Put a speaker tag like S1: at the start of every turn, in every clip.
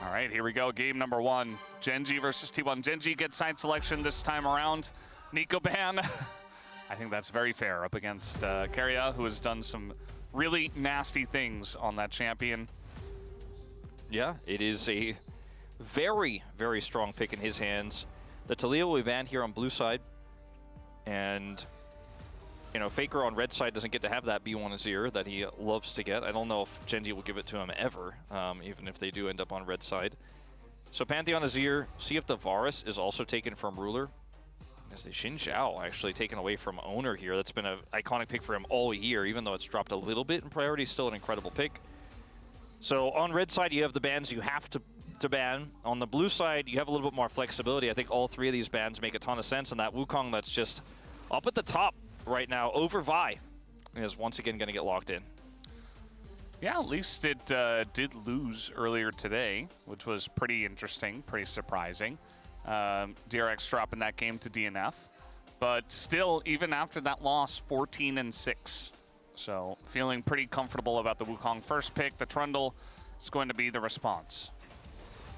S1: All right, here we go. Game number one. GENG versus T1. GENG gets side selection this time around. Nico ban. I think that's very fair up against Keria, who has done some really nasty things on that champion.
S2: Yeah, it is a very, very strong pick in his hands. The Taliyah will be banned here on blue side. And, you know, Faker on red side doesn't get to have that B1 Azir that he loves to get. I don't know if GENG will give it to him ever, even if they do end up on red side. So Pantheon Azir, see if the Varus is also taken from Ruler. As the Xin Zhao actually taken away from Owner here. That's been an iconic pick for him all year, even though it's dropped a little bit in priority, still an incredible pick. So on red side, you have the bans you have to ban. On the blue side, you have a little bit more flexibility. I think all three of these bans make a ton of sense, and that Wukong that's just up at the top right now over Vi is once again going to get locked in.
S1: Yeah, at least it did lose earlier today, which was pretty interesting, pretty surprising. DRX dropping that game to DNF. But still, even after that loss, 14-6. So feeling pretty comfortable about the Wukong first pick. The Trundle is going to be the response.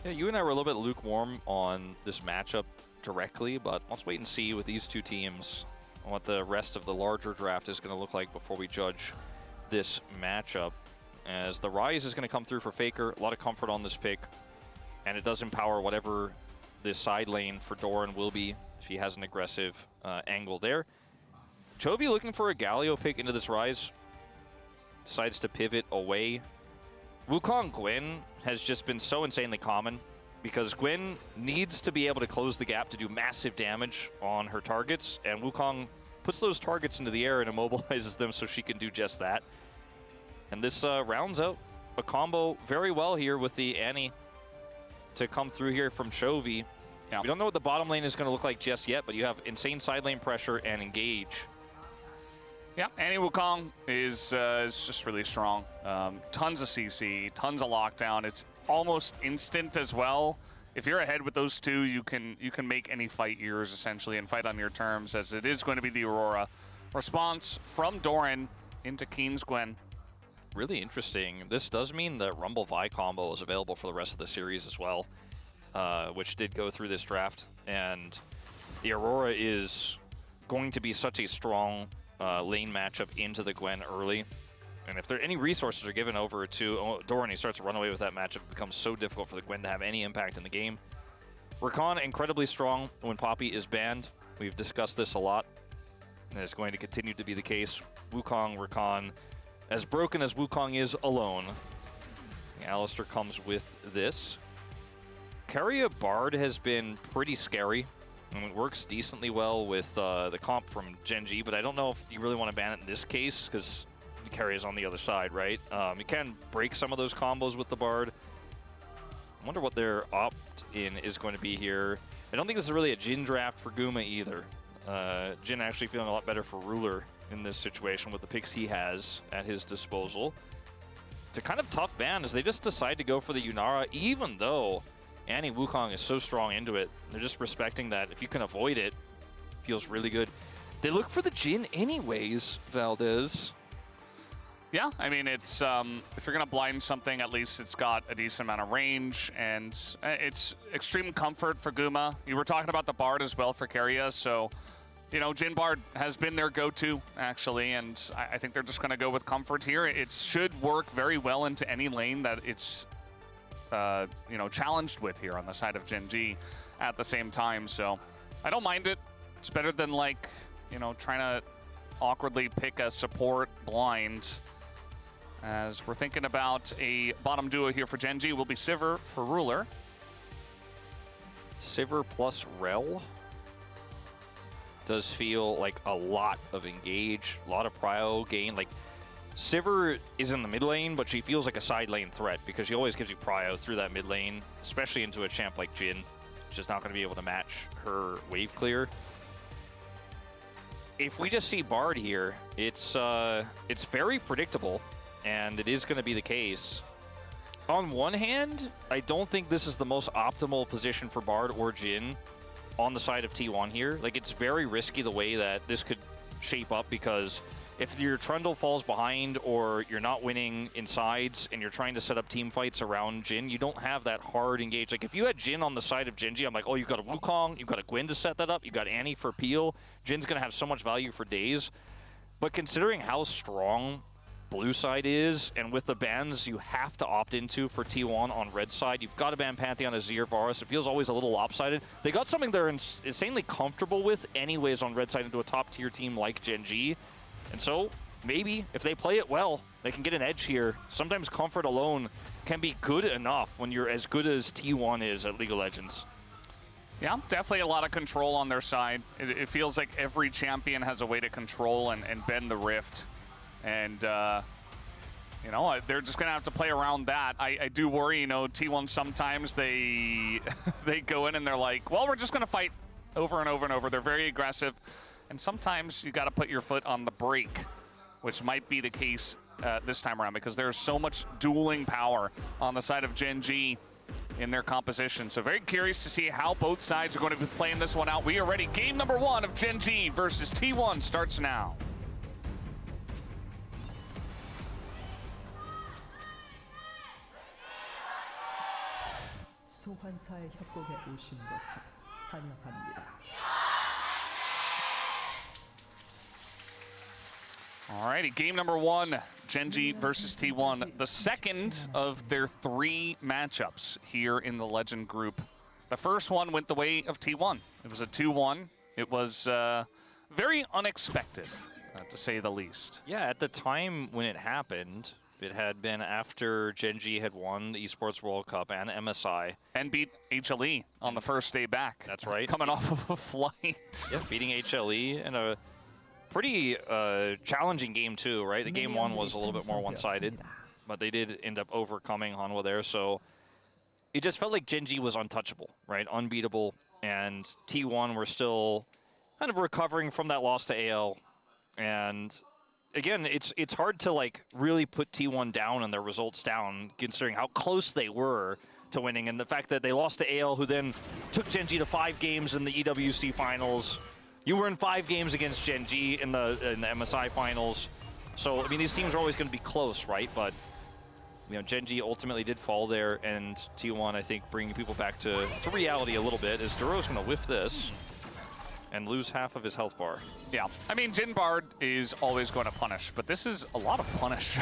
S2: Yeah, you and I were a little bit lukewarm on this matchup directly, but let's wait and see with these two teams what the rest of the larger draft is going to look like before we judge this matchup. As the Rise is going to come through for Faker, a lot of comfort on this pick, and it does empower whatever this side lane for Doran will be if he has an aggressive angle there. Chovy looking for a Galio pick into this Rise. Decides to pivot away. Wukong Gwen has just been so insanely common because Gwen needs to be able to close the gap to do massive damage on her targets, and Wukong puts those targets into the air and immobilizes them so she can do just that. And this rounds out a combo very well here with the Annie to come through here from Chovy.
S1: Yeah.
S2: We don't know what the bottom lane is going to look like just yet, but you have insane side lane pressure and engage.
S1: Yeah, Annie Wukong is just really strong. Tons of CC, tons of lockdown. It's almost instant as well. If you're ahead with those two, you can make any fight yours essentially and fight on your terms, as it is going to be the Aurora. Response from Doran into Keen's Gwen.
S2: Really interesting. This does mean that Rumble Vi combo is available for the rest of the series as well, which did go through this draft. And the Aurora is going to be such a strong lane matchup into the Gwen early. And if there any resources are given over to Doran, he starts to run away with that matchup. It becomes so difficult for the Gwen to have any impact in the game. Rakan incredibly strong when Poppy is banned. We've discussed this a lot, and it's going to continue to be the case. Wukong, Rakan, as broken as Wukong is alone. Alistair comes with this. Keria Bard has been pretty scary. I mean, it works decently well with the comp from GENG, but I don't know if you really want to ban it in this case, because Keria is on the other side, right? You can break some of those combos with the Bard. I wonder what their opt-in is going to be here. I don't think this is really a Jhin draft for Guma either. Jhin actually feeling a lot better for Ruler in this situation with the picks he has at his disposal. It's a kind of tough ban as they just decide to go for the Yunara, even though Annie Wukong is so strong into it. They're just respecting that. If you can avoid it, feels really good. They look for the Jhin anyways, Valdez.
S1: Yeah, I mean, it's if you're going to blind something, at least it's got a decent amount of range, and it's extreme comfort for Guma. You were talking about the Bard as well for Keria, so, you know, Jhin Bard has been their go-to, actually, and I think they're just going to go with comfort here. It should work very well into any lane that it's, you know, challenged with here on the side of GENG at the same time, so I don't mind it. It's better than, like, you know, trying to awkwardly pick a support blind. As we're thinking about a bottom duo here for GENG, will be Sivir for Ruler.
S2: Sivir plus Rel does feel like a lot of engage, a lot of prio gain. Like, Sivir is in the mid lane, but she feels like a side lane threat because she always gives you prio through that mid lane, especially into a champ like Jhin, which is not going to be able to match her wave clear. If we just see Bard here, it's very predictable. And it is going to be the case. On one hand, I don't think this is the most optimal position for Bard or Jhin on the side of T1 here. Like, it's very risky the way that this could shape up because if your Trundle falls behind or you're not winning in sides and you're trying to set up team fights around Jin, you don't have that hard engage. Like if you had Jin on the side of Genji, I'm like, oh, you've got a Wukong, you've got a Gwen to set that up, you've got Annie for Peel. Jin's going to have so much value for days. But considering how strong blue side is, and with the bans you have to opt into for T1 on red side, you've got to ban Pantheon as Azir Varus. It feels always a little lopsided. They got something they're insanely comfortable with anyways on red side into a top tier team like GENG. And so maybe if they play it well, they can get an edge here. Sometimes comfort alone can be good enough when you're as good as T1 is at League of Legends.
S1: Yeah, definitely a lot of control on their side. It feels like every champion has a way to control and bend the rift. And, you know, they're just going to have to play around that. I do worry, you know, T1 sometimes they they go in and they're like, well, we're just going to fight over and over and over. They're very aggressive. And sometimes you got to put your foot on the brake, which might be the case this time around because there's so much dueling power on the side of GENG in their composition. So very curious to see how both sides are going to be playing this one out. We are ready. Game number 1 of GENG versus T1 starts now.
S3: 소환사의 협곡에 오신 것을 환영합니다.
S1: Alrighty, game number 1, GENG versus T1, the second of their 3 matchups here in the Legend group. The first one went the way of T1. It was a 2-1. It was very unexpected, to say the least.
S2: Yeah, at the time when it happened, it had been after GENG had won the Esports World Cup and MSI.
S1: And beat HLE on the first day back.
S2: That's right.
S1: Coming off of a flight.
S2: Yeah, beating HLE in a pretty challenging game too, right? The game 1 was a little bit more one-sided, but they did end up overcoming Hanwha there. So it just felt like GENG was untouchable, right? Unbeatable. And T1 were still kind of recovering from that loss to AL. And again, it's hard to like really put T1 down and their results down, considering how close they were to winning, and the fact that they lost to AL, who then took GENG to 5 games in the EWC finals. You were in 5 games against GENG in the MSI finals. So I mean, these teams are always going to be close, right? But you know, GENG ultimately did fall there, and T1, I think, bringing people back to reality a little bit, as Duro's going to whiff this and lose half of his health bar.
S1: Yeah, I mean, Jin Bard is always going to punish, but this is a lot of punish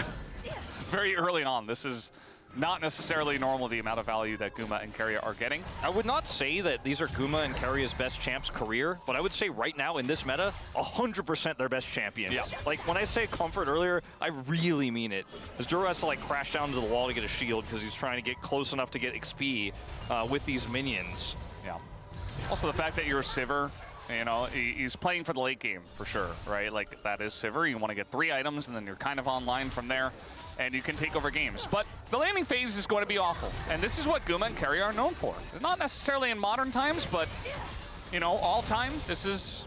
S1: very early on. This is not necessarily normal, the amount of value that Guma and Keria are getting.
S2: I would not say that these are Guma and Keria's best champs career, but I would say right now in this meta, 100% their best champion.
S1: Yeah.
S2: Like when I say comfort earlier, I really mean it. Because Duro has to like crash down to the wall to get a shield because he's trying to get close enough to get XP with these minions.
S1: Yeah. Also the fact that you're a Sivir, you know, he's playing for the late game for sure, right? Like that is Sivir. You want to get 3 items and then you're kind of online from there and you can take over games. But the laning phase is going to be awful. And this is what Guma and Keria are known for. Not necessarily in modern times, but, you know, all time, this is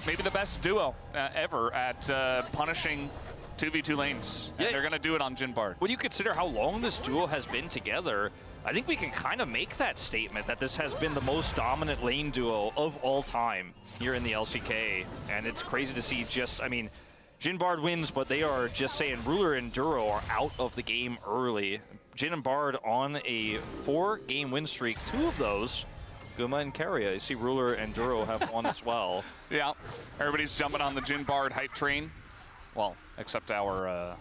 S1: maybe the best duo ever at punishing 2v2 lanes. Yeah. And they're going to do it on Jin Bard.
S2: When you consider how long this duo has been together, I think we can kind of make that statement that this has been the most dominant lane duo of all time here in the LCK. And it's crazy to see just, I mean, Jin Bard wins, but they are just saying Ruler and Duro are out of the game early. Jin and Bard on a 4-game win streak. 2 of those, Guma and Keria. You see Ruler and Duro have one as well.
S1: Yeah, everybody's jumping on the Jin Bard hype train. Well, except our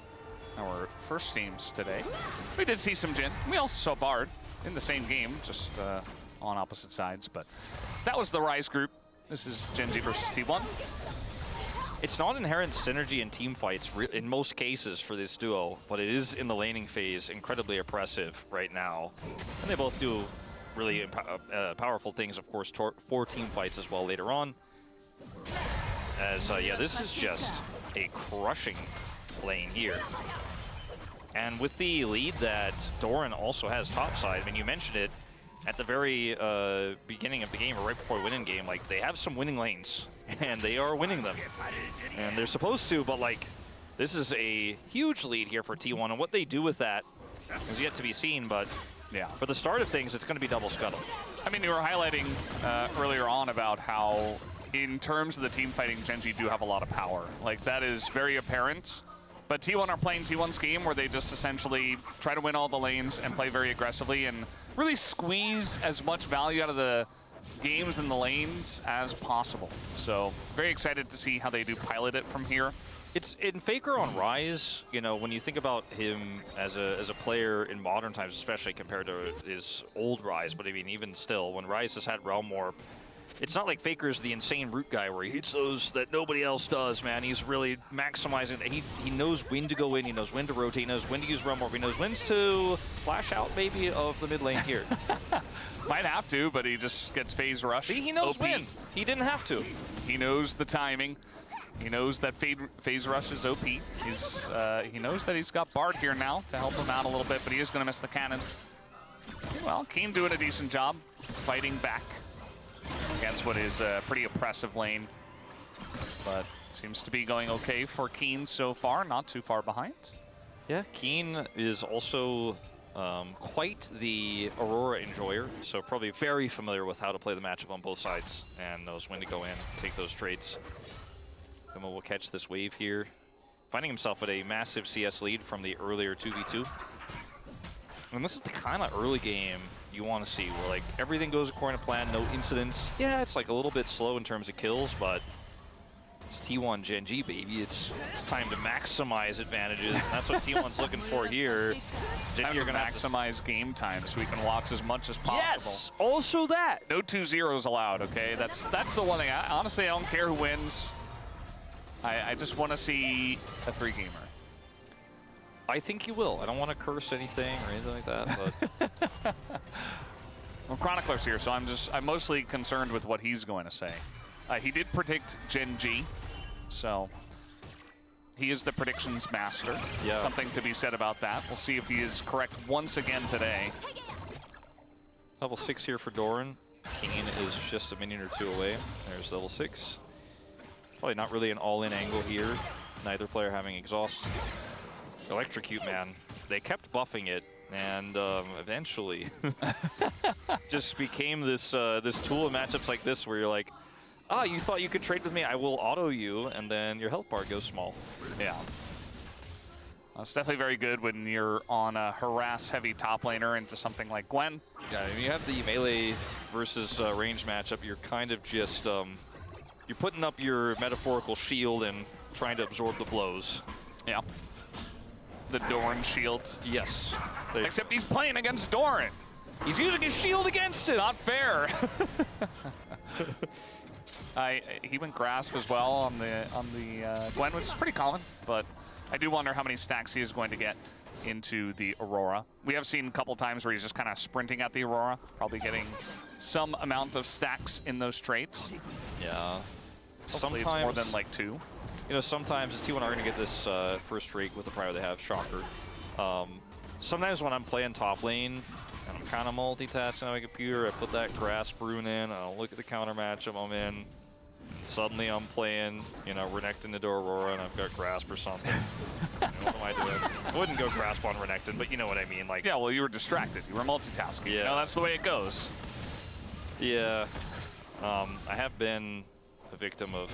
S1: first teams today. We did see some Jin. We also saw Bard in the same game, just on opposite sides. But that was the Rise group. This is GENG versus T1.
S2: It's not inherent synergy in team fights in most cases for this duo, but it is in the laning phase incredibly oppressive right now. And they both do really powerful things, of course, for team fights as well later on. As, yeah, this is just a crushing lane here. And with the lead that Doran also has topside, I mean, you mentioned it at the very beginning of the game, or right before winning game, like, they have some winning lanes, and they are winning them. And they're supposed to, but, like, this is a huge lead here for T1, and what they do with that is yet to be seen, but yeah, for the start of things, it's going to be double scuttle.
S1: I mean, you were highlighting earlier on about how in terms of the team fighting, GENG do have a lot of power. Like, that is very apparent. But T1 are playing T1's game where they just essentially try to win all the lanes and play very aggressively and really squeeze as much value out of the games and the lanes as possible. So very excited to see how they do pilot it from here.
S2: It's in Faker on Rise, you know, when you think about him as a player in modern times, especially compared to his old Rise, but I mean, even still, when Rise has had Realm Warp, it's not like Faker's the insane root guy where he hits those that nobody else does, man. He's really maximizing. He knows when to go in, he knows when to rotate, he knows when to use Realm Warp, he knows when to flash out maybe of the mid lane here.
S1: Might have to, but he just gets phase rush.
S2: He knows
S1: OP.
S2: when. He didn't have to.
S1: He knows the timing. He knows that phase rush is OP. He knows that he's got Bard here now to help him out a little bit, but he is going to miss the cannon. Well, Keen doing a decent job fighting back against what is a pretty oppressive lane, but seems to be going okay for Keen so far, not too far behind.
S2: Yeah, Keen is also quite the Aurora enjoyer, so probably very familiar with how to play the matchup on both sides and knows when to go in, take those trades. Guma will catch this wave here, finding himself with a massive CS lead from the earlier 2v2. And this is the kind of early game you want to see, where like everything goes according to plan, no incidents. Yeah, it's like a little bit slow in terms of kills, but it's T1 GENG, baby. It's time to maximize advantages. And that's what T1's looking for here.
S1: GENG are going to maximize game time so we can watch as much as possible.
S2: Yes, also that.
S1: No 2-0s allowed, okay? That's the one thing. Honestly, I don't care who wins. I just want to see a 3-gamer.
S2: I think you will. I don't want to curse anything or anything like that, but
S1: well, Chronicler's here, so I'm mostly concerned with what he's going to say. He did predict GENG, so he is the predictions master.
S2: Yeah.
S1: Something to be said about that. We'll see if he is correct once again today.
S2: Level 6 here for Doran. Keen is just a minion or two away. There's level 6. Probably not really an all-in angle here. Neither player having exhaust. Electrocute, man. They kept buffing it, and eventually just became this this tool in matchups like this where you're like, ah, you thought you could trade with me, I will auto you, and then your health bar goes small.
S1: Yeah. It's definitely very good when you're on a harass-heavy top laner into something like Gwen.
S2: Yeah, I mean, you have the melee versus range matchup. You're kind of just you're putting up your metaphorical shield and trying to absorb the blows.
S1: Yeah. The Doran shield.
S2: Yes.
S1: Except he's playing against Doran.
S2: He's using his shield against it.
S1: Not fair. He went grasp as well on the Gwen, which is pretty common, but I do wonder how many stacks he is going to get into the Aurora. We have seen a couple times where he's just kind of sprinting at the Aurora, probably getting some amount of stacks in those traits.
S2: Yeah.
S1: Hopefully
S2: Sometimes
S1: it's more than like 2.
S2: You know, sometimes T1 are going to get this first rake with the prior they have, Shocker. Sometimes when I'm playing top lane, and I'm kind of multitasking on my computer, I put that Grasp rune in, I'll look at the counter matchup I'm in, and suddenly I'm playing, you know, Renekton into Aurora, and I've got Grasp or something. You know, what am I doing? I wouldn't go Grasp on Renekton, but you know what I mean. Like,
S1: yeah, well, you were distracted. You were multitasking.
S2: Yeah.
S1: You know, that's the way it goes.
S2: Yeah. I have been a victim of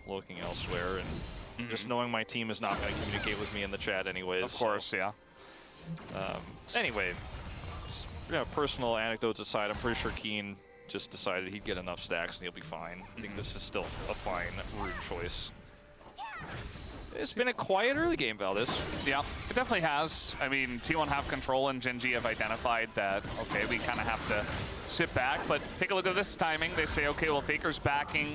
S2: looking elsewhere and just knowing my team is not going to communicate with me in the chat anyways.
S1: Of course,
S2: so.
S1: yeah.
S2: Anyway, you know, personal anecdotes aside, I'm pretty sure Keen just decided he'd get enough stacks and he'll be fine. I think this is still a fine rune choice. It's been a quiet early game, Valdez.
S1: Yeah, it definitely has. I mean, T1 have control and GENG have identified that, okay, we kind of have to sit back, but take a look at this timing. They say, okay, well, Faker's backing.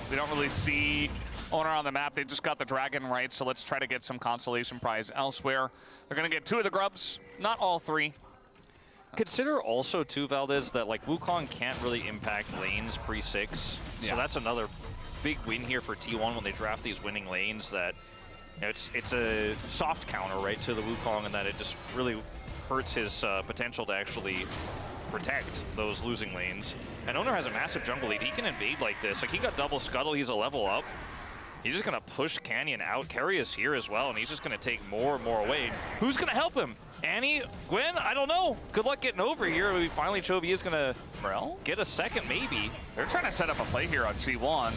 S1: We don't really see owner on the map. They just got the dragon right, so let's try to get some consolation prize elsewhere. They're going to get 2 of the grubs, not all 3.
S2: Consider also, too, Valdez, that like Wukong can't really impact lanes pre-6.
S1: Yeah.
S2: So that's another big win here for T1 when they draft these winning lanes that, you know, it's a soft counter, right, to the Wukong, and that it just really hurts his potential to actually protect those losing lanes. And Owner has a massive jungle lead. He can invade like this. Like, he got double scuttle. He's a level up. He's just going to push Canyon out. Carry is here as well, and he's just going to take more and more away. Who's going to help him? Annie, Gwen, I don't know. Good luck getting over here. We finally, Chovy is going to
S1: Well,
S2: get a second, maybe.
S1: they're trying to set up a play here on T1.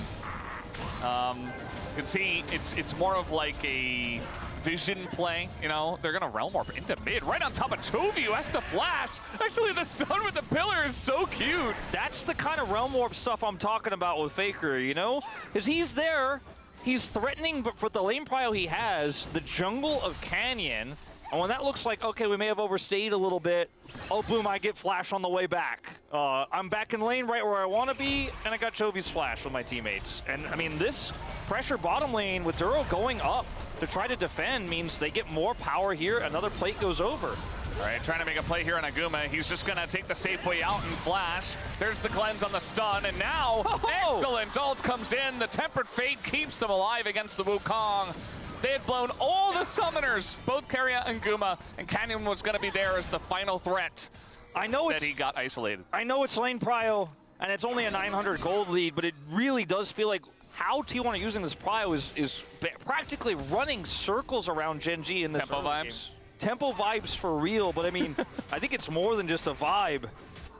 S1: You can see it's more of like a vision play, you know? They're gonna Realm Warp into mid, right on top of Chovy, who has to flash. Actually, the stun with the pillar is so cute.
S2: That's the kind of Realm Warp stuff I'm talking about with Faker, you know? Because he's there, he's threatening, but for the lane prio he has, the jungle of Canyon, and when that looks like, okay, we may have overstayed a little bit, oh, boom, I get flash on the way back. I'm back in lane right where I want to be, and I got Chovy's flash with my teammates. And, I mean, this pressure bottom lane with Duro going up to try to defend means they get more power here. Another plate goes over.
S1: All right, trying to make a play here on Aguma. He's just gonna take the safe way out and flash. There's the cleanse on the stun, and now excellent ult comes in. The Tempered Fate keeps them alive against the Wukong. They had blown all the summoners, both Keria and Guma, and Canyon was gonna be there as the final threat.
S2: I know
S1: Instead, he got isolated.
S2: I know it's lane prio, and it's only a 900 gold lead, but it really does feel like how T1 are using this prio is practically running circles around GENG in this
S1: Tempo vibes.
S2: Game. Tempo vibes for real, but I mean, I think it's more than just a vibe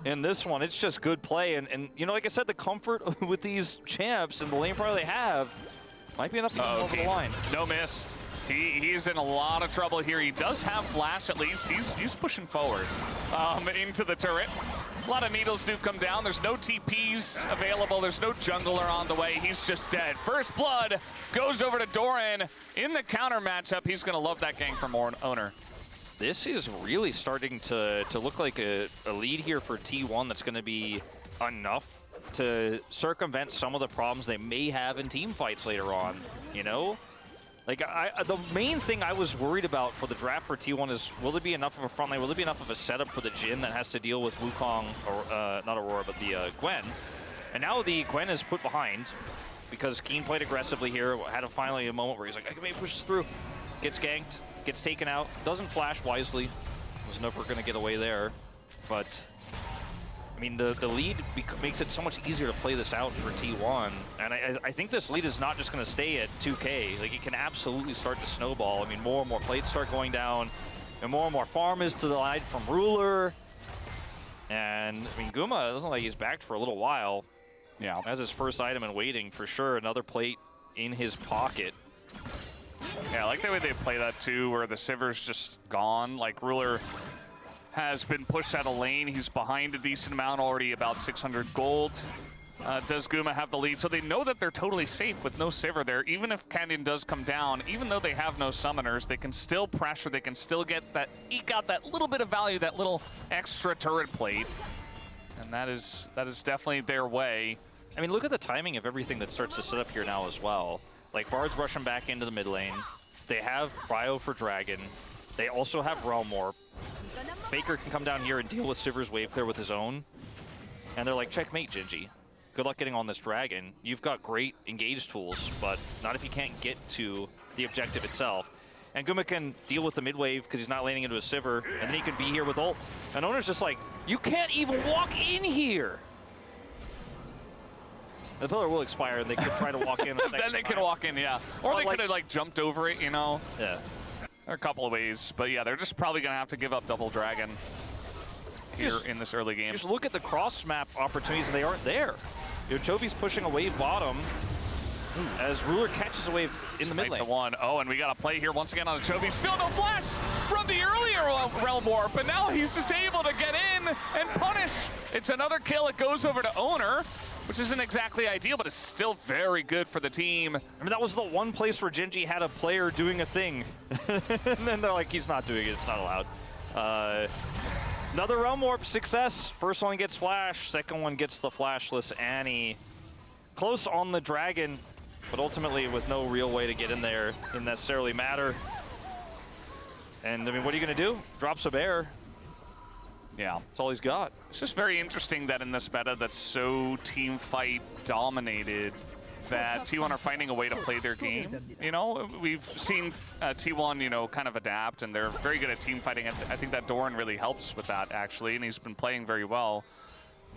S2: in this one. It's just good play, and you know, like I said, the comfort with these champs and the lane prio they have might be enough to get them over the line.
S1: No missed. He's in a lot of trouble here. He does have flash at least. He's pushing forward into the turret. A lot of needles do come down. There's no TPs available. There's no jungler on the way. He's just dead. First blood goes over to Doran. In the counter matchup, he's going to love that gang from Owner.
S2: This is really starting to look like a lead here for T1 that's going to be enough to circumvent some of the problems they may have in team fights later on, you know? Like, the main thing I was worried about for the draft for T1 is, will there be enough of a front lane, will there be enough of a setup for the Jhin that has to deal with Wukong, or not Aurora, but the Gwen. And now the Gwen is put behind because Keen played aggressively here, had finally a moment where he's like, I can maybe push this through. Gets ganked, gets taken out, doesn't flash wisely. Was never going to get away there, but I mean, the lead makes it so much easier to play this out for T1, and I think this lead is not just going to stay at 2K. Like, it can absolutely start to snowball. I mean, more and more plates start going down, and more farm is to the side from Ruler. And, I mean, Guma doesn't look like he's backed for a little while.
S1: Yeah.
S2: Has his first item and waiting, for sure. Another plate in his pocket.
S1: Yeah, I like the way they play that, too, where the Sivir's just gone. Like, Ruler has been pushed out of lane. He's behind a decent amount, already about 600 gold. Does Guma have the lead? So they know that they're totally safe with no Sivir there. Even if Canyon does come down, even though they have no summoners, they can still pressure, they can still get that, eke out that little bit of value, that little extra turret plate. And that is definitely their way.
S2: I mean, look at the timing of everything that starts to set up here now as well. Like, Bard's rushing back into the mid lane. They have Cryo for Dragon. They also have Realm Warp. Faker can come down here and deal with Sivir's wave clear with his own. And they're like, checkmate, GENG. Good luck getting on this dragon. You've got great engage tools, but not if you can't get to the objective itself. And Guma can deal with the mid wave because he's not laning into a Sivir, and then he can be here with ult. And Owner's just like, you can't even walk in here. The pillar will expire, and they could try to walk in.
S1: Then they can walk in, yeah. Or they could have, like, jumped over it, you know?
S2: Yeah.
S1: There are a couple of ways, but yeah, they're just probably going to have to give up double dragon here in this early game.
S2: Just look at the cross map opportunities, and they aren't there. You know, Chovy's pushing a wave bottom as Ruler catches a wave in the mid lane.
S1: 8-1. Oh, and we got a play here once again on the Chovy. Still no flash from the earlier Realm Warp, but now he's just able to get in and punish. It's another kill. It goes over to Owner, which isn't exactly ideal, but it's still very good for the team.
S2: I mean, that was the one place where GENG had a player doing a thing. And then they're like, he's not doing it, it's not allowed. Another Realm Warp success. First one gets flash, second one gets the flashless Annie. Close on the dragon, but ultimately with no real way to get in there didn't necessarily matter. And I mean, what are you gonna do? Drops a bear.
S1: Yeah.
S2: That's all he's got.
S1: It's just very interesting that in this meta that's so team fight dominated, that T1 are finding a way to play their game. You know, we've seen T1, you know, kind of adapt, and they're very good at team fighting. I think that Doran really helps with that, actually, and he's been playing very well.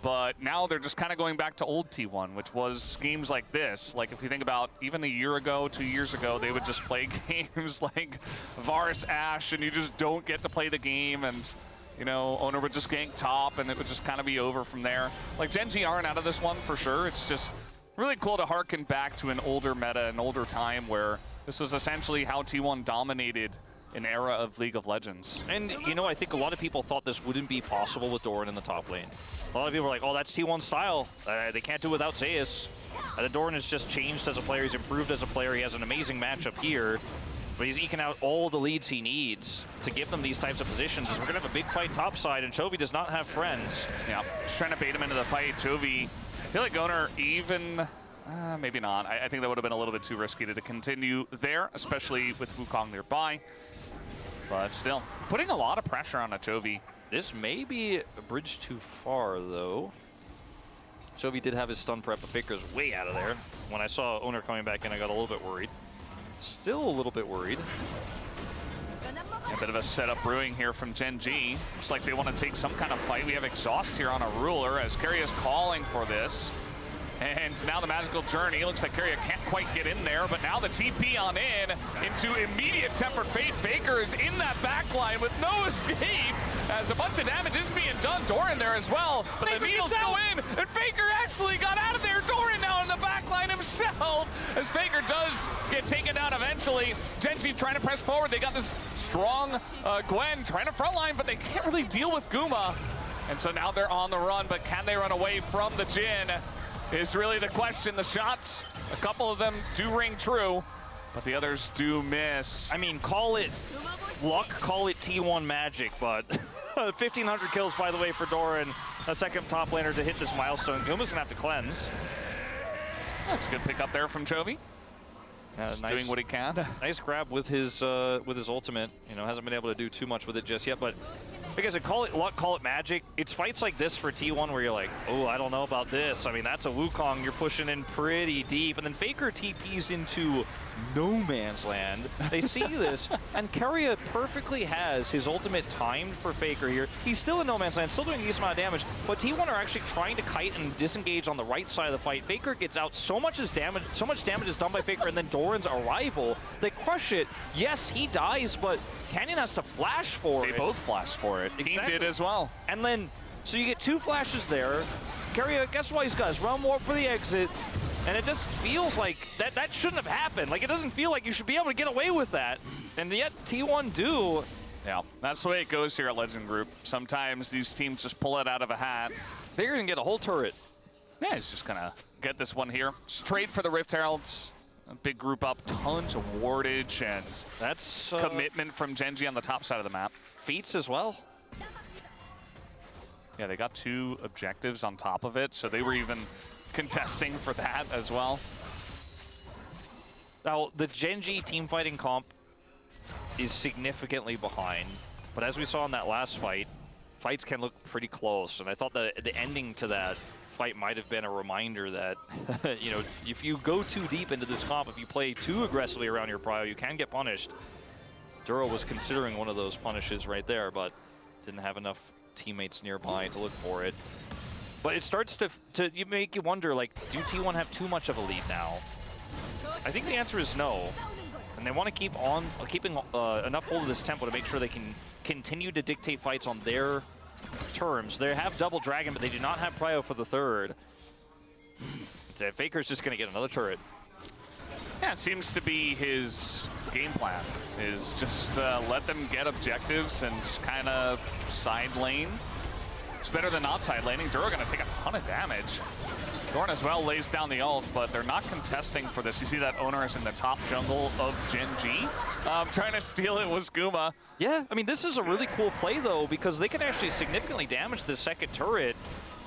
S1: But now they're just kind of going back to old T1, which was games like this. Like if you think about even a year ago, 2 years ago, they would just play games like Varus Ashe, and you just don't get to play the game, and you know, Owner would just gank top, and it would just kind of be over from there. Like GENG aren't out of this one for sure. It's just really cool to harken back to an older meta, an older time where this was essentially how T1 dominated an era of League of Legends.
S2: And, you know, I think a lot of people thought this wouldn't be possible with Doran in the top lane. A lot of people were like, oh, that's T1's style. They can't do it without Zeus. The Doran has just changed as a player. He's improved as a player. He has an amazing matchup here. But he's eking out all the leads he needs to give them these types of positions. As we're going to have a big fight topside, and Chovy does not have friends.
S1: Yeah, just trying to bait him into the fight. Chovy, I feel like Owner even... maybe not. I think that would have been a little bit too risky to continue there, especially with Wukong nearby. But still, putting a lot of pressure on a Chovy.
S2: This may be a bridge too far, though. Chovy did have his stun prep, but Faker's way out of there. When I saw Owner coming back in, I got a little bit worried. Still a little bit worried.
S1: A bit of a setup brewing here from GENG. Looks like they want to take some kind of fight. We have Exhaust here on a ruler as Keria is calling for this. And now the Magical Journey. Looks like Keria can't quite get in there, but now the TP on in into immediate Tempered Fate. Faker is in that backline with no escape as a bunch of damage is being done. Doran there as well, but the needles go in, and Faker actually got out of there. Doran now in the backline himself as Faker does get taken down eventually. GENG trying to press forward. They got this strong Gwen trying to frontline, but they can't really deal with Guma. And so now they're on the run, but can they run away from the Jhin? Is really the question. The shots, a couple of them do ring true, but the others do miss.
S2: I mean, call it luck, call it T1 magic, but 1,500 kills, by the way, for Doran, a second top laner to hit this milestone. Guma's gonna have to cleanse.
S1: That's a good pick up there from Chovy.
S2: Nice,
S1: doing what he can.
S2: Nice grab with his ultimate. You know, hasn't been able to do too much with it just yet, but like I said, call it luck, call it magic. It's fights like this for T1 where you're like, oh, I don't know about this. I mean, that's a Wukong. You're pushing in pretty deep. And then Faker TPs into no man's land. They see this, and Keria perfectly has his ultimate timed for Faker here. He's still in no man's land, still doing a decent amount of damage, but T1 are actually trying to kite and disengage on the right side of the fight. Faker gets out, so much damage is done by Faker, and then Doran's arrival, they crush it. Yes, he dies, but Canyon has to flash for it.
S1: They both flashed for it. Exactly. He did as well.
S2: And then, so you get two flashes there. Keria, guess what he's got? His run warp for the exit. And it just feels like that shouldn't have happened. Like, it doesn't feel like you should be able to get away with that. And yet, T1 do.
S1: Yeah, that's the way it goes here at Legend Group. Sometimes these teams just pull it out of a hat.
S2: They're going to get a whole turret.
S1: Yeah, he's just going to get this one here. Straight for the Rift Heralds. A big group up, tons of wardage, and
S2: that's
S1: commitment from GENG on the top side of the map.
S2: Feats as well.
S1: Yeah, they got 2 objectives on top of it, so they were even contesting for that as well.
S2: Now, the GENG team fighting comp is significantly behind, but as we saw in that last fight, fights can look pretty close, and I thought the ending to that fight might have been a reminder that, you know, if you go too deep into this comp, if you play too aggressively around your prio, you can get punished. Duro was considering one of those punishes right there, but didn't have enough teammates nearby to look for it. But it starts to make you wonder, like, do T1 have too much of a lead now? I think the answer is no. And they want to keep on keeping enough hold of this tempo to make sure they can continue to dictate fights on their terms. They have double dragon, but they do not have prio for the third. Faker's just going to get another turret.
S1: Yeah, it seems to be his game plan, is just let them get objectives and just kind of side lane. It's better than not side laning. Duro going to take a ton of damage. Doran as well lays down the ult, but they're not contesting for this. You see that Owner is in the top jungle of GENG. Trying to steal it was Guma.
S2: Yeah, I mean, this is a really cool play, though, because they can actually significantly damage this second turret.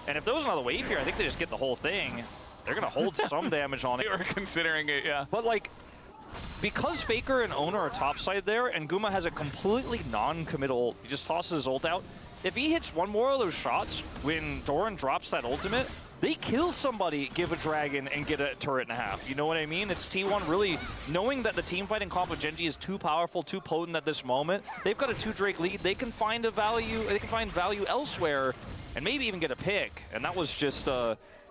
S2: And if there was another wave here, I think they just get the whole thing. They're going to hold some damage on it.
S1: They were considering it, yeah.
S2: But, like, because Faker and Owner are topside there, and Guma has a completely non-committal ult, he just tosses his ult out. If he hits one more of those shots when Doran drops that ultimate, they kill somebody, give a dragon, and get a turret and a half. You know what I mean? It's T1 really knowing that the team fighting comp with GENG is too powerful, too potent at this moment. They've got a 2 Drake lead. They can find a value. They can find value elsewhere. and maybe even get a pick. And that was just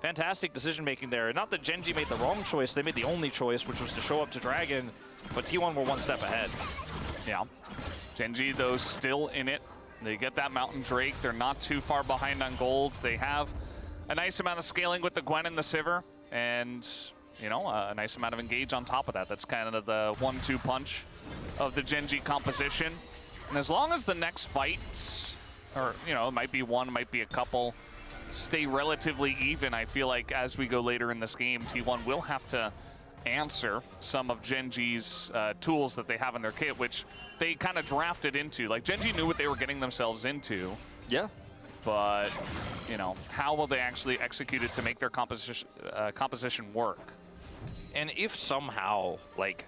S2: fantastic decision making there. Not that GENG made the wrong choice, they made the only choice, which was to show up to Dragon, but T1 were one step ahead.
S1: Yeah. GENG, though, still in it. They get that Mountain Drake. They're not too far behind on gold. They have a nice amount of scaling with the Gwen and the Sivir, and, you know, a nice amount of engage on top of that. That's kind of the 1-2 punch of the GENG composition. And as long as the next fights, or, you know, it might be one, might be a couple, stay relatively even, I feel like as we go later in this game, T1 will have to answer some of GENG's tools that they have in their kit, which they kind of drafted into. Like, GENG knew what they were getting themselves into.
S2: Yeah.
S1: But, you know, how will they actually execute it to make their composition work?
S2: And if somehow, like,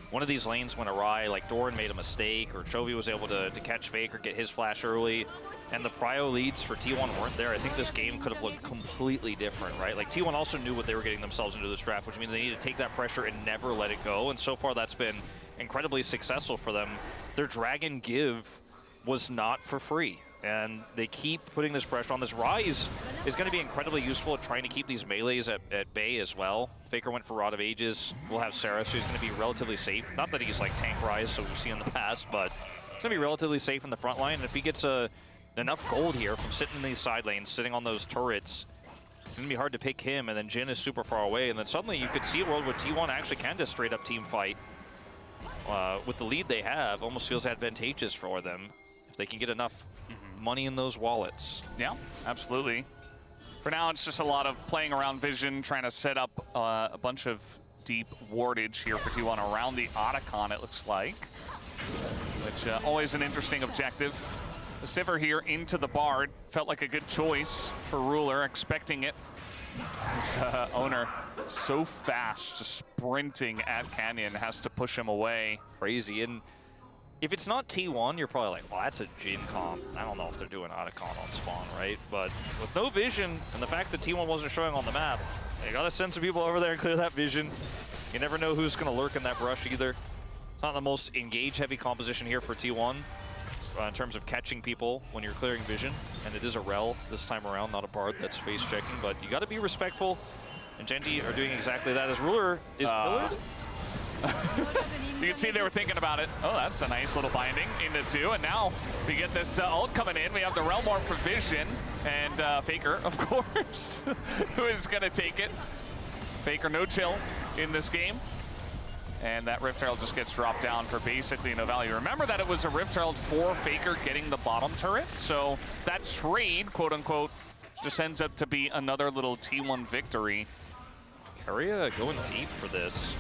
S2: one of these lanes went awry, like Doran made a mistake, or Chovy was able to catch Fake or get his flash early, and the prio leads for T1 weren't there, I think this game could have looked completely different, right? Like, T1 also knew what they were getting themselves into this draft, which means they need to take that pressure and never let it go, and so far that's been incredibly successful for them. Their Dragon give was not for free, and they keep putting this pressure on. This Rise is going to be incredibly useful at trying to keep these melees at bay as well. Faker went for Rod of Ages. We'll have Saras, who's going to be relatively safe. Not that he's like tank Rise, so we've seen in the past, but he's going to be relatively safe in the front line. And if he gets enough gold here from sitting in these side lanes, sitting on those turrets, it's going to be hard to pick him. And then Jin is super far away. And then suddenly you could see a world where T1 actually can just straight up team fight. With the lead they have, almost feels advantageous for them if they can get enough money in those wallets.
S1: Yeah, absolutely. For now, it's just a lot of playing around vision, trying to set up a bunch of deep wardage here for T1 around the Otacon, it looks like, which always an interesting objective. The Sivir here into the Bard felt like a good choice for Ruler, expecting it. His owner so fast, just sprinting at Canyon, has to push him away.
S2: Crazy. And if it's not T1, you're probably like, well, that's a Jin comp. I don't know if they're doing Otacon on spawn, right? But with no vision, and the fact that T1 wasn't showing on the map, you gotta send some people over there and clear that vision. You never know who's gonna lurk in that brush either. It's not the most engage-heavy composition here for T1 in terms of catching people when you're clearing vision. And it is a Rel this time around, not a Bard that's face checking, but you gotta be respectful. And GENG are doing exactly that. As Ruler is pillared.
S1: You can see they were thinking about it. Oh, that's a nice little binding into two. And now we get this ult coming in. We have the Realm Orb for Vision. And Faker, of course, who is going to take it. Faker no chill in this game. And that Rift Herald just gets dropped down for basically no value. Remember that it was a Rift Herald for Faker getting the bottom turret. So that trade, quote unquote, just ends up to be another little T1 victory.
S2: Keria going deep for this.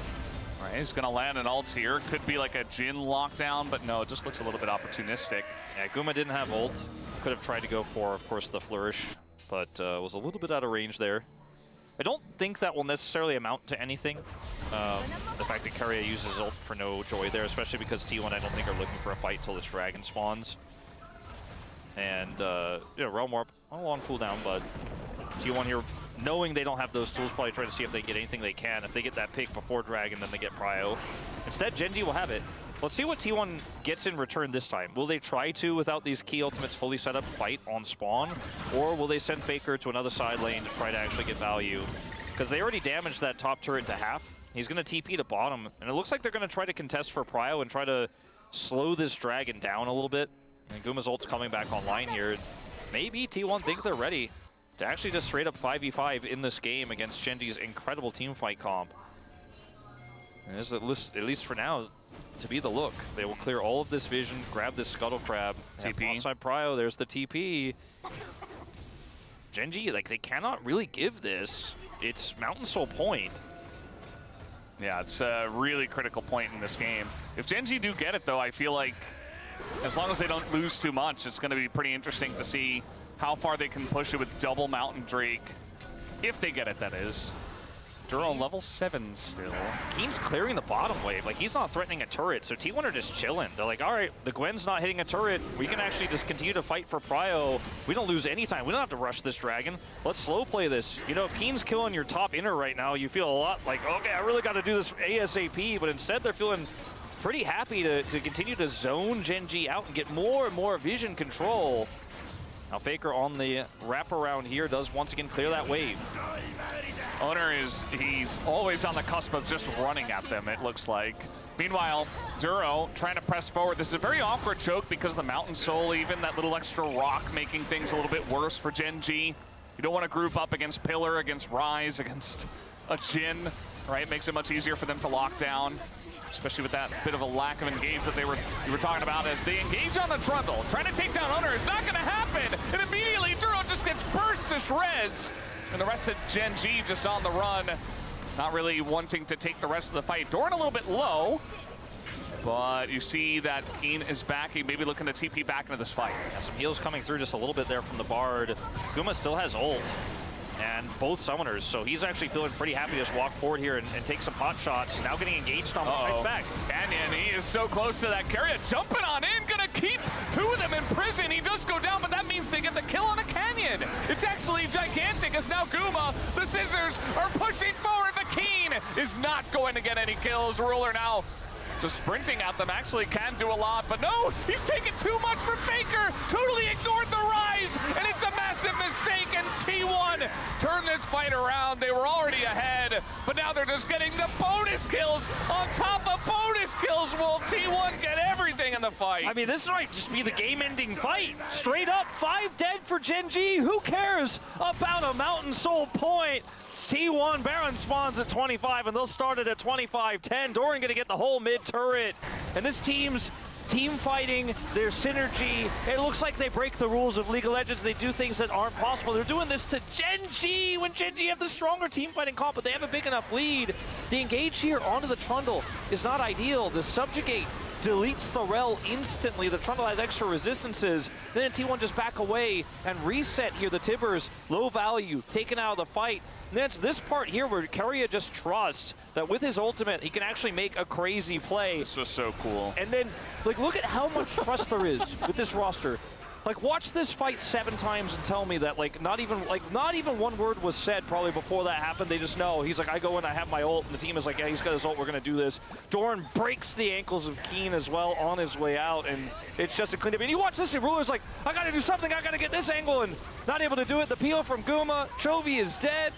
S1: All right, he's gonna land an ult here. Could be like a Jin lockdown, but no, it just looks a little bit opportunistic.
S2: Yeah, Guma didn't have ult. Could have tried to go for, of course, the Flourish, but was a little bit out of range there. I don't think that will necessarily amount to anything. The fact that Keria uses ult for no joy there, especially because T1 I don't think are looking for a fight till this dragon spawns. And you know, Realm Warp on a long cooldown, but T1 here, knowing they don't have those tools, probably try to see if they get anything they can. If they get that pick before Dragon, then they get Prio. Instead, GENG will have it. Let's see what T1 gets in return this time. Will they try to, without these key ultimates fully set up, fight on spawn? Or will they send Faker to another side lane to try to actually get value? Because they already damaged that top turret to half. He's going to TP to bottom. And it looks like they're going to try to contest for Prio and try to slow this Dragon down a little bit. And Guma's ult's coming back online here. Maybe T1 think they're ready to actually just straight up 5v5 in this game against GENG's incredible teamfight comp. And this is at least for now to be the look. They will clear all of this vision, grab this Scuttle Crab.
S1: TP.
S2: Onside Prio, there's the TP. GENG, like, they cannot really give this. It's Mountain Soul point.
S1: Yeah, it's a really critical point in this game. If GENG do get it, though, I feel like as long as they don't lose too much, it's going to be pretty interesting to see how far they can push it with double Mountain Drake. If they get it, that is. Duro level 7 still.
S2: Keen's clearing the bottom wave. Like, he's not threatening a turret, so T1 are just chilling. They're like, all right, the Gwen's not hitting a turret. We can actually just continue to fight for Prio. We don't lose any time. We don't have to rush this dragon. Let's slow play this. You know, if Keen's killing your top inner right now, you feel a lot like, okay, I really got to do this ASAP. But instead, they're feeling pretty happy to continue to zone GENG out and get more and more vision control. Now Faker on the wraparound here does once again clear that wave.
S1: Owner he's always on the cusp of just running at them, it looks like. Meanwhile, Duro trying to press forward. This is a very awkward choke because the Mountain Soul, even that little extra rock making things a little bit worse for GENG. You don't want to group up against Pillar, against Rise, against a Jhin, right? Makes it much easier for them to lock down, especially with that bit of a lack of engage that you were talking about as they engage on the Trundle. Trying to take down Owner is not going to happen, and immediately Duro just gets burst to shreds. And the rest of GENG just on the run, not really wanting to take the rest of the fight. Doran a little bit low, but you see that Keen is back. He may be looking to TP back into this fight.
S2: Yeah, some heals coming through just a little bit there from the Bard. Guma still has ult, and both summoners, so he's actually feeling pretty happy to just walk forward here and take some pot shots. Now getting engaged on the right back.
S1: Canyon, he is so close to that. Carrier jumping on in, gonna keep two of them in prison. He does go down, but that means they get the kill on a Canyon. It's actually gigantic as now Guma, the Scissors, are pushing forward. The Keen is not going to get any kills. Ruler now just sprinting at them, actually can do a lot, but no, he's taking too much from Faker, totally ignored the Rise, and it's a massive mistake, and T1 turned this fight around. They were already ahead, but now they're just getting the bonus kills on top of bonus kills. Will T1 get everything in the fight?
S2: I mean, this might just be the game-ending fight. Straight up, 5 dead for GENG. Who cares about a Mountain Soul point? It's T1, Baron spawns at 25, and they'll start it at 25-10. Doran gonna get the whole mid turret. And this team's team fighting, their synergy, it looks like they break the rules of League of Legends. They do things that aren't possible. They're doing this to GENG when GENG have the stronger team fighting comp, but they have a big enough lead. The engage here onto the Trundle is not ideal. The Subjugate deletes the Rel instantly. The Trundle has extra resistances. Then T1 just back away and reset here. The Tibbers, low value, taken out of the fight. And then it's this part here where Keria just trusts that with his ultimate, he can actually make a crazy play.
S1: This was so cool.
S2: And then, like, look at how much trust there is with this roster. Like, watch this fight 7 times and tell me that, like, not even one word was said probably before that happened. They just know. He's like, I go in, I have my ult, and the team is like, yeah, he's got his ult, we're gonna do this. Doran breaks the ankles of Keen as well on his way out, and it's just a cleanup. And you watch this, and Ruler's like, I gotta do something, I gotta get this angle, and not able to do it. The peel from Guma, Chovy is dead,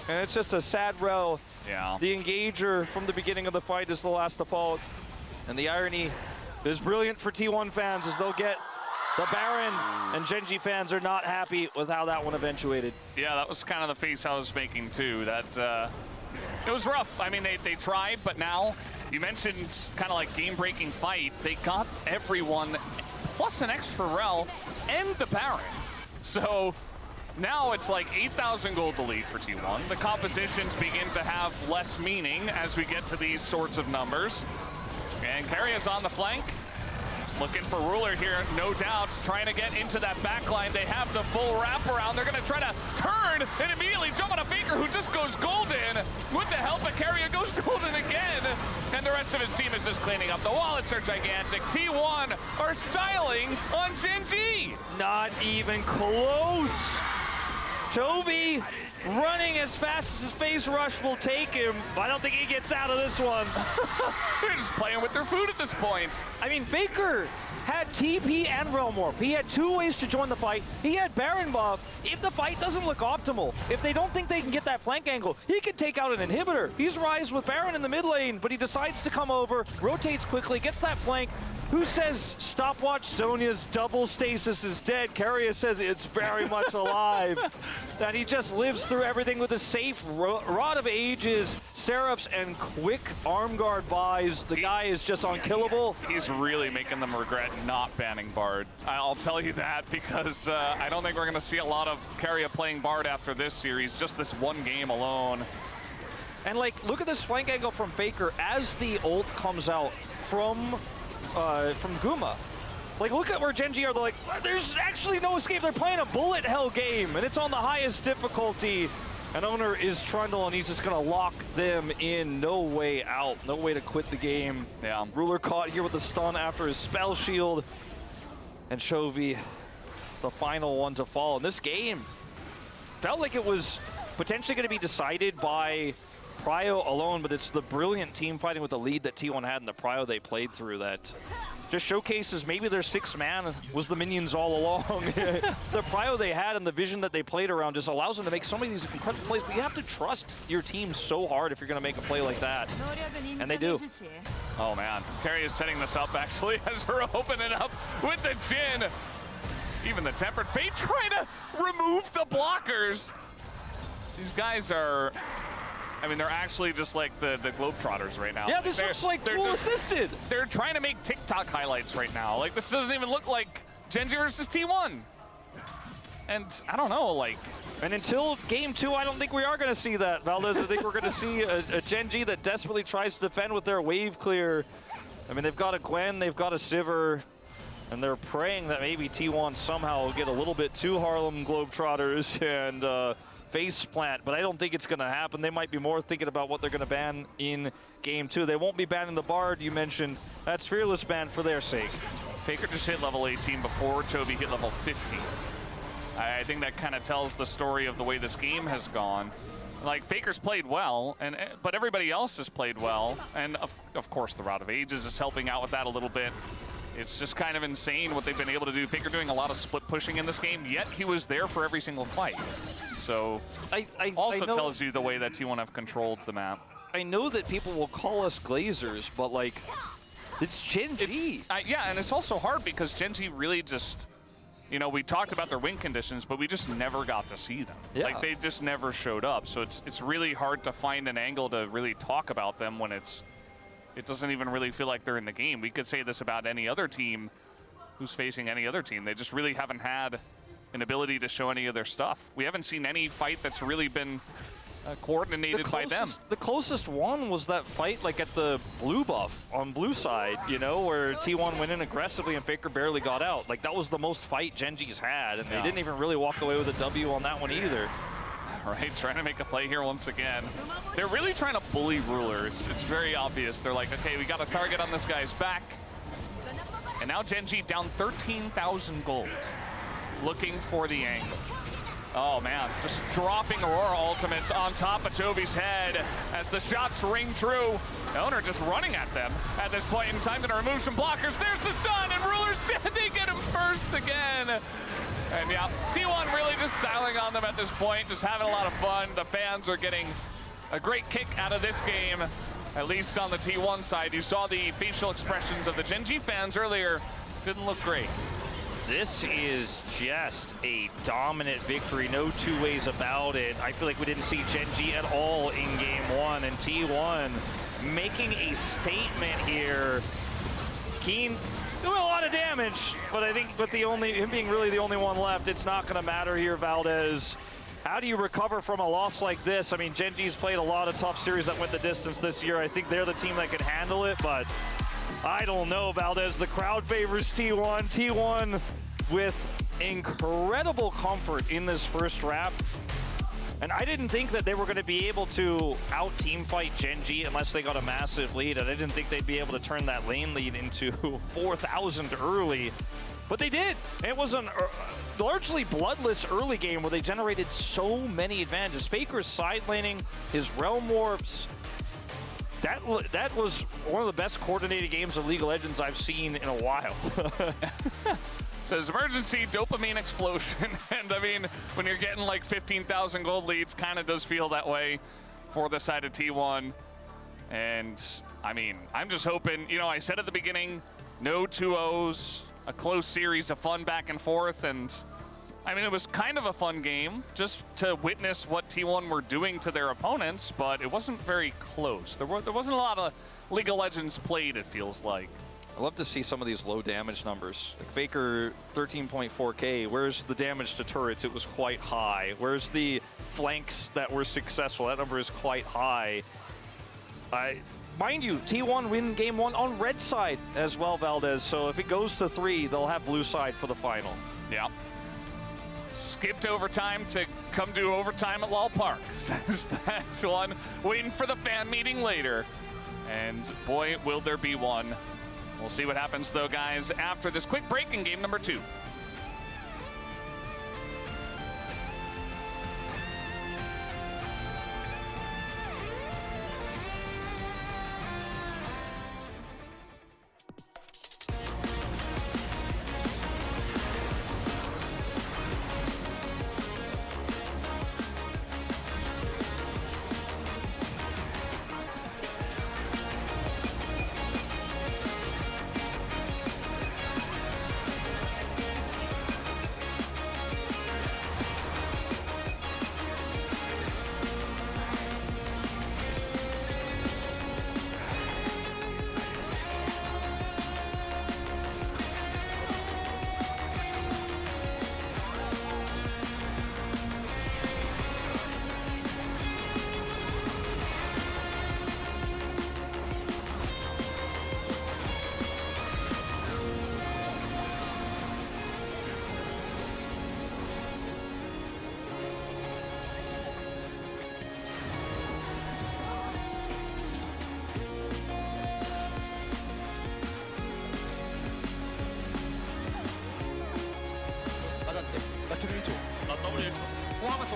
S2: and it's just a sad row.
S1: Yeah.
S2: The engager from the beginning of the fight is the last to fall. And the irony is brilliant for T1 fans as they'll get the Baron, and GENG fans are not happy with how that one eventuated.
S1: Yeah, that was kind of the face I was making too. That it was rough. I mean, they tried, but now you mentioned kind of like game-breaking fight. They got everyone plus an extra Rel and the Baron. So now it's like 8,000 gold to lead for T1. The compositions begin to have less meaning as we get to these sorts of numbers. And Carrier's on the flank. Looking for Ruler here, no doubts, trying to get into that backline. They have the full wraparound. They're going to try to turn and immediately jump on a Faker who just goes golden. With the help of Carrier, goes golden again. And the rest of his team is just cleaning up. The wallets are gigantic. T1 are styling on GENG.
S2: Not even close. Chovy running as fast as his phase rush will take him. I don't think he gets out of this one.
S1: They're just playing with their food at this point.
S2: I mean, Faker had TP and Realm Warp. He had 2 ways to join the fight. He had Baron buff. If the fight doesn't look optimal, if they don't think they can get that flank angle, he can take out an inhibitor. He's Rise with Baron in the mid lane, but he decides to come over, rotates quickly, gets that flank. Who says stopwatch Zhonya's double stasis is dead? Carrier says it's very much alive. That he just lives through everything with a safe Rod of Ages, Seraphs, and quick arm guard buys. The guy is just unkillable.
S1: He's really making them regret not banning Bard. I'll tell you that because I don't think we're going to see a lot of Carrier playing Bard after this series, just this one game alone.
S2: And like, look at this flank angle from Faker as the ult comes out from Guma. Like, look at where GENG are. They're like, there's actually no escape. They're playing a bullet hell game, and it's on the highest difficulty. And Owner is Trundle, and he's just going to lock them in. No way out. No way to quit the game.
S1: Yeah.
S2: Ruler caught here with a stun after his spell shield. And Chovy, the final one to fall. And this game felt like it was potentially going to be decided by Prio alone, but it's the brilliant team fighting with the lead that T1 had in the Prio they played through that just showcases maybe their 6th man was the minions all along. The prio they had and the vision that they played around just allows them to make so many of these incredible plays. But you have to trust your team so hard if you're going to make a play like that. And they do.
S1: Oh man, Carrie is setting this up actually as her open it up with the Jin. Even the Tempered Fate trying to remove the blockers. These guys are, I mean, they're actually just like the Globetrotters right now.
S2: Yeah, this looks like tool assisted.
S1: They're trying to make TikTok highlights right now. Like, this doesn't even look like GENG versus T1. And I don't know, like.
S2: And until game 2, I don't think we are going to see that, Valdez. I think we're going to see a GENG that desperately tries to defend with their wave clear. I mean, they've got a Gwen, they've got a Sivir, and they're praying that maybe T1 somehow will get a little bit too Harlem Globetrotters and face plant, but I don't think it's going to happen. They might be more thinking about what they're going to ban in game 2. They won't be banning the Bard, you mentioned. That's Fearless ban for their sake.
S1: Faker just hit level 18 before Toby hit level 15. I think that kind of tells the story of the way this game has gone. Like, Faker's played well, but everybody else has played well, and of course the Route of Ages is helping out with that a little bit. It's just kind of insane what they've been able to do. Faker doing a lot of split pushing in this game, yet he was there for every single fight. So, also tells you the way that T1 have controlled the map.
S2: I know that people will call us Glazers, but like, it's GENG.
S1: Yeah, and it's also hard because GENG really just, you know, we talked about their win conditions, but we just never got to see them.
S2: Yeah.
S1: Like, they just never showed up. So it's really hard to find an angle to really talk about them when it doesn't even really feel like they're in the game. We could say this about any other team who's facing any other team. They just really haven't had an ability to show any of their stuff. We haven't seen any fight that's really been coordinated by them.
S2: The closest one was that fight like at the blue buff on blue side, you know, where T1 went in aggressively and Faker barely got out. Like, that was the most fight GENG's had, and they didn't even really walk away with a W on that one either.
S1: Right, trying to make a play here once again. They're really trying to bully Ruler. It's very obvious. They're like, okay, we got a target on this guy's back. And now GENG down 13,000 gold, looking for the angle. Oh man, just dropping Aurora ultimates on top of Toby's head as the shots ring true. The owner just running at them at this point in time, gonna remove some blockers. There's the stun, and Ruler's dead. They get him first again. And yeah, T1 really just styling on them at this point, just having a lot of fun. The fans are getting a great kick out of this game, at least on the T1 side. You saw the facial expressions of the GENG fans earlier. Didn't look great.
S2: This is just a dominant victory, no two ways about it. I feel like we didn't see GENG at all in game 1, and T1 making a statement here. Keen doing a lot of damage, but I think with him being really the only one left, it's not going to matter here, Valdez. How do you recover from a loss like this? I mean, GENG's played a lot of tough series that went the distance this year. I think they're the team that can handle it, but I don't know, Valdez. The crowd favors T1. T1 with incredible comfort in this first draft. And I didn't think that they were going to be able to out-team fight GENG unless they got a massive lead. And I didn't think they'd be able to turn that lane lead into 4,000 early. But they did. It was a largely bloodless early game where they generated so many advantages. Faker's side laning, his Realm Warps. That was one of the best coordinated games of League of Legends I've seen in a while.
S1: Says emergency dopamine explosion. And I mean, when you're getting like 15,000 gold leads, kind of does feel that way for the side of T1. And I mean, I'm just hoping, you know, I said at the beginning, no 2-0s, a close series of fun back and forth. And I mean, it was kind of a fun game just to witness what T1 were doing to their opponents, but it wasn't very close. There wasn't a lot of League of Legends played, it feels like.
S2: I love to see some of these low damage numbers. Like Faker, 13.4K. Where's the damage to turrets? It was quite high. Where's the flanks that were successful? That number is quite high. Mind you, T1 win game 1 on red side as well, Valdez. So if it goes to 3, they'll have blue side for the final.
S1: Yeah. Skipped overtime to come do overtime at LOL Park. Says that one. Waiting for the fan meeting later. And boy, will there be one. We'll see what happens, though, guys, after this quick break in game number 2.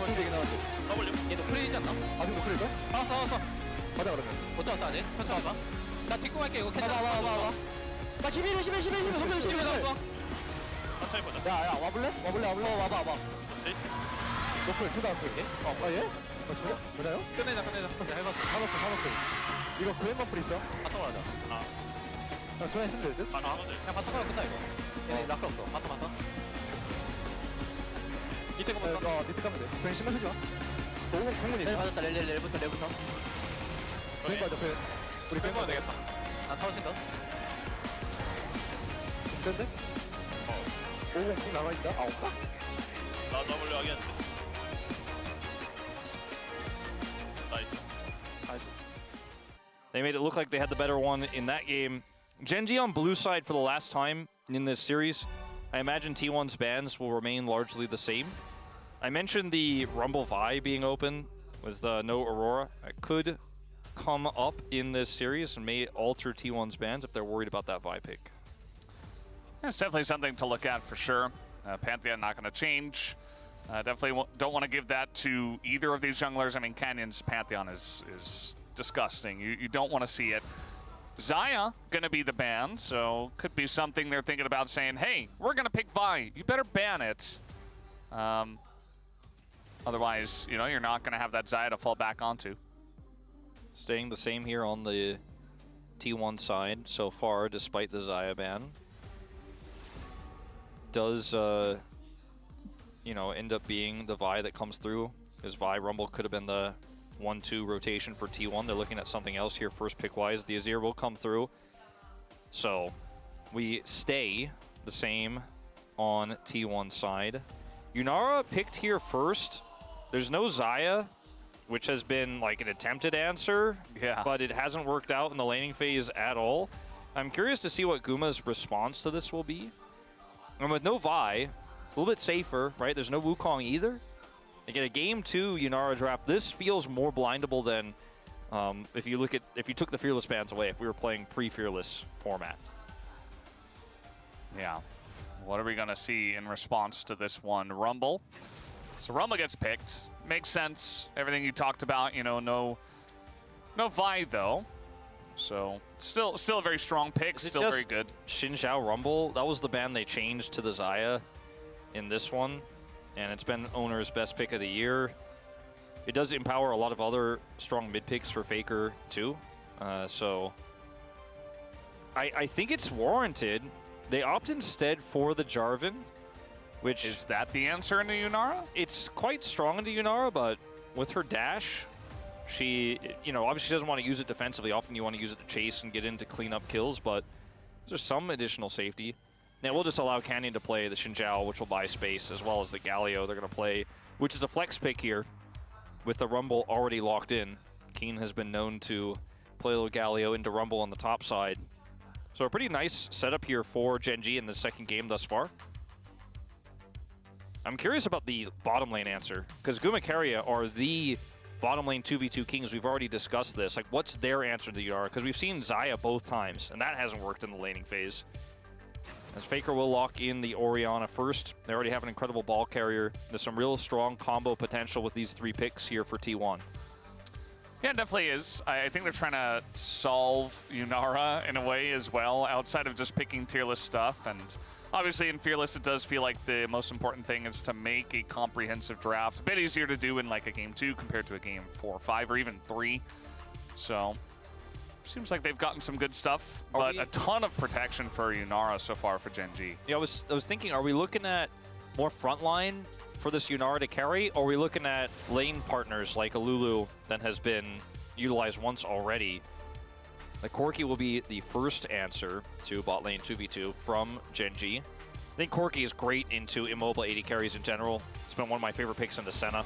S4: 어떻게 되긴 하는데.
S5: W.
S6: 얘 노플이지 않나?
S4: 아직 못 풀릴걸?
S6: 알았어.
S4: 가자 그러면.
S6: 못 왔다 아직. 천천히 와봐. 나 뒷고 갈게 이거. 괜찮아.
S4: 와봐. 나 11.
S6: 노플 나왔어.
S5: 천천히 보자.
S4: 야 와볼래? 와봐.
S5: 그렇지.
S4: 노플 투다 노플. 얘? 저래? 뭐냐요?
S6: 끝내자. 야 해봐.
S4: 사놓고. 이거 그랜 머플 있어?
S6: 바텀 하자.
S4: 나 전화 했으면 될 듯?
S5: 바로 하거든.
S6: 그냥 바텀 하면 끝나 이거. 얘네 라클 없어. 바텀.
S5: 이때 거 볼까?
S4: 밑에 가면 돼. 그냥 신경 쓰지 마. 공문 있어.
S6: 맞았다. 렐부터.
S4: 그랜 가자 그랜. 우리 그랜 가야 되겠다.
S6: 나 타워 친다.
S4: 근데? 50 남아있다? 없다?
S5: 나 W 하겠는데. 나이스.
S2: They made it look like they had the better one in that game. GENG on blue side for the last time in this series. I imagine T1's bans will remain largely the same. I mentioned the Rumble Vi being open with no Aurora. It could come up in this series and may alter T1's bans if they're worried about that Vi pick.
S1: It's definitely something to look at for sure. Pantheon not going to change. Definitely don't want to give that to either of these junglers. I mean, Canyon's Pantheon is disgusting. You don't want to see it. Xayah going to be the ban, so could be something they're thinking about saying, hey, we're going to pick Vi. You better ban it. Otherwise, you know, you're not going to have that Xayah to fall back onto.
S2: Staying the same here on the T1 side so far, despite the Xayah ban. Does, you know, end up being the Vi that comes through. Because Vi Rumble could have been the 1-2 rotation for T1. They're looking at something else here first pick-wise. The Azir will come through. So we stay the same on T1 side. Yunara picked here first. There's no Xayah, which has been like an attempted answer,
S1: Yeah.
S2: but it hasn't worked out in the laning phase at all. I'm curious to see what Guma's response to this will be. And with no Vi, it's a little bit safer, right? There's no Wukong either. They get a game 2 Yunara draft. This feels more blindable than if you took the Fearless bans away, if we were playing pre-Fearless format.
S1: Yeah. What are we going to see in response to this one? Rumble. So Rumble gets picked. Makes sense. Everything you talked about, you know, no Vi though. So still a very strong pick, still very good.
S2: Xin Zhao Rumble, that was the ban they changed to the Xayah in this one. And it's been Owner's best pick of the year. It does empower a lot of other strong mid picks for Faker too. So I think it's warranted. They opt instead for the Jarvan, which
S1: Is that the answer into Yunara?
S2: it's quite strong into Yunara, but with her dash, she, you know, obviously doesn't want to use it defensively. Often you want to use it to chase and get in to clean up kills, but there's some additional safety. Now we'll just allow Canyon to play the Xin Zhao, which will buy space, as well as the Galio they're going to play, which is a flex pick here with the Rumble already locked in. Keen has been known to play a little Galio into Rumble on the top side. So a pretty nice setup here for GENG in the second game thus far. I'm curious about the bottom lane answer, because Gumacaria are the bottom lane 2v2 kings. We've already discussed this. Like, what's their answer to Yara? Because we've seen Xayah both times, and that hasn't worked in the laning phase. As Faker will lock in the Orianna first. They already have an incredible ball carrier. There's some real strong combo potential with these 3 picks here for T1.
S1: Yeah, it definitely is. I think they're trying to solve Yunara in a way as well, outside of just picking tier list stuff. And obviously in Fearless, it does feel like the most important thing is to make a comprehensive draft. A bit easier to do in like a game 2 compared to a game 4 or 5 or even 3. So seems like they've gotten some good stuff, but a ton of protection for Yunara so far for GENG.
S2: Yeah, I was thinking, are we looking at more frontline for this Yunara to carry, or are we looking at lane partners like a Lulu that has been utilized once already? The Corki will be the first answer to bot lane 2v2 from GENG. I think Corki is great into immobile AD carries in general. It's been one of my favorite picks in the Senna.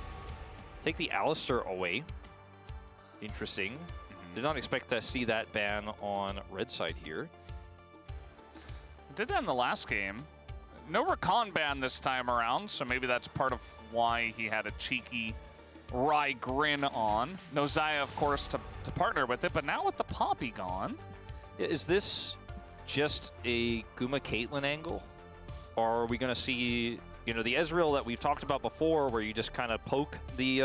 S2: Take the Alistar away. Interesting. Did not expect to see that ban on red side here.
S1: Did that in the last game. No Rakan ban this time around, so maybe that's part of why he had a cheeky wry grin on. No Xayah, of course, to partner with it, but now with the Poppy gone.
S2: Is this just a Guma Caitlyn angle? Or are we going to see you know, the Ezreal that we've talked about before, where you just kind of poke the,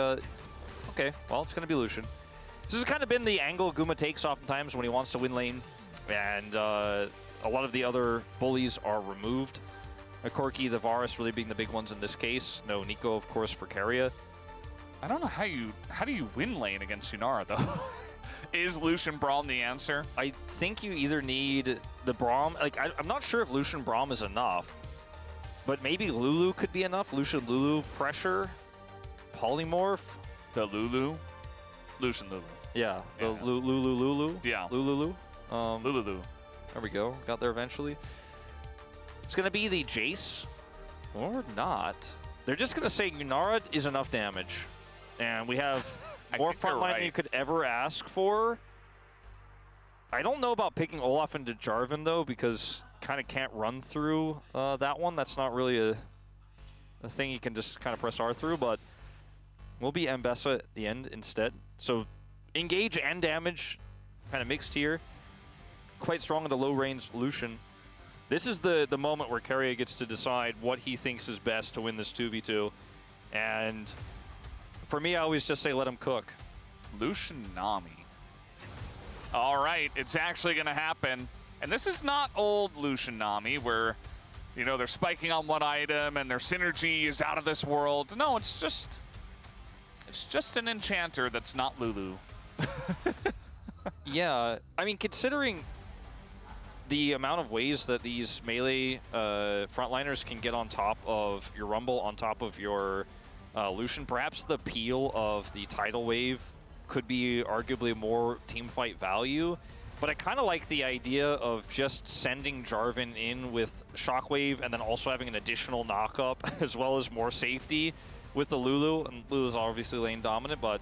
S2: okay, well, it's going to be Lucian. This has kind of been the angle Guma takes oftentimes when he wants to win lane, and a lot of the other bullies are removed. Corki, the Varus really being the big ones in this case. No Nico, of course, for Keria.
S1: I don't know how do you win lane against Yunara though? Is Lucian Braum the answer?
S2: I think you either need the Braum, like I'm not sure if Lucian Braum is enough, but maybe Lulu could be enough. Lucian Lulu pressure, polymorph.
S1: The Lulu? Lucian Lulu.
S2: Yeah, the
S1: Yeah.
S2: Lulu.
S1: Yeah.
S2: Lulu.
S1: Lulu.
S2: There we go. Got there eventually. It's going to be the Jace or not. They're just going to say Yunara is enough damage. And we have more
S1: think they're
S2: frontline than
S1: right.
S2: you could ever ask for. I don't know about picking Olaf into Jarvan, though, because kind of can't run through that one. That's not really a thing you can just kind of press R through, but we'll be Ambessa at the end instead. So engage and damage kind of mixed here. Quite strong in the low range Lucian. This is the moment where Keria gets to decide what he thinks is best to win this 2v2. And for me, I always just say let him cook.
S1: Lucian Nami. All right, it's actually going to happen. And this is not old Lucian Nami where, you know, they're spiking on one item and their synergy is out of this world. No, it's just an enchanter that's not Lulu.
S2: Yeah, I mean, considering the amount of ways that these melee frontliners can get on top of your Rumble, on top of your Lucian, perhaps the peel of the tidal wave could be arguably more teamfight value. But I kind of like the idea of just sending Jarvan in with Shockwave and then also having an additional knock-up as well as more safety with the Lulu. And Lulu's obviously lane dominant, but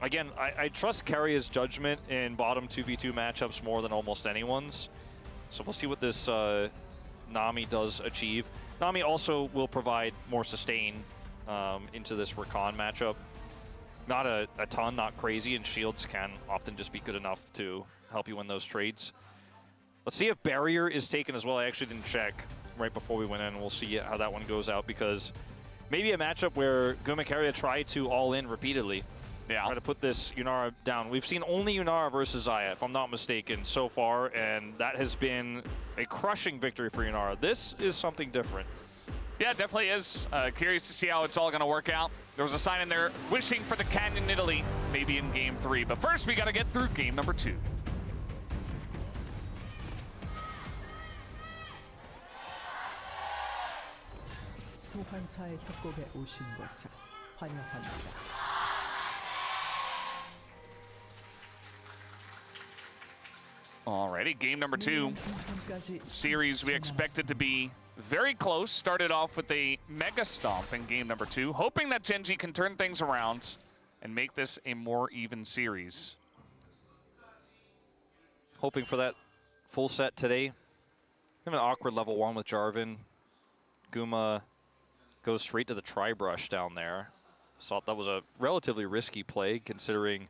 S2: again, I trust Keria's judgment in bottom 2v2 matchups more than almost anyone's. So we'll see what this Nami does achieve. Nami also will provide more sustain into this Rakan matchup. Not a ton, not crazy, and shields can often just be good enough to help you win those trades. Let's see if Barrier is taken as well. I actually didn't check right before we went in. We'll see how that one goes out, because maybe a matchup where Guma Keria try to all in repeatedly.
S1: Yeah.
S2: Try to put this Yunara down. We've seen only Yunara versus Xayah, if I'm not mistaken, so far, and that has been a crushing victory for Yunara. This is something different.
S1: Yeah, it definitely is. Curious to see how it's all going to work out. There was a sign in there wishing for the Canyon Italy, maybe in Game 3. But first, we got to get through Game number 2.
S3: 소환사의 협곡에 오신 것을 환영합니다.
S1: Alrighty, game number 2. Series we expected to be very close. Started off with a mega stomp in game number 2, hoping that GENG can turn things around and make this a more even series.
S2: Hoping for that full set today. We have an awkward level 1 with Jarvan. Guma goes straight to the tri-brush down there. Thought that was a relatively risky play, considering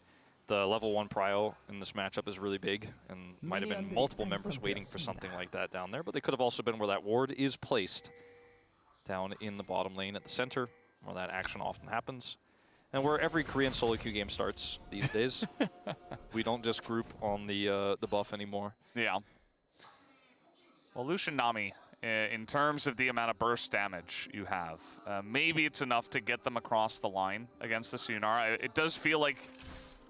S2: the level 1 prio in this matchup is really big, and might have been multiple members waiting for something like that down there, but they could have also been where that ward is placed, down in the bottom lane at the center, where that action often happens, and where every Korean solo queue game starts these days. We don't just group on the buff anymore.
S1: Yeah. Well, Lucian Nami, in terms of the amount of burst damage you have, maybe it's enough to get them across the line against this Yunara. It does feel like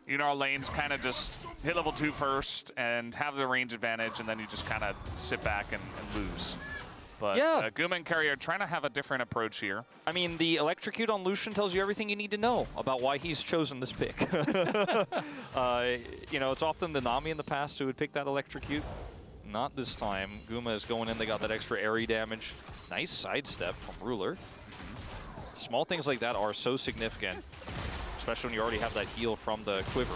S1: Yunara lanes kind of just hit level 2 first and have the range advantage, and then you just kind of sit back and lose. But
S2: yeah.
S1: Guma and Keria are trying to have a different approach here.
S2: I mean, the Electrocute on Lucian tells you everything you need to know about why he's chosen this pick. You know, it's often the Nami in the past who would pick that Electrocute. Not this time. Guma is going in. They got that extra airy damage. Nice sidestep from Ruler. Small things like that are so significant, especially when you already have that heal from the quiver.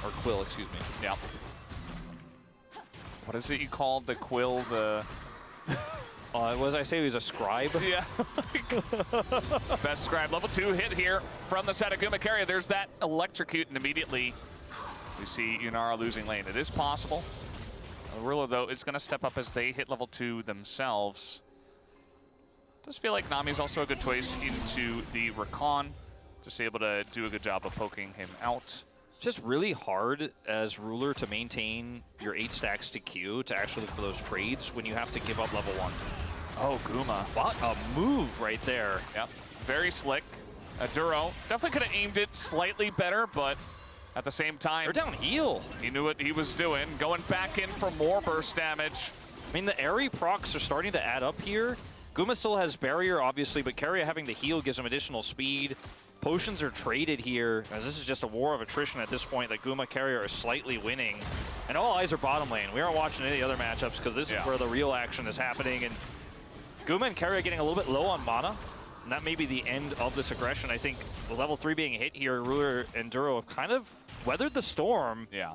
S2: Or quill, excuse me.
S1: Yeah. What is it you called the quill? The...
S2: What did I say? He was a scribe?
S1: Yeah. Best scribe. Level 2 hit here from the side of Guma Keria. There's that Electrocute, and immediately we see Yunara losing lane. It is possible. Ruler, though, is going to step up as they hit level 2 themselves. Does feel like Nami's also a good choice into the Recon. Just able to do a good job of poking him out.
S2: Just really hard as Ruler to maintain your 8 stacks to Q to actually look for those trades when you have to give up level 1.
S1: Oh, Guma.
S2: What a move right there.
S1: Yep, very slick. Duro definitely could have aimed it slightly better, but at the same time,
S2: They're down heal.
S1: he knew what he was doing. Going back in for more burst damage.
S2: I mean, the Airy procs are starting to add up here. Guma still has barrier, obviously, but Keria having the heal gives him additional speed. Potions are traded here, as this is just a war of attrition at this point that Guma Keria are slightly winning. And all eyes are bottom lane. We aren't watching any other matchups because this is where the real action is happening. And Guma and Keria getting a little bit low on mana. And that may be the end of this aggression. I think the level 3 being hit here, Ruler and Duro have kind of weathered the storm.
S1: Yeah.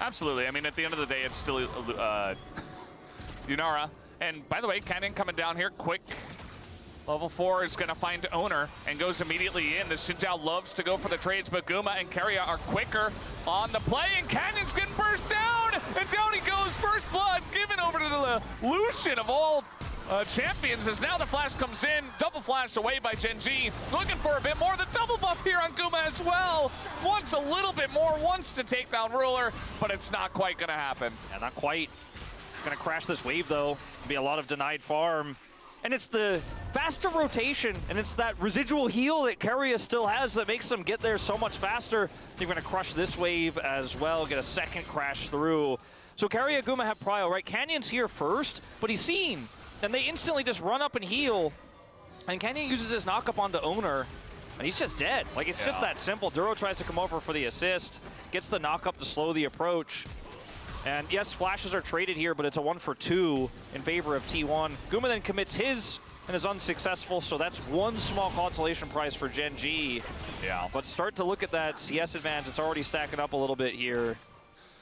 S1: Absolutely. I mean, at the end of the day, it's still Yunara. And by the way, Canyon coming down here quick. Level 4 is going to find owner and goes immediately in. The Xin Zhao loves to go for the trades, but Guma and Keria are quicker on the play, and Canyon's getting burst down, and down he goes. First blood given over to the Lucian of all champions, as now the flash comes in. Double flash away by GENG. Looking for a bit more. The double buff here on Guma as well. Wants a little bit more, wants to take down Ruler, but it's not quite going to happen.
S2: Yeah, not quite. Going to crash this wave, though. Be a lot of denied farm. And it's the faster rotation, and it's that residual heal that Keria still has that makes them get there so much faster. They're going to crush this wave as well, get a second crash through. So Keria, Guma have prio, right? Canyon's here first, but he's seen. And they instantly just run up and heal. And Canyon uses his knock-up onto Owner, and he's just dead. Like, it's just that simple. Duro tries to come over for the assist, gets the knock-up to slow the approach. And yes, flashes are traded here, but it's a 1-for-2 in favor of T1. Guma then commits his and is unsuccessful, so that's one small consolation prize for GENG.
S1: Yeah.
S2: But start to look at that CS advantage. It's already stacking up a little bit here.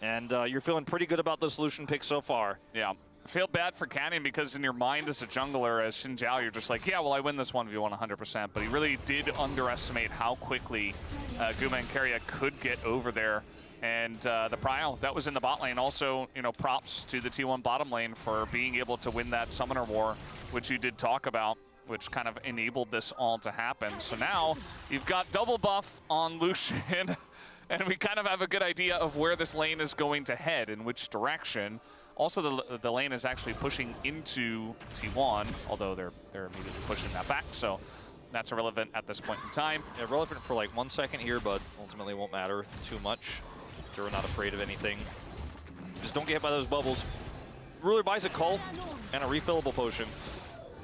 S2: And you're feeling pretty good about the solution pick so far.
S1: Yeah. I feel bad for Canyon because in your mind as a jungler, as Xin Zhao, you're just like, yeah, well, I win this 1v1 100%. But he really did underestimate how quickly Guma and Keria could get over there. And the prio that was in the bot lane also, you know, props to the T1 bottom lane for being able to win that summoner war, which you did talk about, which kind of enabled this all to happen. So now you've got double buff on Lucian, and we kind of have a good idea of where this lane is going to head, in which direction. Also, the lane is actually pushing into T1, although they're immediately pushing that back. So that's irrelevant at this point in time.
S2: Yeah, relevant for like 1 second here, but ultimately won't matter too much. They're not afraid of anything. Just don't get hit by those bubbles. Ruler buys a Cull and a refillable potion.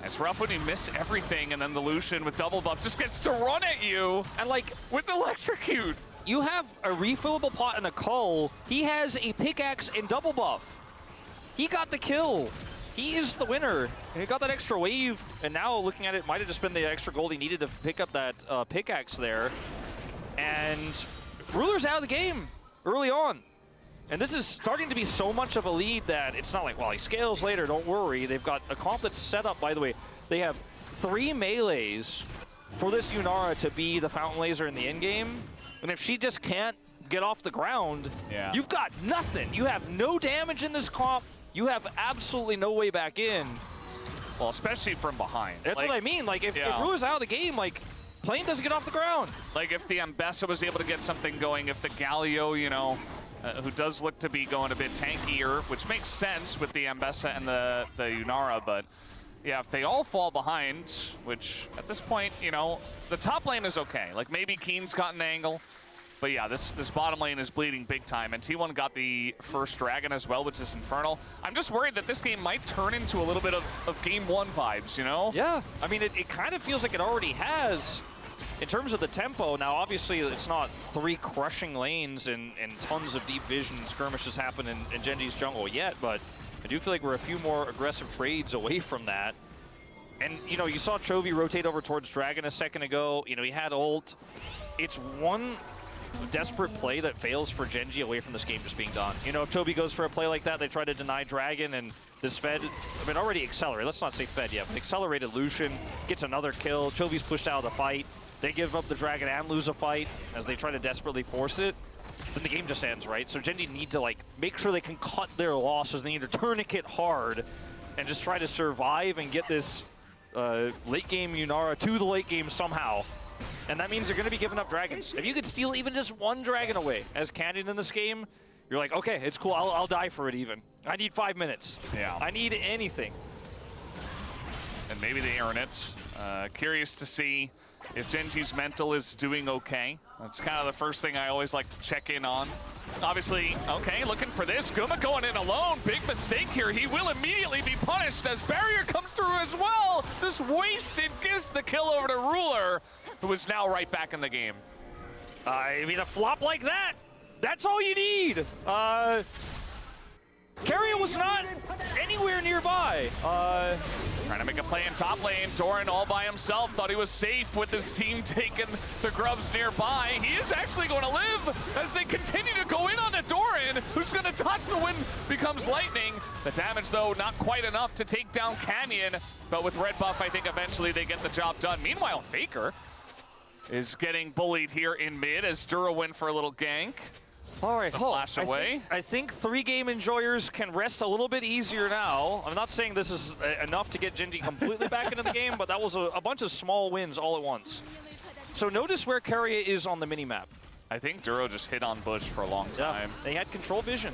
S1: It's rough when you miss everything, and then the Lucian with double buff just gets to run at you, and like with electrocute.
S2: You have a refillable pot and a Cull. He has a pickaxe and double buff. He got the kill. He is the winner. And he got that extra wave, and now looking at it, might have just been the extra gold he needed to pick up that pickaxe there. And Ruler's out of the game early on. And this is starting to be so much of a lead that it's not like, well, he scales later, don't worry. They've got a comp that's set up, by the way. They have 3 melees for this Yunara to be the Fountain Laser in the end game. And if she just can't get off the ground, you've got nothing. You have no damage in this comp. You have absolutely no way back in.
S1: Well, especially from behind.
S2: That's what I mean. Like, if Ruler's out of the game, like, Plane doesn't get off the ground.
S1: Like, if the Ambessa was able to get something going, if the Galio, you know, who does look to be going a bit tankier, which makes sense with the Ambessa and the Yunara, but yeah, if they all fall behind, which at this point, you know, the top lane is okay. Like, maybe Keen's got an angle, but yeah, this bottom lane is bleeding big time, and T1 got the first dragon as well, which is Infernal. I'm just worried that this game might turn into a little bit of Game 1 vibes, you know?
S2: Yeah, I mean, it kind of feels like it already has. In terms of the tempo, now obviously it's not 3 crushing lanes and tons of deep vision skirmishes happen in GENG's jungle yet, but I do feel like we're a few more aggressive trades away from that. And, you know, you saw Chovy rotate over towards Dragon a second ago. You know, he had ult. It's one desperate play that fails for GENG away from this game just being done. You know, if Chovy goes for a play like that, they try to deny Dragon, and this Fed, I mean, already accelerated. Let's not say Fed yet, but accelerated Lucian gets another kill. Chovy's pushed out of the fight. They give up the Dragon and lose a fight as they try to desperately force it. Then the game just ends, right? So GENG need to, like, make sure they can cut their losses. They need to tourniquet hard and just try to survive and get this late game Yunara to the late game somehow. And that means you're going to be giving up dragons. If you could steal even just one dragon away as Canyon in this game, you're like, okay, it's cool, I'll die for it even. I need 5 minutes.
S1: Yeah.
S2: I need anything.
S1: And maybe they earn it. Curious to see if GENG's mental is doing okay. That's kind of the first thing I always like to check in on. Obviously, okay, looking for this. Guma going in alone. Big mistake here. He will immediately be punished as Barrier comes through as well. Just wasted, gives the kill over to Ruler, who is now right back in the game.
S2: I mean, a flop like that, that's all you need. Carrier was not anywhere nearby.
S1: Trying to make a play in top lane. Doran all by himself. Thought he was safe with his team taking the grubs nearby. He is actually going to live as they continue to go in on the Doran, who's going to touch the wind, becomes lightning. The damage, though, not quite enough to take down Canyon. But with red buff, I think eventually they get the job done. Meanwhile, Faker is getting bullied here in mid as Duro went for a little gank.
S2: All right,
S1: Flash away.
S2: I think 3-game enjoyers can rest a little bit easier now. I'm not saying this is enough to get GENG completely back into the game, but that was a bunch of small wins all at once. So notice where Carrier is on the minimap.
S1: I think Duro just hit on Bush for a long time.
S2: They had control vision.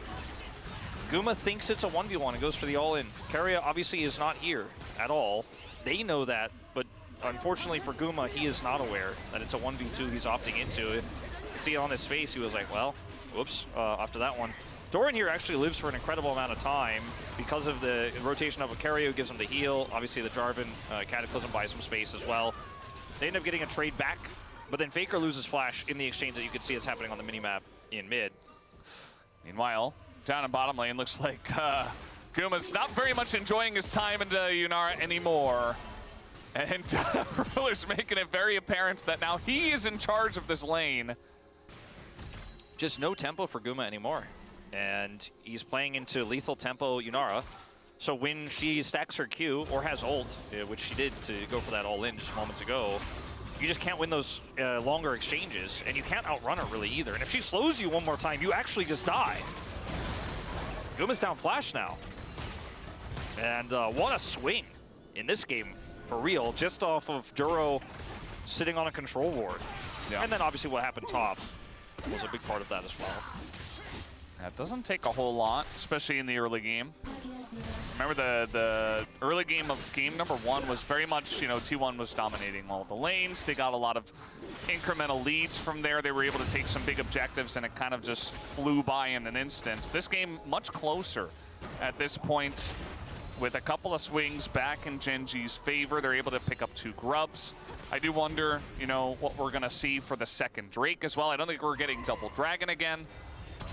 S2: Guma thinks it's a 1v1 and goes for the all-in. Carrier obviously is not here at all. They know that, but unfortunately for Guma, he is not aware that it's a 1v2 he's opting into. You see on his face, he was like, well, whoops, after that one. Doran here actually lives for an incredible amount of time because of the rotation of a Carrier who gives him the heal. Obviously the Jarvan Cataclysm buys some space as well. They end up getting a trade back, but then Faker loses Flash in the exchange that you can see is happening on the minimap in mid.
S1: Meanwhile, down in bottom lane, looks like Guma's not very much enjoying his time into Yunara anymore. And Ruler's making it very apparent that now he is in charge of this lane.
S2: Just no tempo for Guma anymore. And he's playing into lethal tempo Yunara. So when she stacks her Q or has ult, which she did to go for that all-in just moments ago, you just can't win those longer exchanges, and you can't outrun her really either. And if she slows you one more time, you actually just die. Guma's down Flash now. And what a swing in this game, for real, just off of Duro sitting on a control ward. Yeah. And then obviously what happened top was a big part of that as well.
S1: That doesn't take a whole lot, especially in the early game. Remember the early game of game number 1 was very much, you know, T1 was dominating all the lanes. They got a lot of incremental leads from there. They were able to take some big objectives and it kind of just flew by in an instant. This game much closer at this point with a couple of swings back in GENG's favor. They're able to pick up 2 grubs. I do wonder, you know, what we're going to see for the second Drake as well. I don't think we're getting double dragon again.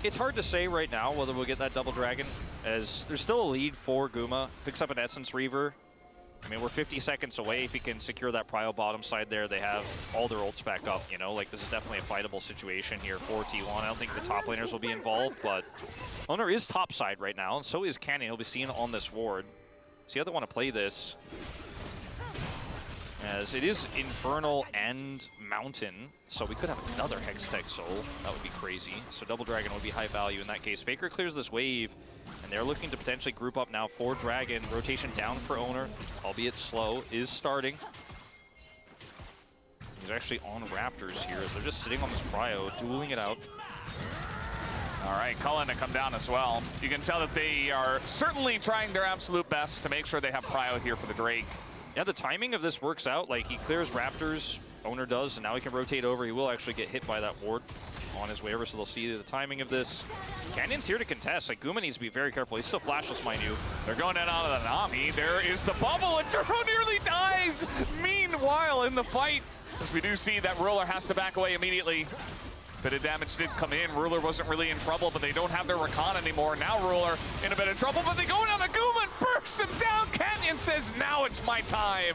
S2: It's hard to say right now whether we'll get that double dragon, as there's still a lead for Guma. Picks up an Essence Reaver. I mean, we're 50 seconds away. If he can secure that prio bottom side there, they have all their ults back up, you know? Like, this is definitely a fightable situation here for T1. I don't think the top laners will be involved, but Owner is top side right now, and so is Canyon. He'll be seen on this ward. So you either want to play this, as it is Infernal and Mountain, so we could have another Hextech Soul. That would be crazy. So Double Dragon would be high value in that case. Faker clears this wave, and they're looking to potentially group up now for Dragon. Rotation down for Owner, albeit slow, is starting. He's actually on Raptors here, as they're just sitting on this prio, dueling it out.
S1: All right, Cullen to come down as well. You can tell that they are certainly trying their absolute best to make sure they have prio here for the Drake.
S2: Yeah, the timing of this works out. Like, he clears Raptors, Owner does, and now he can rotate over. He will actually get hit by that ward on his way over, so they'll see the timing of this. Canyon's here to contest. Like, Guma needs to be very careful. He's still flashless, mind you.
S1: They're going in on the Nami. There is the bubble, and Duro nearly dies. Meanwhile, in the fight, as we do see that Ruler has to back away immediately. Bit of damage did come in. Ruler wasn't really in trouble, but they don't have their Rakan anymore. Now Ruler in a bit of trouble, but they go in on the Guma and burst him down. Canyon says, now it's my time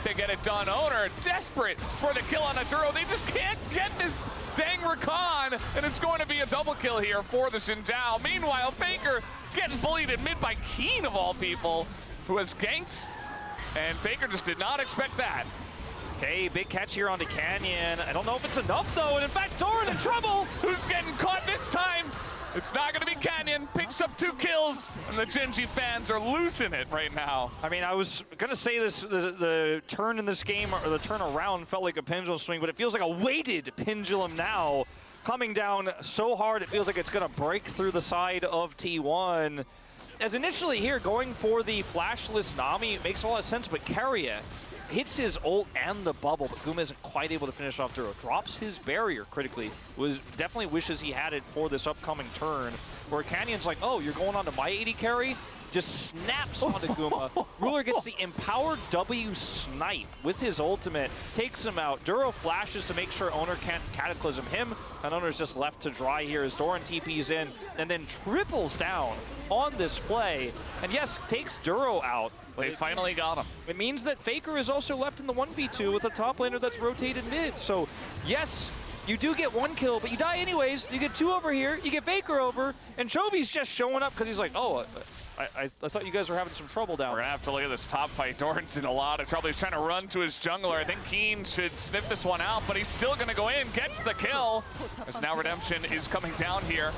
S1: to get it done. Owner desperate for the kill on a Duro. They just can't get this dang Rakan, and it's going to be a double kill here for the Xinjiao. Meanwhile, Faker getting bullied in mid by Keen of all people, who has ganked, and Faker just did not expect that.
S2: Okay, big catch here onto Canyon. I don't know if it's enough, though, and in fact, Doran in trouble!
S1: Who's getting caught this time? It's not going to be Canyon. Picks up 2 kills, and the GENG fans are losing it right now.
S2: I mean, I was gonna say this: the turn in this game, or the turn around, felt like a pendulum swing, but it feels like a weighted pendulum now, coming down so hard it feels like it's gonna break through the side of T1. As initially here, going for the flashless Nami makes a lot of sense, but Keria hits his ult and the bubble, but Guma isn't quite able to finish off Duro. Drops his barrier critically. Definitely wishes he had it for this upcoming turn, where Canyon's like, oh, you're going on to my 80 carry? Just snaps onto Guma. Ruler gets the empowered W snipe with his ultimate, takes him out. Duro flashes to make sure Owner can't cataclysm him, and Owner's just left to dry here as Doran TP's in, and then triples down on this play, and yes, takes Duro out.
S1: They finally got him.
S2: It means that Faker is also left in the 1v2 with a top laner that's rotated mid. So, yes, you do get 1 kill, but you die anyways. You get 2 over here, you get Faker over, and Chovy's just showing up because he's like, oh, I thought you guys were having some trouble down.
S1: We're going to have to look at this top fight. Doran's in a lot of trouble. He's trying to run to his jungler. I think Keen should sniff this one out, but he's still going to go in, gets the kill. As now Redemption is coming down here.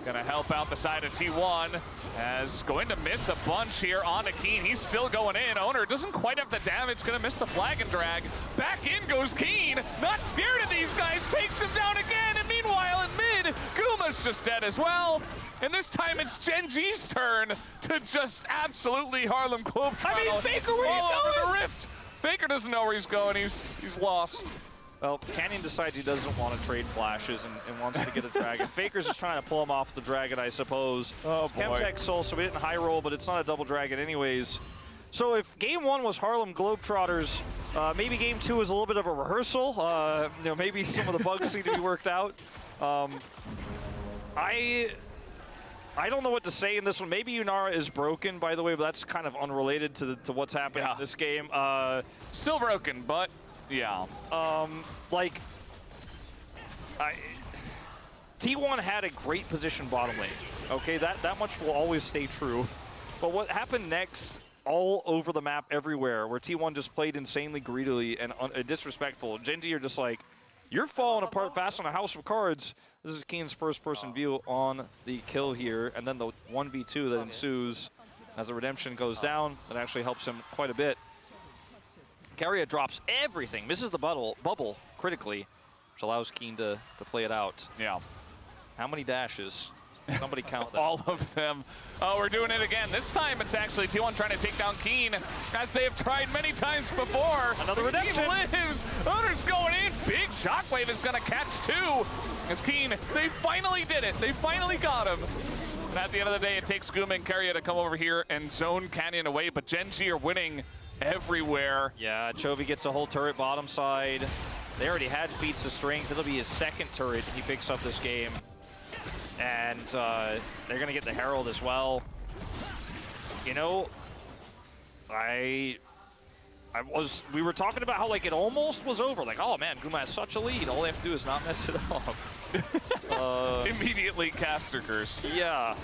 S1: Gonna help out the side of T1, as going to miss a bunch here onto Keen. He's still going in. Owner doesn't quite have the damage, gonna miss the flag and drag. Back in goes Keen, not scared of these guys, takes him down again, and meanwhile in mid, Guma's just dead as well. And this time it's GENG's turn to just absolutely Harlem Globetrotter.
S2: I mean, Faker, where
S1: all
S2: you
S1: over
S2: going?
S1: the rift. Faker doesn't know where he's going, he's lost.
S2: Well, Canyon decides he doesn't want to trade flashes and wants to get a dragon. Faker's just trying to pull him off the dragon, I suppose.
S1: Oh, boy.
S2: Chemtech Soul, so we didn't high roll, but it's not a double dragon anyways. So if game 1 was Harlem Globetrotters, maybe game 2 is a little bit of a rehearsal. You know, maybe some of the bugs need to be worked out. I don't know what to say in this one. Maybe Yunara is broken, by the way, but that's kind of unrelated to what's happening in this game.
S1: Still broken, but yeah.
S2: Like, T1 had a great position bottom lane. Okay, that much will always stay true. But what happened next, all over the map, everywhere, where T1 just played insanely greedily and disrespectful. GENG are just like, you're falling apart fast on a house of cards. This is Keen's first-person view on the kill here, and then the 1v2 that ensues as the Redemption goes down. That actually helps him quite a bit. Keria drops everything, misses the bubble critically, which allows Keen to play it out.
S1: Yeah.
S2: How many dashes? Somebody count them.
S1: All of them. Oh, we're doing it again. This time it's actually T1 trying to take down Keen, as they have tried many times before.
S2: Another Redemption.
S1: Keen lives. Owner's going in. Big shockwave is going to catch 2. As Keen, they finally did it. They finally got him. And at the end of the day, it takes Guma and Keria to come over here and zone Canyon away, but GENG are winning everywhere.
S2: Yeah, Chovy gets a whole turret bottom side. They already had feats of strength. It'll be his 2nd turret he picks up this game. And they're gonna get the Herald as well. You know, we were talking about how like it almost was over. Like, oh man, Guma has such a lead. All they have to do is not mess it up.
S1: Immediately caster curse.
S2: Yeah.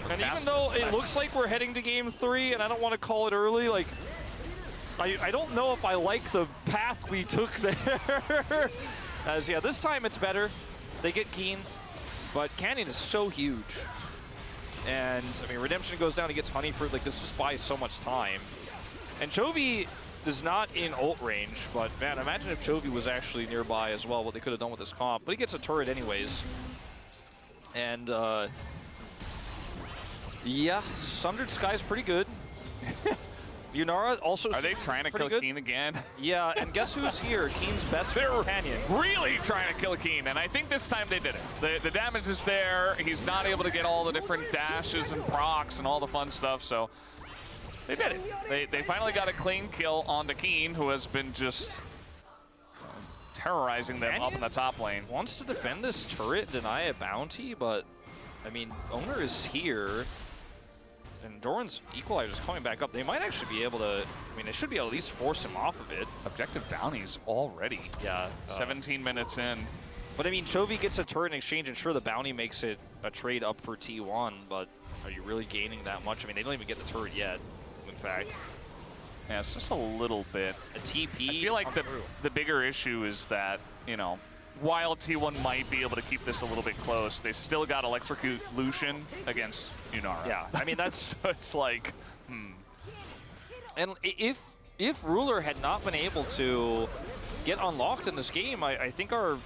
S2: And even though it looks like we're heading to game 3, and I don't want to call it early, like, I don't know if I like the path we took there. As, yeah, this time it's better. They get Keen, but Canyon is so huge. And, I mean, Redemption goes down, he gets Honeyfruit. Like, this just buys so much time. And Chovy is not in ult range, but, man, imagine if Chovy was actually nearby as well, what they could have done with this comp. But he gets a turret anyways. And, yeah, Sundered Sky's pretty good. Yunara also.
S1: Are they trying to kill Keen again?
S2: Yeah, and guess who's here? Keen's best companion.
S1: Really trying to kill Keen, and I think this time they did it. The damage is there. He's not able to get all the different dashes and procs and all the fun stuff, so they did it. They finally got a clean kill onto Keen, who has been just terrorizing them up in the top lane.
S2: Wants to defend this turret, deny a bounty, but I mean, Owner is here. And Doran's Equalizer's coming back up. They might actually be able to, I mean, they should be able to at least force him off of it.
S1: Objective bounties already.
S2: Yeah.
S1: 17 minutes in.
S2: But I mean, Chovy gets a turret in exchange, and sure, the bounty makes it a trade up for T1, but are you really gaining that much? I mean, they don't even get the turret yet, in fact.
S1: Yeah, it's just a little bit.
S2: A TP.
S1: I feel like the bigger issue is that, you know, while T1 might be able to keep this a little bit close, they still got Electrocute Lucian against Yunara.
S2: Yeah, I mean, that's...
S1: So it's like,
S2: And if Ruler had not been able to get unlocked in this game, I think our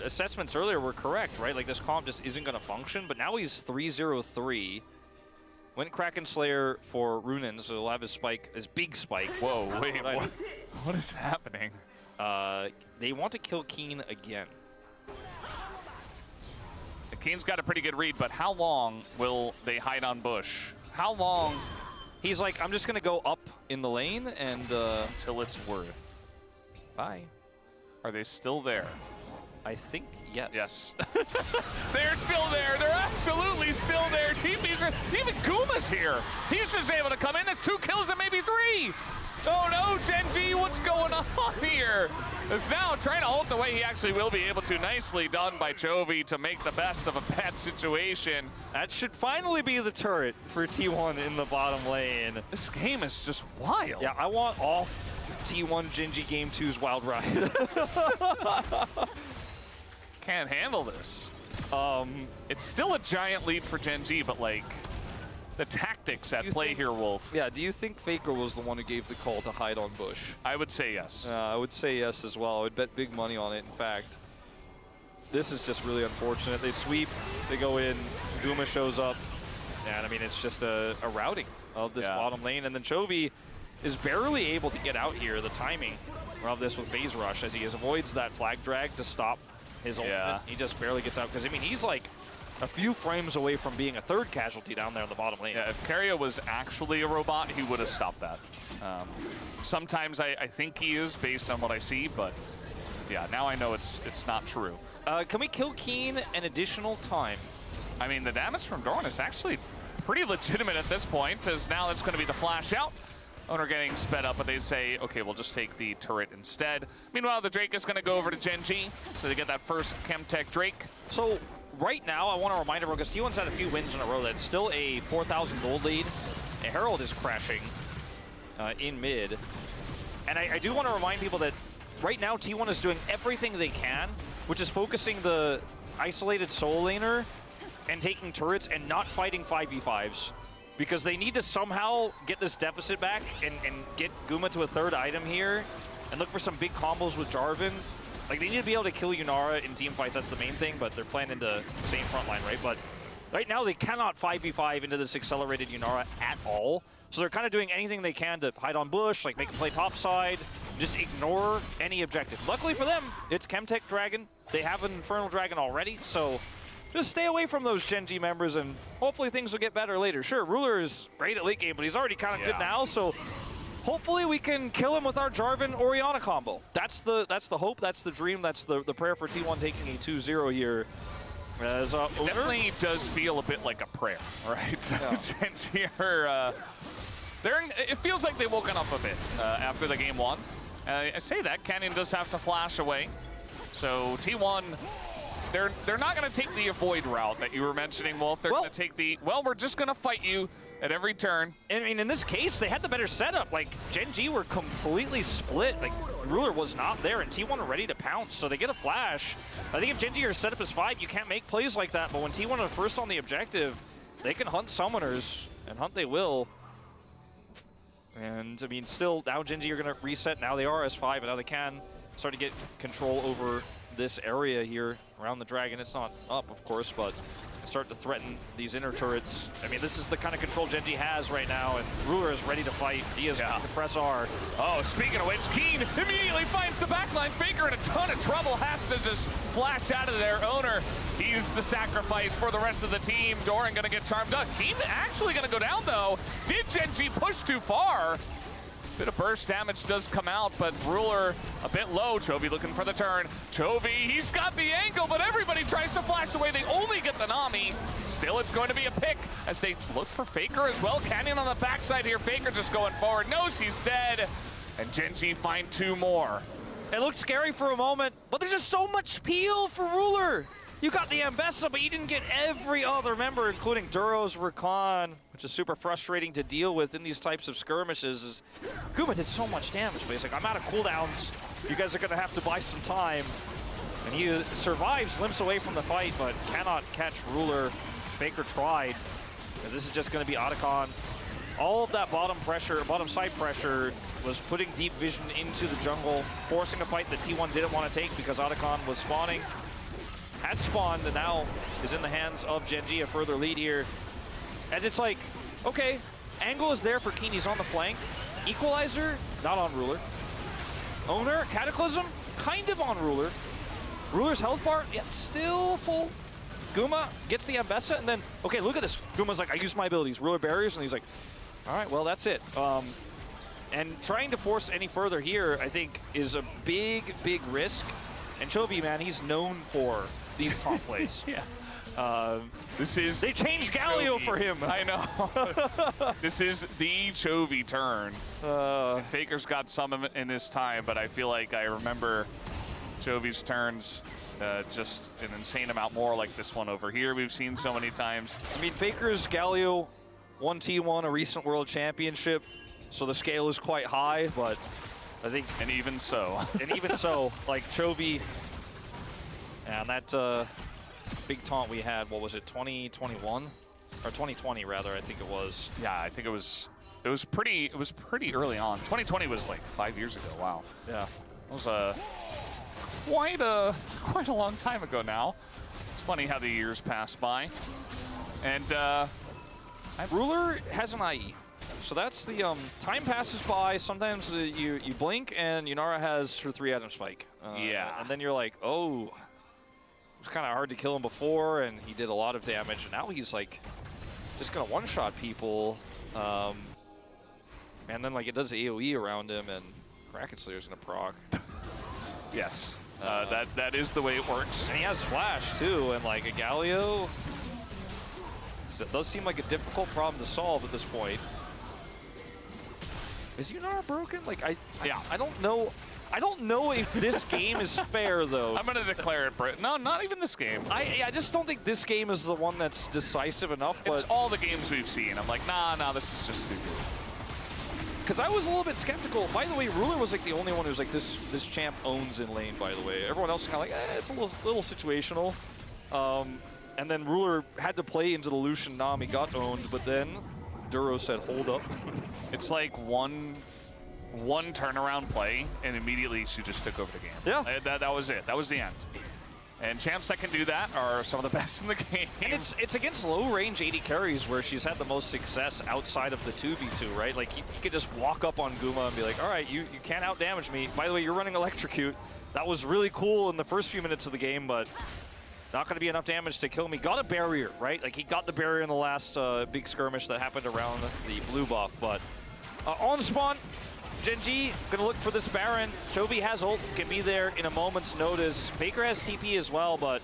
S2: assessments earlier were correct, right? Like, this comp just isn't going to function, but now he's 3-0-3. Went Kraken Slayer for Runen, so he'll have his spike, his big spike.
S1: whoa, wait, what is happening?
S2: They want to kill Keen again.
S1: Keen's got a pretty good read, but how long will they hide on bush? How long?
S2: He's like, I'm just going to go up in the lane and...
S1: Until it's worth.
S2: Bye.
S1: Are they still there?
S2: I think yes.
S1: Yes. They're still there. They're absolutely still there. TP's are, even Guma's here. He's just able to come in. That's 2 kills and maybe 3. Oh no, GENG, what's going on here? Is now trying to ult away. He actually will be able to. Nicely done by Chovy to make the best of a bad situation.
S2: That should finally be the turret for T1 in the bottom lane.
S1: This game is just wild.
S2: Yeah, I want all T1 GENG Game 2's wild ride.
S1: Can't handle this. It's still a giant lead for GENG, but like the tactics at play here, Wolf.
S2: Yeah, do you think Faker was the one who gave the call to hide on bush?
S1: I would say yes.
S2: I would say yes as well. I would bet big money on it, in fact. This is just really unfortunate. They sweep, they go in, Guma shows up, and I mean, it's just a routing of this bottom lane, and then Chovy is barely able to get out here. The timing of this with Phase Rush as he avoids that flag drag to stop his ultimate. He just barely gets out, because I mean, he's like a few frames away from being a third casualty down there in the bottom lane.
S1: Yeah, if Keria was actually a robot, he would have stopped that. Sometimes I think he is based on what I see, but yeah, now I know it's not true.
S2: Can we kill Keen an additional time?
S1: I mean, the damage from Doran is actually pretty legitimate at this point, as now it's going to be the flash out. Owner getting sped up, but they say, okay, we'll just take the turret instead. Meanwhile, the Drake is going to go over to GENG, so they get that first Chemtech Drake.
S2: So right now, I want to remind everyone, because T1's had a few wins in a row, that's still a 4,000 gold lead. And Herald is crashing in mid. And I do want to remind people that right now, T1 is doing everything they can, which is focusing the isolated soul laner and taking turrets and not fighting 5v5s. Because they need to somehow get this deficit back and get Guma to a third item here and look for some big combos with Jarvan. Like, they need to be able to kill Yunara in team fights, that's the main thing, but they're playing into the same front line, right? But right now, they cannot 5v5 into this accelerated Yunara at all. So they're kind of doing anything they can to hide on bush, like make them play topside, just ignore any objective. Luckily for them, it's Chemtech Dragon. They have an Infernal Dragon already, so just stay away from those GENG members, and hopefully things will get better later. Sure, Ruler is great at late game, but he's already kind of good now, so hopefully we can kill him with our Jarvan Orianna combo. That's the hope, that's the dream, that's the prayer for T1 taking a 2-0 here. As,
S1: it definitely does feel a bit like a prayer, right? GENG are, it feels like they've woken up a bit after the game one. I say that, Canyon does have to flash away. So T1, they're not going to take the avoid route that you were mentioning, Wolf. They're going to take the, well, we're just going to fight you at every turn.
S2: I mean, in this case, they had the better setup. Like, GENG were completely split. Like, Ruler was not there, and T1 are ready to pounce, so they get a flash. I think if GENG are set up as 5, you can't make plays like that, but when T1 are first on the objective, they can hunt summoners, and hunt they will. And, I mean, still, now GENG are going to reset. Now they are S5, and now they can start to get control over this area here around the dragon. It's not up, of course, but start to threaten these inner turrets. I mean, this is the kind of control GENG has right now, and Ruler is ready to fight. He is going to press R.
S1: Oh, speaking of which, Keen immediately finds the backline. Faker in a ton of trouble, has to just flash out of their owner. He's the sacrifice for the rest of the team. Doran going to get charmed up. Keen actually going to go down, though. Did GENG push too far? Bit of burst damage does come out, but Ruler a bit low. Chovy looking for the turn. Chovy, he's got the angle, but everybody tries to flash away. They only get the Nami. Still, it's going to be a pick as they look for Faker as well. Canyon on the backside here. Faker just going forward. Knows he's dead. And GENG find 2 more.
S2: It looked scary for a moment, but there's just so much peel for Ruler. You got the Ambessa, but you didn't get every other member, including Duros, Rakan, which is super frustrating to deal with in these types of skirmishes. Is Guma did so much damage, but he's like, I'm out of cooldowns. You guys are going to have to buy some time. And he survives, limps away from the fight, but cannot catch Ruler. Faker tried, because this is just going to be Otacon. All of that bottom side pressure was putting Deep Vision into the jungle, forcing a fight that T1 didn't want to take because Otacon was spawning. Had spawned and now is in the hands of GENG, a further lead here. As it's like, okay, angle is there for Keen, he's on the flank. Equalizer, not on Ruler. Owner, Cataclysm, kind of on Ruler. Ruler's health bar, yeah, still full. Guma gets the Ambessa, and then, okay, look at this. Guma's like, I used my abilities, Ruler barriers, and he's like, all right, well, that's it. And trying to force any further here, I think, is a big, big risk. And Chovy, man, he's known for these top plays.
S1: Yeah. They
S2: changed Galio
S1: Chovy.
S2: for him.
S1: I know. This is the Chovy turn. Faker's got some of it in his time, but I feel like I remember Chovy's turns just an insane amount more like this one over here we've seen so many times.
S2: I mean, Faker's Galio won T1 a recent world championship, so the scale is quite high, but I think...
S1: And even so.
S2: Like Chovy, and that big taunt we had, what was it, 2021? Or 2020, rather, I think it was.
S1: Yeah, I think it was pretty early on. 2020 was like 5 years ago, wow.
S2: Yeah.
S1: It was quite a long time ago now. It's funny how the years pass by. And
S2: Ruler has an IE. So that's the time passes by. Sometimes you blink and Yunara has her 3-item spike.
S1: Yeah.
S2: And then you're like, oh, it was kind of hard to kill him before, and he did a lot of damage. And now he's like just gonna one-shot people. And then like it does AOE around him, and Kraken Slayer's gonna proc.
S1: yes, that is the way it works.
S2: And he has Flash too, and like a Galio. So it does seem like a difficult problem to solve at this point. Is Yunara broken? Like I don't know. I don't know if this game is fair though.
S1: I'm gonna declare it. No, not even this game.
S2: I just don't think this game is the one that's decisive enough. But
S1: it's all the games we've seen. I'm like, nah, this is just stupid.
S2: Because I was a little bit skeptical. By the way, Ruler was like the only one who's like, this champ owns in lane, by the way. Everyone else is kind of like, it's a little situational. And then Ruler had to play into the Lucian Nam. He got owned, but then Duro said, hold up.
S1: It's like one turnaround play, and immediately she just took over the game.
S2: Yeah.
S1: That was it. That was the end. And champs that can do that are some of the best in the game.
S2: And it's against low-range 80 carries where she's had the most success outside of the 2v2, right? Like, you could just walk up on Guma and be like, all right, you can't out-damage me. By the way, you're running Electrocute. That was really cool in the first few minutes of the game, but not going to be enough damage to kill me. Got a barrier, right? Like, he got the barrier in the last big skirmish that happened around the blue buff, but on spawn, GENG gonna look for this Baron. Chovy has ult, can be there in a moment's notice. Faker has TP as well, but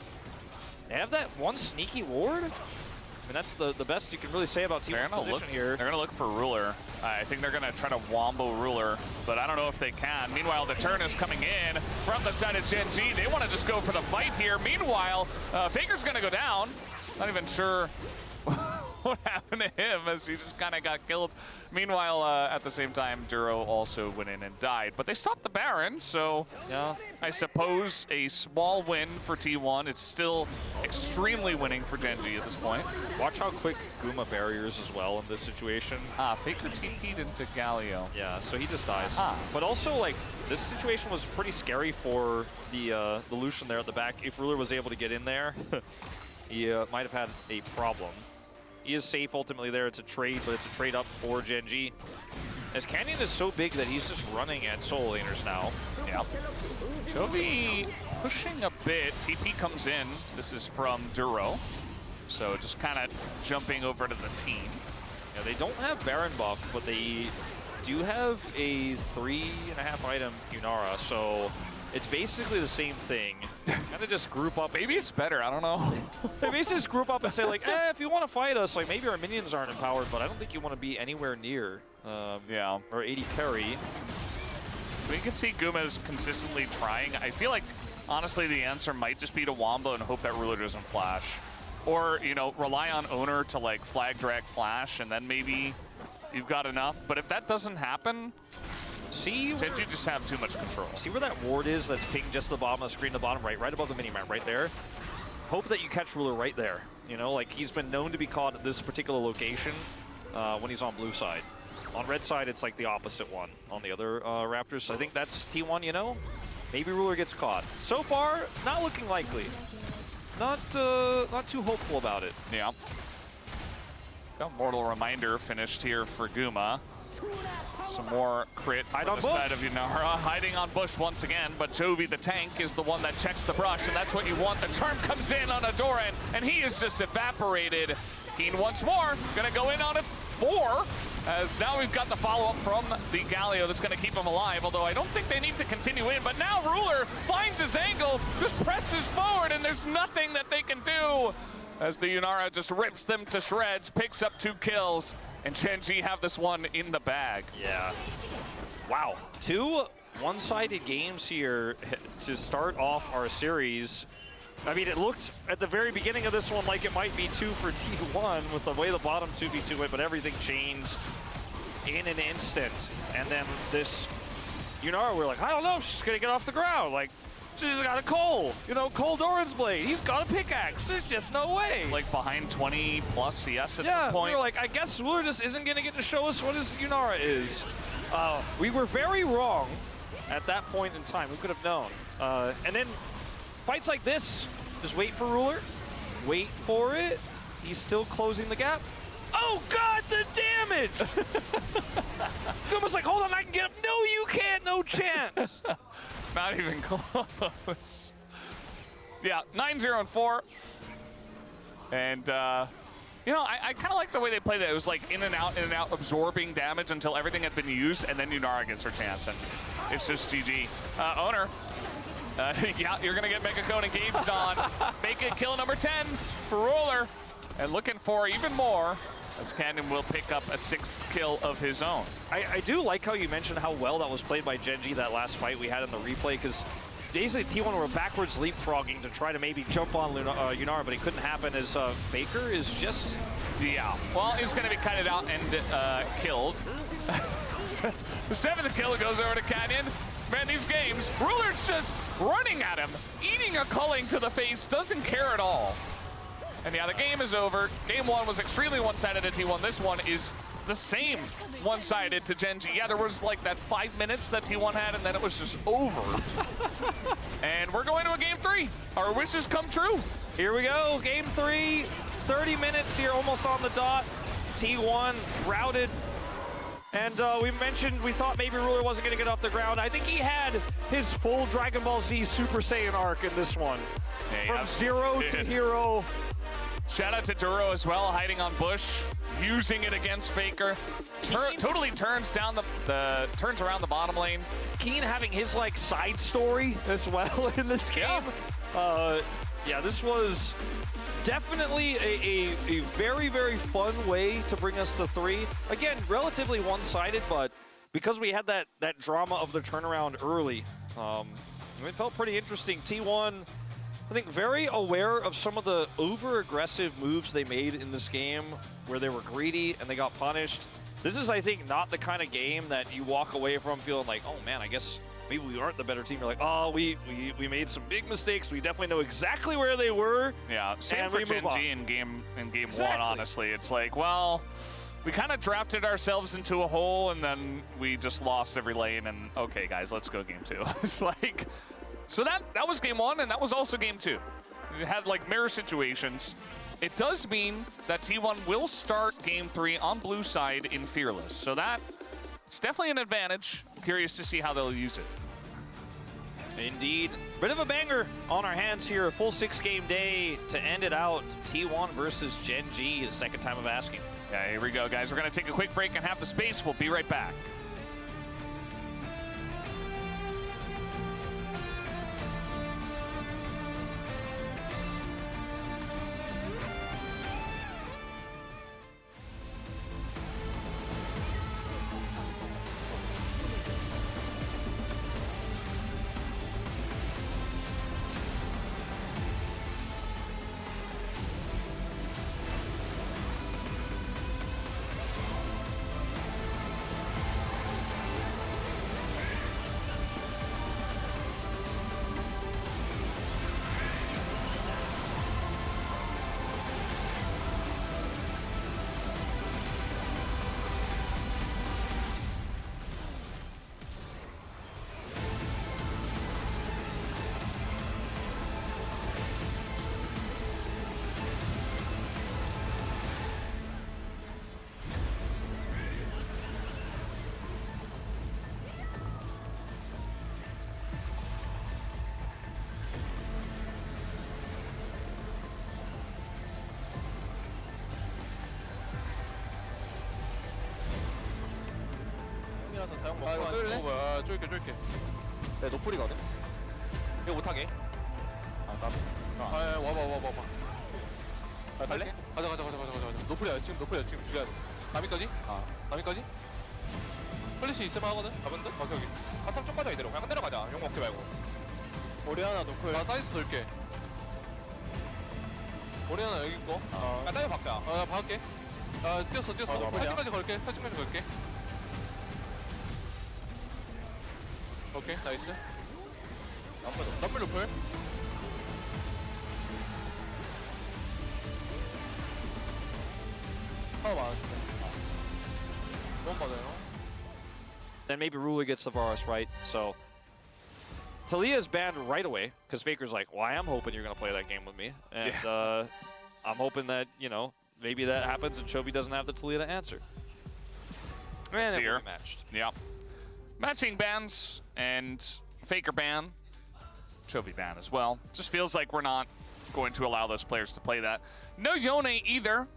S2: they have that one sneaky ward. I mean, that's the best you can really say about T1's position here.
S1: They're gonna look for Ruler. I think they're gonna try to wombo Ruler, but I don't know if they can. Meanwhile, the turn is coming in from the side of GENG. They want to just go for the fight here. Meanwhile, Faker's gonna go down. Not even sure what happened to him as he just kind of got killed. Meanwhile, at the same time, Duro also went in and died. But they stopped the Baron, so
S2: yeah,
S1: I suppose a small win for T1. It's still extremely winning for GENG at this point.
S2: Watch how quick Guma barriers as well in this situation.
S1: Faker TP'd into Galio.
S2: Yeah, so he just dies. But also, like, this situation was pretty scary for the Lucian there at the back. If Ruler was able to get in there, he might have had a problem. He is safe ultimately there. It's a trade, but it's a trade up for GENG. As Canyon is so big that he's just running at solo laners now.
S1: Yeah. Chovy pushing a bit. TP comes in. This is from Duro. So just kind of jumping over to the team.
S2: Yeah, they don't have Baron buff, but they do have a 3.5 item Yunara, so it's basically the same thing. Kind of just group up.
S1: Maybe it's better, I don't know.
S2: They basically just group up and say like, if you want to fight us, like maybe our minions aren't empowered, but I don't think you want to be anywhere near,
S1: yeah,
S2: or 80 carry.
S1: We can see Guma's consistently trying. I feel like, honestly, the answer might just be to Wombo and hope that Ruler doesn't flash. Or, you know, rely on Owner to like flag drag flash, and then maybe you've got enough. But if that doesn't happen,
S2: See where,
S1: GENG just have too much control.
S2: see where that ward is that's pinged just to the bottom of the screen, the bottom right above the minimap, right there. Hope that you catch Ruler right there. You know, like he's been known to be caught at this particular location when he's on blue side. On red side, it's like the opposite one on the other Raptors. So I think that's T1, you know? Maybe Ruler gets caught. So far, not looking likely. Not too hopeful about it.
S1: Yeah. Got Mortal Reminder finished here for Guma. Some more crit
S2: Hide
S1: on
S2: on
S1: the
S2: Bush.
S1: side of Yunara. Hiding on Bush once again, but Jovi the tank is the one that checks the brush, and that's what you want. The turn comes in on Adoran, and he is just evaporated. Keen once more, gonna go in on a 4, as now we've got the follow-up from the Galio that's gonna keep him alive, although I don't think they need to continue in, but now Ruler finds his angle, just presses forward, and there's nothing that they can do, as the Yunara just rips them to shreds, picks up 2 kills, and GENG have this one in the bag.
S2: Yeah. Wow. 2 one-sided games here to start off our series. I mean, it looked at the very beginning of this one like it might be 2 for T1 with the way the bottom 2v2 went, but everything changed in an instant. And then this Yunara, we're like, I don't know, she's gonna get off the ground. Like, she's got a Cole, you know, Cole Doran's blade. He's got a pickaxe. There's just no way.
S1: Like behind 20 plus CS at
S2: Yeah,
S1: some point.
S2: we were like, I guess Ruler just isn't gonna get to show us what his Yunara is. We were very wrong at that point in time. We could have known. And then fights like this, just wait for Ruler, wait for it. He's still closing the gap. Oh God, the damage! Guma's like, hold on, I can get up. No, you can't, no chance.
S1: Not even close. Yeah, 9-0 and 4. And, you know, I kind of like the way they played that. It was like in and out, absorbing damage until everything had been used, and then Yunara gets her chance, and it's just GG. Owner, yeah, you're going to get Mega Cone engaged on. Make it kill number 10 for Ruler, and looking for even more, as Canyon will pick up a 6th kill of his own.
S2: I do like how you mentioned how well that was played by GENG, that last fight we had in the replay, because basically T1 were backwards leapfrogging to try to maybe jump on Yunara, but it couldn't happen as Faker is just...
S1: Yeah, well, he's going to be cutted out and killed. The 7th kill goes over to Canyon. Man, these games, Ruler's just running at him, eating a culling to the face, doesn't care at all. And yeah, the game is over. Game 1 was extremely one-sided to T1. This one is the same one-sided to GENG. Yeah, there was like that 5 minutes that T1 had, and then it was just over. And we're going to a Game 3. Our wishes come true.
S2: Here we go, Game 3, 30 minutes here, almost on the dot. T1 routed. And we mentioned we thought maybe Ruler wasn't going to get off the ground. I think he had his full Dragon Ball Z Super Saiyan arc in this one.
S1: Yeah,
S2: From zero to hero.
S1: Shout out to Duro as well, hiding on Bush, using it against Faker. Totally turns down turns around the bottom lane.
S2: Keen having his like side story as well in this game. Yeah, this was definitely a very, very fun way to bring us to 3. Again, relatively one-sided, but because we had that drama of the turnaround early, it felt pretty interesting. T1, I think, very aware of some of the over-aggressive moves they made in this game where they were greedy and they got punished. This is, I think, not the kind of game that you walk away from feeling like, oh man, I guess maybe we aren't the better team. You're like, oh, we made some big mistakes. We definitely know exactly where they were.
S1: Yeah, same for GENG in game
S2: Exactly.
S1: 1, honestly. It's like, well, we kind of drafted ourselves into a hole, and then we just lost every lane, and okay, guys, let's go Game 2. It's like, so that was Game 1, and that was also Game 2. It had like mirror situations. It does mean that T1 will start Game 3 on blue side in Fearless. So it's definitely an advantage. I'm curious to see how they'll use it.
S2: Indeed. Bit of a banger on our hands here. A full 6-game day to end it out. T1 versus GENG, the second time of asking.
S1: Yeah, here we go, guys. We're going to take a quick break and have the space. We'll be right back.
S5: 일단 사용 먹고
S4: 아, 이거 쫄래?
S5: 아, 쫄게.
S4: 내 노플이거든.
S5: 이거 못하게.
S4: 아, 나.
S5: 아, 와봐.
S4: 아,
S5: 갈래? 가자. 노플이야, 지금 죽여야 돼. 남이까지? 남이까지? 플래시 있을만 하거든? 가본데? 오케이. 한탐 쪽 가자, 이대로. 그냥 때려가자. 용 먹지 말고.
S4: 오리아나 노플.
S5: 나 사이드 돌게. 오리아나 여기 있고. 야, 따위 박자. 나 박을게. 뛰었어.
S4: 노플이야.
S5: 탈진까지 걸게. 오케이, 나이스. 덤블 노플.
S4: 하나 많았어.
S5: 너무 맞아요.
S2: Then maybe Rula gets the Varus, right? So Talia's banned right away because Faker's like, well, I am hoping you're going to play that game with me. And I'm hoping that, you know, maybe that happens and Chovy doesn't have the Talia to answer. And
S1: See
S2: it will
S1: her.
S2: be matched.
S1: Yeah. Matching bans and Faker ban. Chovy ban as well. Just feels like we're not going to allow those players to play that. No Yone either.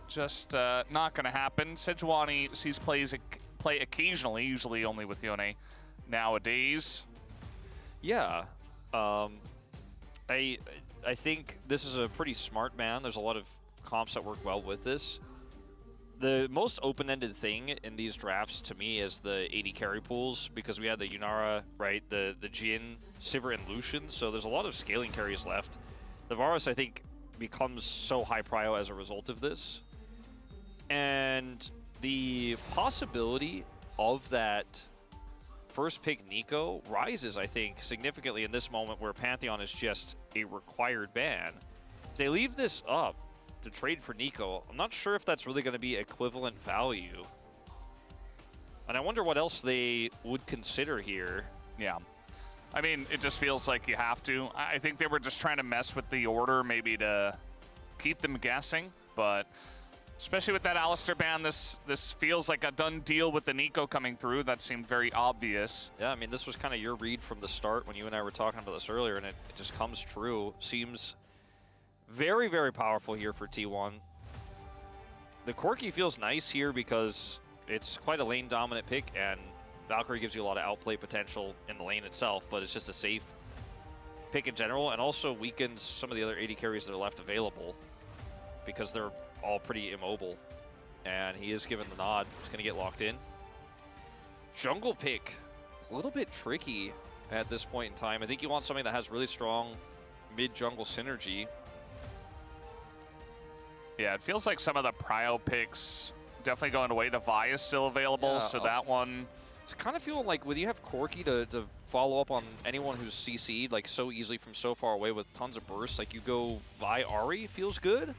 S1: Just not going to happen. Sejuani sees play occasionally, usually only with Yone nowadays.
S2: Yeah. I think this is a pretty smart ban. There's a lot of comps that work well with this. The most open-ended thing in these drafts to me is the 80 carry pools because we had the Yunara, right? The Jhin, Sivir, and Lucian. So there's a lot of scaling carries left. The Varus, I think, becomes so high prio as a result of this. And the possibility of that first pick Nico rises, I think, significantly in this moment where Pantheon is just a required ban. If they leave this up to trade for Nico, I'm not sure if that's really going to be equivalent value. And I wonder what else they would consider here.
S1: Yeah. I mean, it just feels like you have to. I think they were just trying to mess with the order maybe to keep them guessing, but especially with that Alistair ban, this feels like a done deal with the Nico coming through. That seemed very obvious.
S2: Yeah, I mean, this was kind of your read from the start when you and I were talking about this earlier, and it just comes true. Seems very, very powerful here for T1. The Corki feels nice here because it's quite a lane-dominant pick, and Valkyrie gives you a lot of outplay potential in the lane itself, but it's just a safe pick in general, and also weakens some of the other 80 carries that are left available because they're all pretty immobile. And he is given the nod. He's going to get locked in. Jungle pick. A little bit tricky at this point in time. I think you want something that has really strong mid-jungle synergy.
S1: Yeah, it feels like some of the prio picks definitely going away. The Vi is still available,
S2: Yeah,
S1: so that one...
S2: It's kind of feeling like when you have Corki to follow up on anyone who's CC'd like so easily from so far away with tons of bursts, like you go Vi Ahri feels good.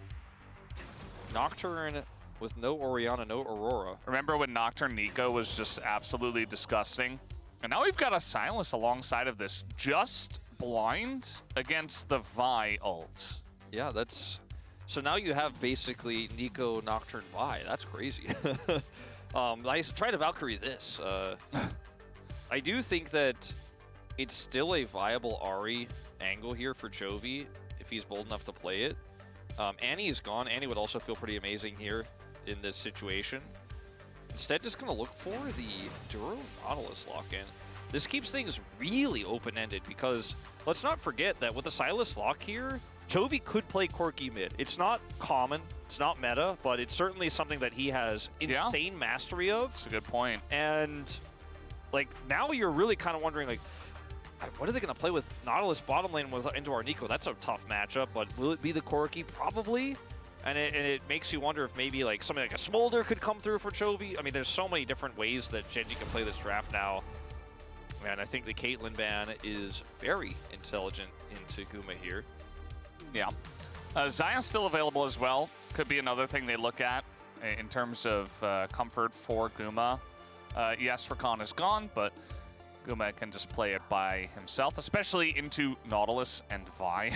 S2: Nocturne with no Orianna, no Aurora.
S1: Remember when Nocturne Nico was just absolutely disgusting? And now we've got a Silence alongside of this. Just blind against the Vi ult.
S2: Yeah, that's... So now you have basically Nico, Nocturne, Vi. That's crazy. I try to Valkyrie this. I do think that it's still a viable Ahri angle here for Chovy if he's bold enough to play it. Annie is gone. Annie would also feel pretty amazing here in this situation. Instead, just going to look for the Duro Nautilus lock-in. This keeps things really open-ended because let's not forget that with the Silas lock here, Chovy could play Corki mid. It's not common, it's not meta, but it's certainly something that he has insane mastery of.
S1: That's a good point.
S2: And like now you're really kind of wondering like, what are they going to play with Nautilus bottom lane into our Nico? That's a tough matchup, but will it be the Corki? Probably. And it makes you wonder if maybe like something like a Smolder could come through for Chovy. I mean, there's so many different ways that GENG can play this draft now. And I think the Caitlyn ban is very intelligent into Guma here.
S1: Yeah. Zion's still available as well. Could be another thing they look at in terms of comfort for Guma. Yes, Rakan is gone, but Guma can just play it by himself, especially into Nautilus and Vi.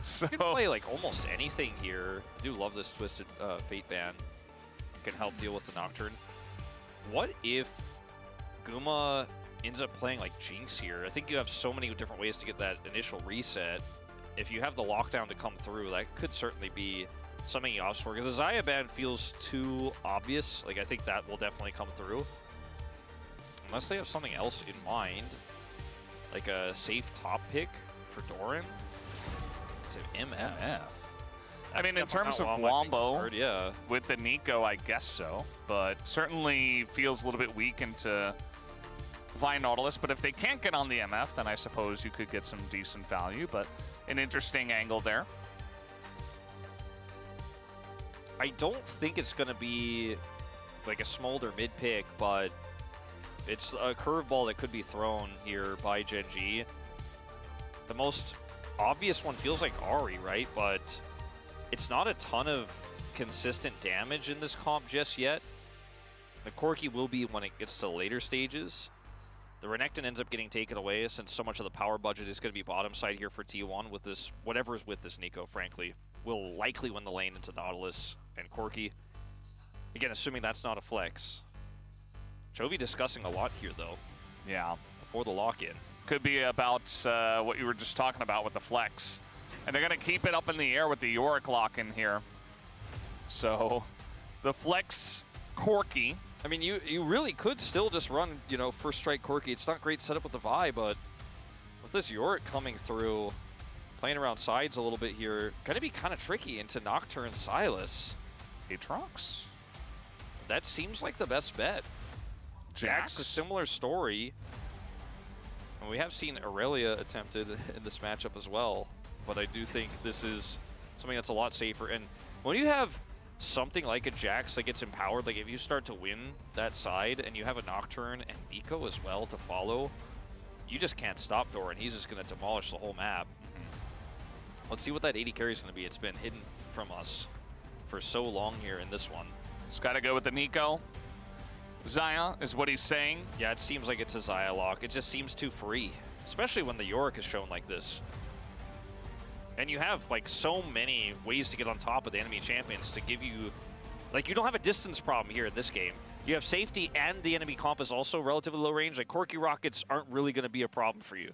S1: So
S2: You can play like almost anything here. I do love this Twisted Fate ban. Can help deal with the Nocturne. What if Guma ends up playing like Jinx here? I think you have so many different ways to get that initial reset. If you have the lockdown to come through, that could certainly be something you opt for. Because the Xayah ban feels too obvious. Like, I think that will definitely come through. unless they have something else in mind, like a safe top pick for Doran. It's an MF.
S1: I mean, in terms of Wombo, with the Nico, I guess so. But certainly feels a little bit weak into Vi Nautilus. But if they can't get on the MF, then I suppose you could get some decent value. But an interesting angle there.
S2: I don't think it's going to be like a Smolder mid pick, but it's a curveball that could be thrown here by GENG. The most obvious one feels like Ahri, right? But it's not a ton of consistent damage in this comp just yet. The Corki will be when it gets to the later stages. The Renekton ends up getting taken away since so much of the power budget is going to be bottom side here for T1 with this, whatever is with this Nico, frankly. Will likely win the lane into Nautilus and Corki. Again, assuming that's not a flex. Chovy discussing a lot here, though.
S1: Yeah.
S2: Before the lock-in.
S1: Could be about what you were just talking about with the flex. And they're going to keep it up in the air with the Yorick lock-in here. So, the flex Corki.
S2: I mean, you really could still just run, you know, first strike Corki. It's not great setup with the Vi, but with this Yorick coming through, playing around sides a little bit here, going to be kind of tricky into Nocturne Sylas.
S1: Aatrox.
S2: That seems like the best bet. Jax, a similar story. And we have seen Aurelia attempted in this matchup as well, but I do think this is something that's a lot safer. And when you have something like a Jax that gets empowered, like if you start to win that side and you have a Nocturne and Nico as well to follow, you just can't stop Doran. He's just going to demolish the whole map. Let's see what that 80 carry is going to be. It's been hidden from us for so long here in this one.
S1: It's got to go with the Nico. Xayah is what he's saying.
S2: Yeah, it seems like it's a Xayah lock. It just seems too free, especially when the Yorick is shown like this. And you have like so many ways to get on top of the enemy champions to give you, like you don't have a distance problem here in this game. You have safety and the enemy comp is also relatively low range. Like Corki rockets aren't really going to be a problem for you.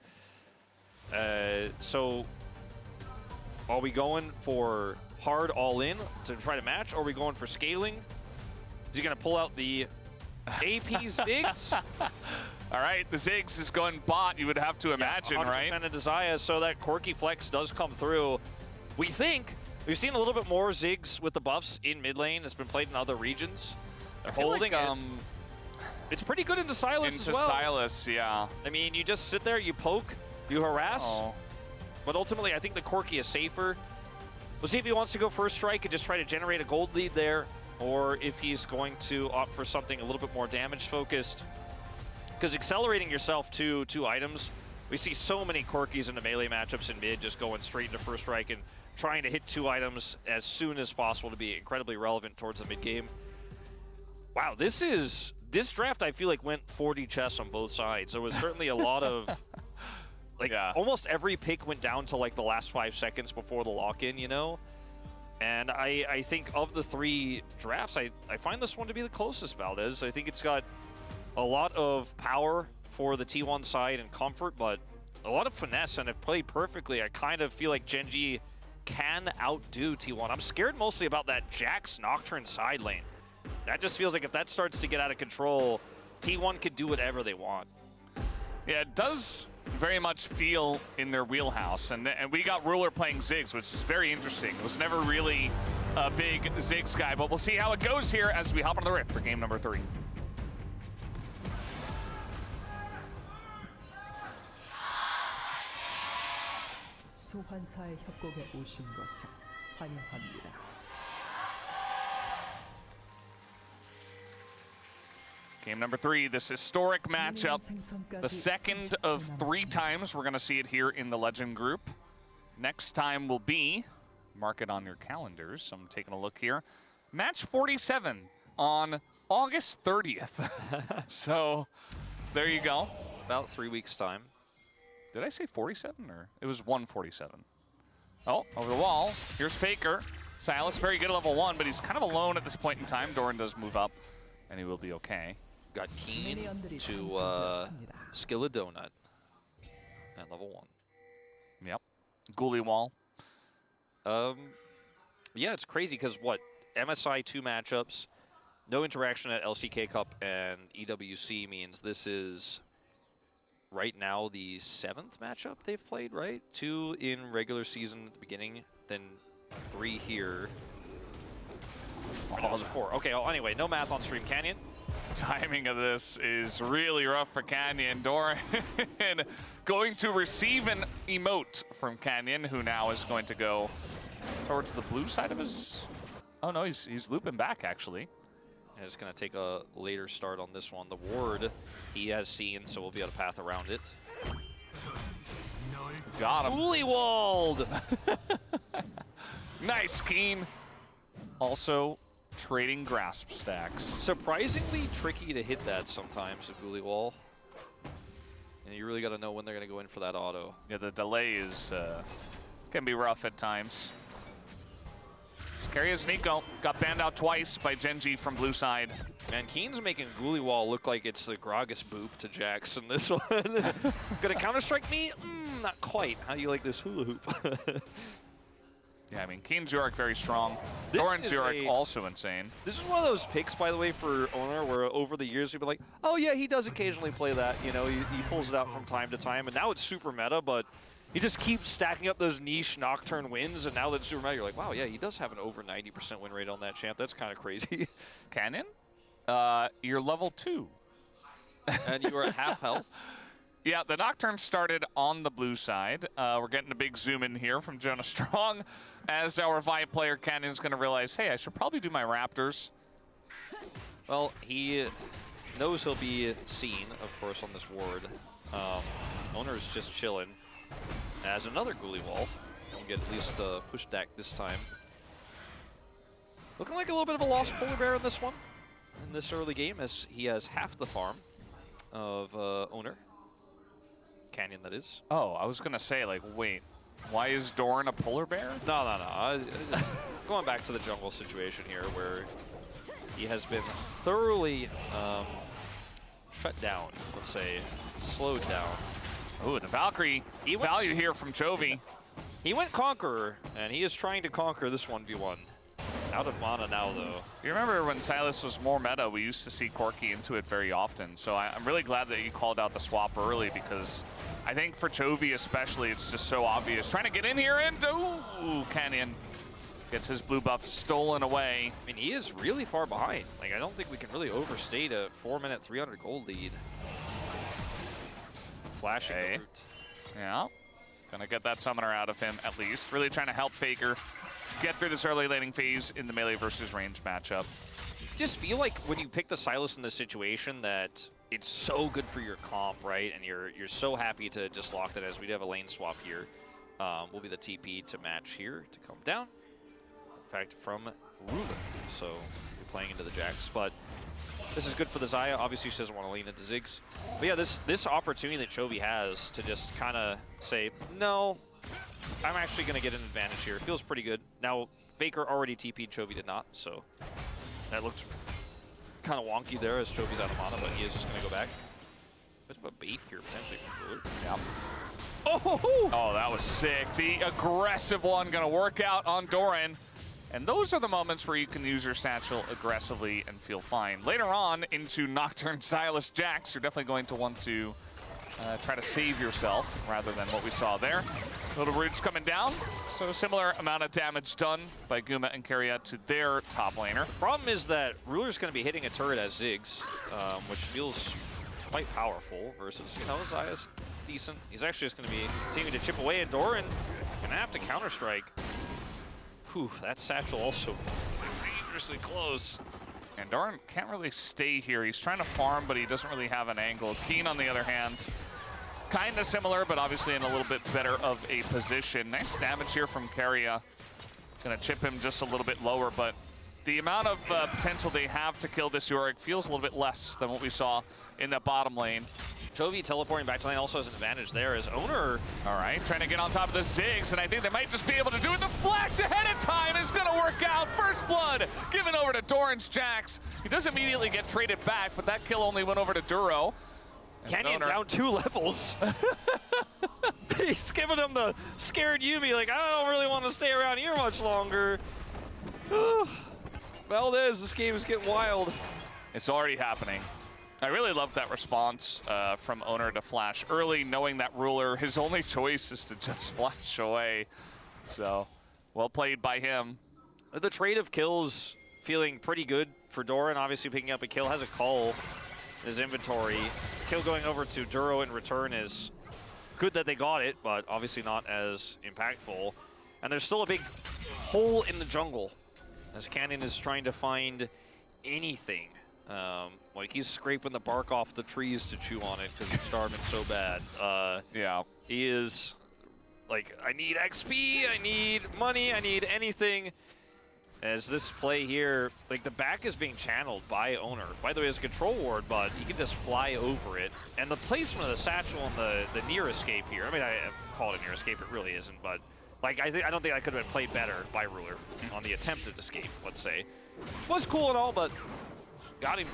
S2: So are we going for hard all in to try to match? Or are we going for scaling? Is he going to pull out the AP Ziggs?
S1: All right, the Ziggs is going bot, you would have to imagine, 100% right?
S2: 100% into Xayah, so that Corki flex does come through. We think we've seen a little bit more Ziggs with the buffs in mid lane. It's been played in other regions. They're holding
S1: like,
S2: it. It's pretty good into Sylas as well.
S1: Into Sylas, yeah.
S2: I mean, you just sit there, you poke, you harass. But ultimately, I think the Corki is safer. We'll see if he wants to go first strike and just try to generate a gold lead there, or if he's going to opt for something a little bit more damage focused. Because accelerating yourself to 2 items, we see so many Corkis in the melee matchups in mid just going straight into first strike and trying to hit 2 items as soon as possible to be incredibly relevant towards the mid game. Wow, this draft I feel like went 40 chess on both sides. There was certainly a lot of, like almost every pick went down to like the last 5 seconds before the lock-in, you know? And I think of the 3 drafts, I find this one to be the closest, Valdez. I think it's got a lot of power for the T1 side and comfort, but a lot of finesse, and if played perfectly, I kind of feel like GENG can outdo T1. I'm scared mostly about that Jax Nocturne side lane. That just feels like if that starts to get out of control, T1 could do whatever they want.
S1: Yeah, it does very much feel in their wheelhouse, and we got Ruler playing Ziggs, which is very interesting. It was never really a big Ziggs guy, but we'll see how it goes here as we hop on the rift for game number 3.
S3: 소환사의 협곡에 오신 것을 환영합니다.
S1: Game number 3, this historic matchup, the second of 3 times we're going to see it here in the Legend group. Next time will be, mark it on your calendars, I'm taking a look here, match 47 on August 30th. So, there you go.
S2: About 3 weeks' time.
S1: Did I say 47 or? It was 147. Oh, over the wall. Here's Faker. Sylas, very good at level 1, but he's kind of alone at this point in time. Doran does move up, and he will be okay.
S2: Got keen to skill a donut at level 1.
S1: Yep. Ghoulie wall.
S2: Yeah, it's crazy because what? MSI 2 matchups. no interaction at LCK Cup and EWC means this is right now the 7th matchup they've played, right? 2 in regular season at the beginning, then 3 here. Oh, 4. Okay, well, anyway, no math on stream. Canyon.
S1: Timing of this is really rough for Canyon. Doran going to receive an emote from Canyon, who now is going to go towards the blue side of his... Oh no, he's looping back actually.
S2: Yeah, just gonna take a later start on this one. The ward he has seen, so we'll be able to path around it.
S1: Got him.
S2: Fully walled!
S1: Nice, Keen. Also trading grasp stacks.
S2: Surprisingly tricky to hit that sometimes, a Ghoulie Wall. And you really got to know when they're going to go in for that auto.
S1: Yeah, the delay is can be rough at times. Scariest Nico got banned out twice by GENG from blue side.
S2: Man, Keen's making Ghoulie Wall look like it's the Gragas boop to Jax in this one. Gonna counter-strike me? Not quite. How do you like this hula hoop?
S1: Yeah, I mean, Keen's Yorick very strong.
S2: This
S1: Doran's
S2: is
S1: Yorick also insane.
S2: This is one of those picks, by the way, for Owner, where over the years we've been like, oh yeah, he does occasionally play that. You know, he pulls it out from time to time, and now it's super meta, but he just keeps stacking up those niche Nocturne wins, and now that it's super meta, you're like, wow, yeah, he does have an over 90% win rate on that champ. That's kind of crazy.
S1: Canyon, you're level 2.
S2: And you are at half health.
S1: Yeah, the Nocturne started on the blue side. We're getting a big zoom in here from Jonah Strong as our Vi player Canyon's going to realize, hey, I should probably do my Raptors.
S2: Well, he knows he'll be seen, of course, on this ward. Owner's just chilling as another Ghoulie Wall. He'll get at least a push deck this time. Looking like a little bit of a lost polar bear in this one, in this early game, as he has half the farm of Owner. Canyon, that is.
S1: Oh, I was going to say, like, wait, why is Doran a polar bear?
S2: No. Going back to the jungle situation here, where he has been thoroughly shut down, let's say, slowed down.
S1: Ooh, the Valkyrie value here from Chovy.
S2: He went Conqueror, and he is trying to conquer this 1v1. Out of mana now, though.
S1: You remember when Silas was more meta, we used to see Corki into it very often. So I'm really glad that you called out the swap early, because I think for Chovy especially, it's just so obvious. Trying to get in here and, ooh, Canyon gets his blue buff stolen away.
S2: I mean, he is really far behind. Like, I don't think we can really overstate a 4-minute 300 gold lead. Flashing the root.
S1: Yeah, gonna get that summoner out of him at least. Really trying to help Faker get through this early laning phase in the melee versus range matchup.
S2: Just feel like when you pick the Sylas in this situation that it's so good for your comp, right? And you're so happy to just lock that, as we do have a lane swap here. Will be the TP to match here to come down. In fact, from Ruben. So you're playing into the Jax, but this is good for the Xayah. Obviously, she doesn't want to lean into Ziggs. But yeah, this opportunity that Chovy has to just kind of say, no, I'm actually going to get an advantage here. It feels pretty good. Now, Faker already TP'd, Chovy did not, so that looks kind of wonky there as Chovy's out of mana, but he is just going to go back. Bit of a bait here, potentially, from Cooler.
S1: Yep.
S2: Oh,
S1: that was sick. The aggressive one going to work out on Doran. And those are the moments where you can use your satchel aggressively and feel fine. Later on, into Nocturne Silas Jax, you're definitely going to want to try to save yourself rather than what we saw there. Little roots coming down, so similar amount of damage done by Guma and Keria to their top laner.
S2: The problem is that Ruler's going to be hitting a turret as Ziggs, which feels quite powerful versus, you know, Xayah's decent. He's actually just going to be continuing to chip away at Doran. Going to have to counter-strike. Whew, that satchel also dangerously close.
S1: And Doran can't really stay here. He's trying to farm, but he doesn't really have an angle. Keen, on the other hand, kind of similar, but obviously in a little bit better of a position. Nice damage here from Keria. Gonna chip him just a little bit lower, but the amount of potential they have to kill this Yorick feels a little bit less than what we saw in that bottom lane.
S2: Chovy teleporting back to lane also has an advantage there as Owner.
S1: All right, trying to get on top of the Ziggs, and I think they might just be able to do it. The flash ahead of time is gonna work out. First blood given over to Doran's Jax. He does immediately get traded back, but that kill only went over to Duro.
S2: Canyon down 2 levels. He's giving him the scared Yuumi, like, I don't really want to stay around here much longer. Valdez, this game is getting wild.
S1: It's already happening. I really love that response from Owner to flash early, knowing that Ruler, his only choice is to just flash away. So, well played by him.
S2: The trade of kills feeling pretty good for Doran, obviously picking up a kill, has a call in his inventory. Kill going over to Duro in return is good that they got it, but obviously not as impactful. And there's still a big hole in the jungle as Canyon is trying to find anything. Like he's scraping the bark off the trees to chew on it because he's starving so bad.
S1: Yeah.
S2: He is like, I need XP, I need money, I need anything. As this play here, like the back is being channeled by Owner. By the way, it's a control ward, but he can just fly over it. And the placement of the satchel and the near escape here, I mean, I call it a near escape, it really isn't, but like I don't think that could have been played better by Ruler on the attempted escape, let's say. Was cool and all, but got him.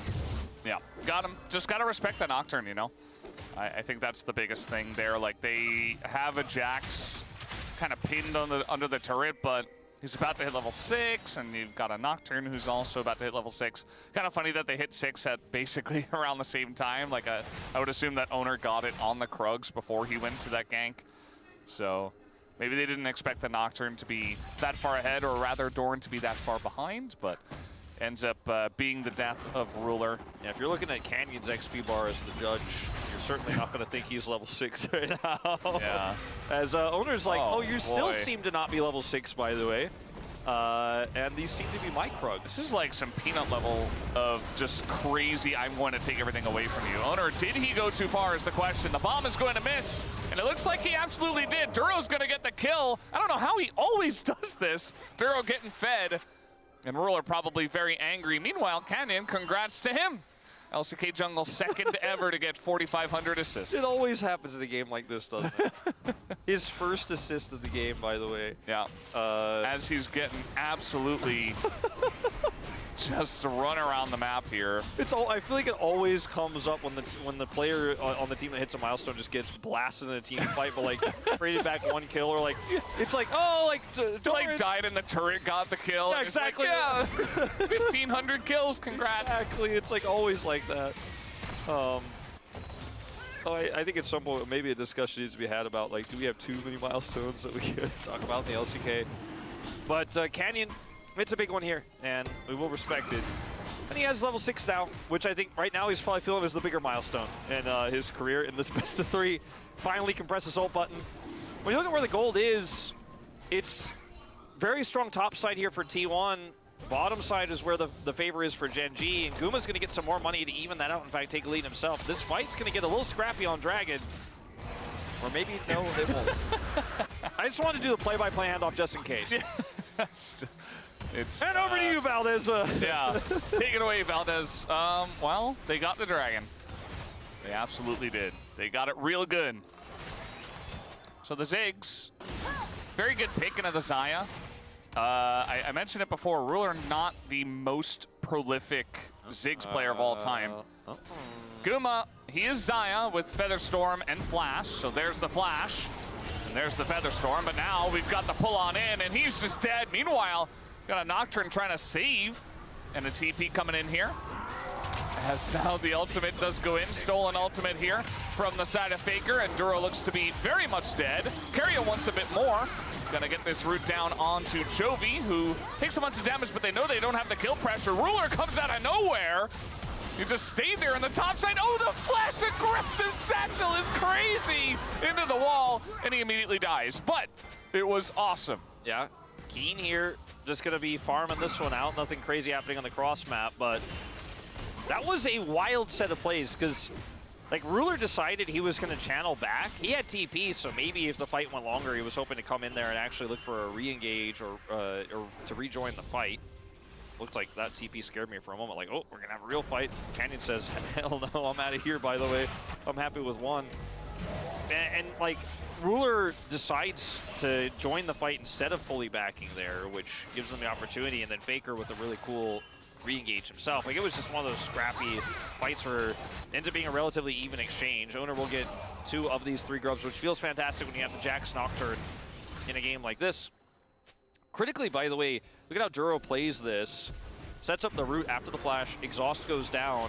S1: Yeah, got him. Just got to respect the Nocturne, you know? I think that's the biggest thing there. Like, they have a Jax kind of pinned on under the turret, but he's about to hit level 6, and you've got a Nocturne who's also about to hit level 6. Kind of funny that they hit 6 at basically around the same time. Like, I would assume that Owner got it on the Krugs before he went to that gank. So maybe they didn't expect the Nocturne to be that far ahead, or rather Doran to be that far behind, but ends up being the death of Ruler.
S2: Yeah, if you're looking at Canyon's XP bar as the judge, you're certainly not going to think he's level 6 right now.
S1: Yeah.
S2: As Owner's like, oh, you still
S1: boy.
S2: seem to not be level 6, by the way. And these seem to be my Krugs.
S1: This is like some peanut level of just crazy, I'm going to take everything away from you. Owner, did he go too far is the question. The bomb is going to miss, and it looks like he absolutely did. Duro's going to get the kill. I don't know how he always does this. Duro getting fed, and Ruler probably very angry. Meanwhile, Canyon, congrats to him. LCK Jungle second ever to get 4,500 assists.
S2: It always happens in a game like this, doesn't it? His first assist of the game, by the way.
S1: Yeah. As he's getting absolutely just run around the map here.
S2: It's all. I feel like it always comes up when the player on the team that hits a milestone just gets blasted in a team fight, but like traded back 1 kill, or like it's like, oh, like
S1: Like died in the turret, got the kill.
S2: Yeah,
S1: and it's like,
S2: exactly.
S1: yeah, 1,500 kills. Congrats.
S2: Exactly. It's like always like that. I think at some point maybe a discussion needs to be had about like, do we have too many milestones that we can talk about in the LCK? But Canyon, it's a big one here, and we will respect it. And he has level 6 now, which I think right now he's probably feeling is the bigger milestone in his career in this best of 3. Finally compress his ult button. When you look at where the gold is, it's very strong top side here for T1. Bottom side is where the favor is for GENG, and Guma's going to get some more money to even that out, in fact, take a lead himself. This fight's going to get a little scrappy on Dragon. Or maybe, no, it won't. I just wanted to do the play-by-play handoff just in case.
S1: It's,
S2: and over to you, Valdez.
S1: Yeah, take it away, Valdez. Well, they got the Dragon. They absolutely did. They got it real good. So the Ziggs, very good pick into the Xayah. I mentioned it before, Ruler not the most prolific Ziggs player of all time. Guma, he is Xayah with Featherstorm and Flash, so there's the Flash, and there's the Featherstorm, but now we've got the pull on in, and he's just dead. Meanwhile, got a Nocturne trying to save, and a TP coming in here. As now the ultimate does go in, stolen ultimate here from the side of Faker, and Duro looks to be very much dead. Keria wants a bit more. Gonna get this route down onto Chovy, who takes a bunch of damage, but they know they don't have the kill pressure. Ruler comes out of nowhere. You just stayed there in the top side. Oh, the flash aggressive satchel is crazy into the wall, and he immediately dies. But it was awesome.
S2: Yeah, Keen here, just gonna be farming this one out. Nothing crazy happening on the cross map, but that was a wild set of plays because like Ruler decided he was gonna channel back. He had TP, so maybe if the fight went longer, he was hoping to come in there and actually look for a re-engage or to rejoin the fight. Looked like that TP scared me for a moment, like, oh, we're gonna have a real fight. Canyon says, hell no, I'm out of here, by the way. I'm happy with one. And like, Ruler decides to join the fight instead of fully backing there, which gives them the opportunity, and then Faker with a really cool re-engage himself. Like, it was just one of those scrappy fights where it ends up being a relatively even exchange. Owner will get 2 of these 3 grubs, which feels fantastic when you have the Jax Nocturne in a game like this. Critically, by the way, look at how Duro plays this. Sets up the root after the flash. Exhaust goes down.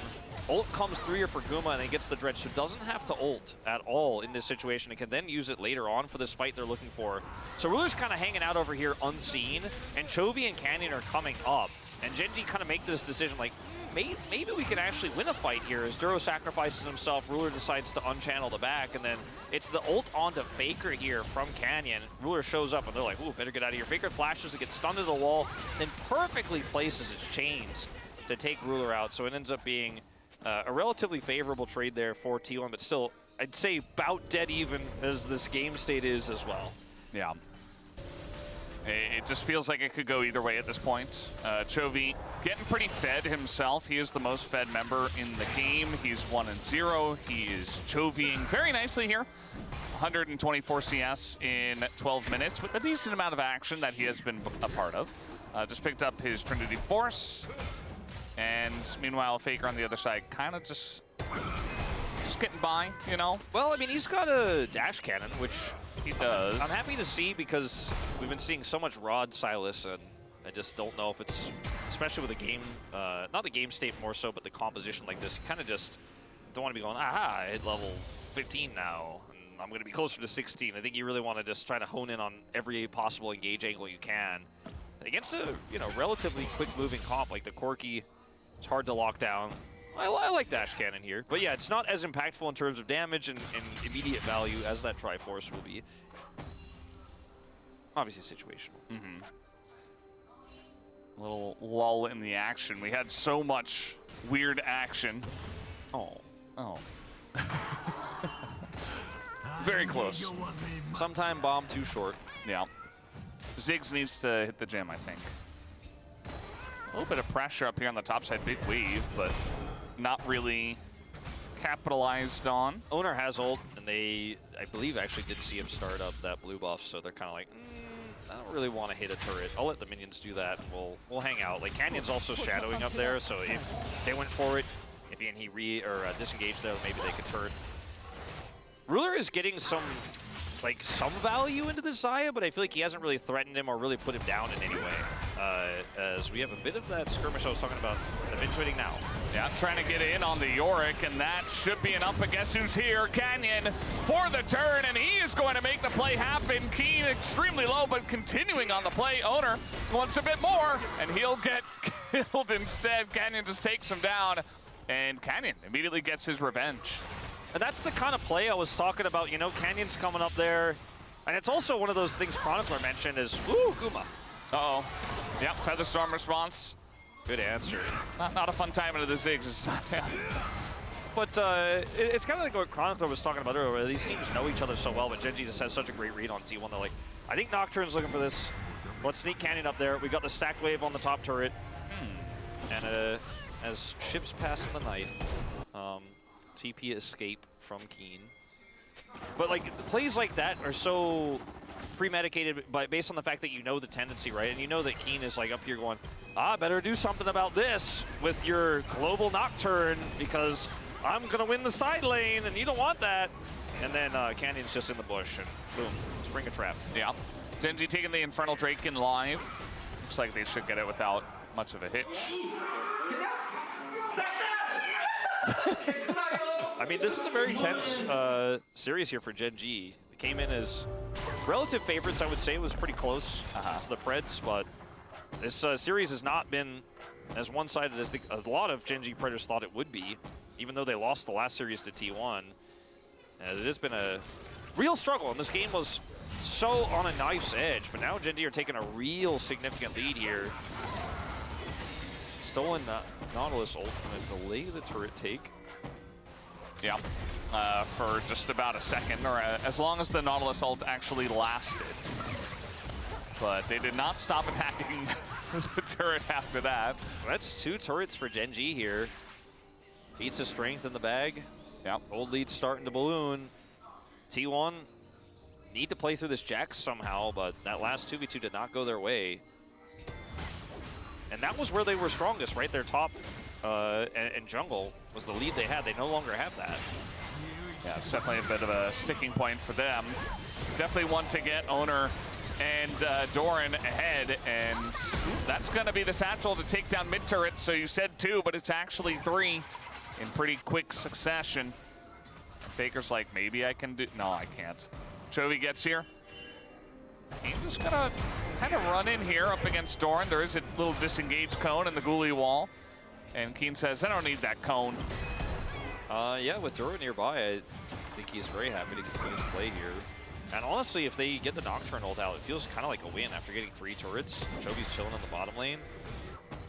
S2: Ult comes through here for Guma, and then gets the dredge, so doesn't have to ult at all in this situation, and can then use it later on for this fight they're looking for. So Ruler's kind of hanging out over here unseen, and Chovy and Canyon are coming up. And GENG kind of make this decision like, maybe we can actually win a fight here as Duro sacrifices himself, Ruler decides to unchannel the back, and then it's the ult onto Faker here from Canyon. Ruler shows up, and they're like, ooh, better get out of here. Faker flashes to get stunned to the wall, then perfectly places his chains to take Ruler out, so it ends up being a relatively favorable trade there for T1, but still, I'd say about dead even as this game state is as well.
S1: Yeah. It just feels like it could go either way at this point. Chovy getting pretty fed himself. He is the most fed member in the game. He's 1-0. He is Chovying very nicely here. 124 CS in 12 minutes with a decent amount of action that he has been a part of. Just picked up his Trinity Force. And meanwhile, Faker on the other side kind of just getting by, you know?
S2: Well, I mean, he's got a dash cannon, which
S1: he does.
S2: I'm happy to see because we've been seeing so much Rod Silas, and I just don't know if it's, especially with the game, not the game state more so, but the composition like this, you kind of just don't want to be going, aha, I hit level 15 now, and I'm going to be closer to 16. I think you really want to just try to hone in on every possible engage angle you can. Against a, you know, relatively quick-moving comp like the Corki, it's hard to lock down. I like Dash Cannon here. But yeah, it's not as impactful in terms of damage and immediate value as that Triforce will be. Obviously situational.
S1: Mm-hmm. A little lull in the action. We had so much weird action.
S2: Oh.
S1: Oh. Very close.
S2: Sometime bomb too short.
S1: Yeah. Ziggs needs to hit the gym, I think. A little bit of pressure up here on the top side, big wave, but not really capitalized on.
S2: Owner has ult, and they, I believe, actually did see him start up that blue buff, so they're kind of like, I don't really want to hit a turret. I'll let the minions do that, and we'll hang out. Like, Canyon's also shadowing up there, so if they went for it, if he disengaged there, maybe they could turn. Ruler is getting some value into this Xayah, but I feel like he hasn't really threatened him or really put him down in any way. As we have a bit of that skirmish I was talking about eventuating now.
S1: Yeah, trying to get in on the Yorick, and that should be enough, but guess who's here? Canyon for the turn, and he is going to make the play happen. Keen extremely low, but continuing on the play. Owner wants a bit more, and he'll get killed instead. Canyon just takes him down, and Canyon immediately gets his revenge.
S2: And that's the kind of play I was talking about. You know, Canyon's coming up there. And it's also one of those things Chronicler mentioned is, ooh, Guma.
S1: Uh-oh. Yep, Featherstorm response.
S2: Good answer.
S1: Not a fun time into the Ziggs.
S2: But it's kind of like what Chronicler was talking about earlier, where these teams know each other so well, but GENG just has such a great read on T1. They're like, I think Nocturne's looking for this. Let's sneak Canyon up there. We got the stacked wave on the top turret. And as ships pass in the night, TP escape from Keen. But like plays like that are so premedicated based on the fact that you know the tendency, right? And you know that Keen is like up here going, better do something about this with your global Nocturne because I'm gonna win the side lane and you don't want that. And then Canyon's just in the bush and boom, spring a trap.
S1: Yeah. GENG taking the Infernal Drake in live. Looks like they should get it without much of a hitch.
S2: I mean, this is a very tense series here for GENG. It came in as relative favorites, I would say. It was pretty close to the Preds, but this series has not been as one-sided as a lot of GENG Predators thought it would be, even though they lost the last series to T1. It has been a real struggle, and this game was so on a knife's edge, but now GENG are taking a real significant lead here. Stolen Nautilus ult, going to delay the turret take.
S1: Yeah, for just about a second, or as long as the Nautilus ult actually lasted. But they did not stop attacking the turret after that.
S2: That's 2 turrets for GENG here. Beats his strength in the bag.
S1: Yep.
S2: Old lead starting to balloon. T1 need to play through this Jax somehow, but that last 2v2 did not go their way. And that was where they were strongest, right? Their top and jungle was the lead they had. They no longer have that.
S1: Yeah, it's definitely a bit of a sticking point for them. Definitely want to get Owner And Doran ahead, and that's going to be the satchel to take down mid turret. So you said 2, but it's actually 3 in pretty quick succession. Faker's like, maybe I can do... No, I can't. Chovy gets here. He's just going to kind of run in here up against Doran. There is a little disengaged cone in the ghoulie wall. And Keen says, I don't need that cone.
S2: Yeah, with Doran nearby, I think he's very happy to continue to play here. And honestly, if they get the Nocturne ult out, it feels kind of like a win after getting 3 turrets. Chovy's chilling in the bottom lane.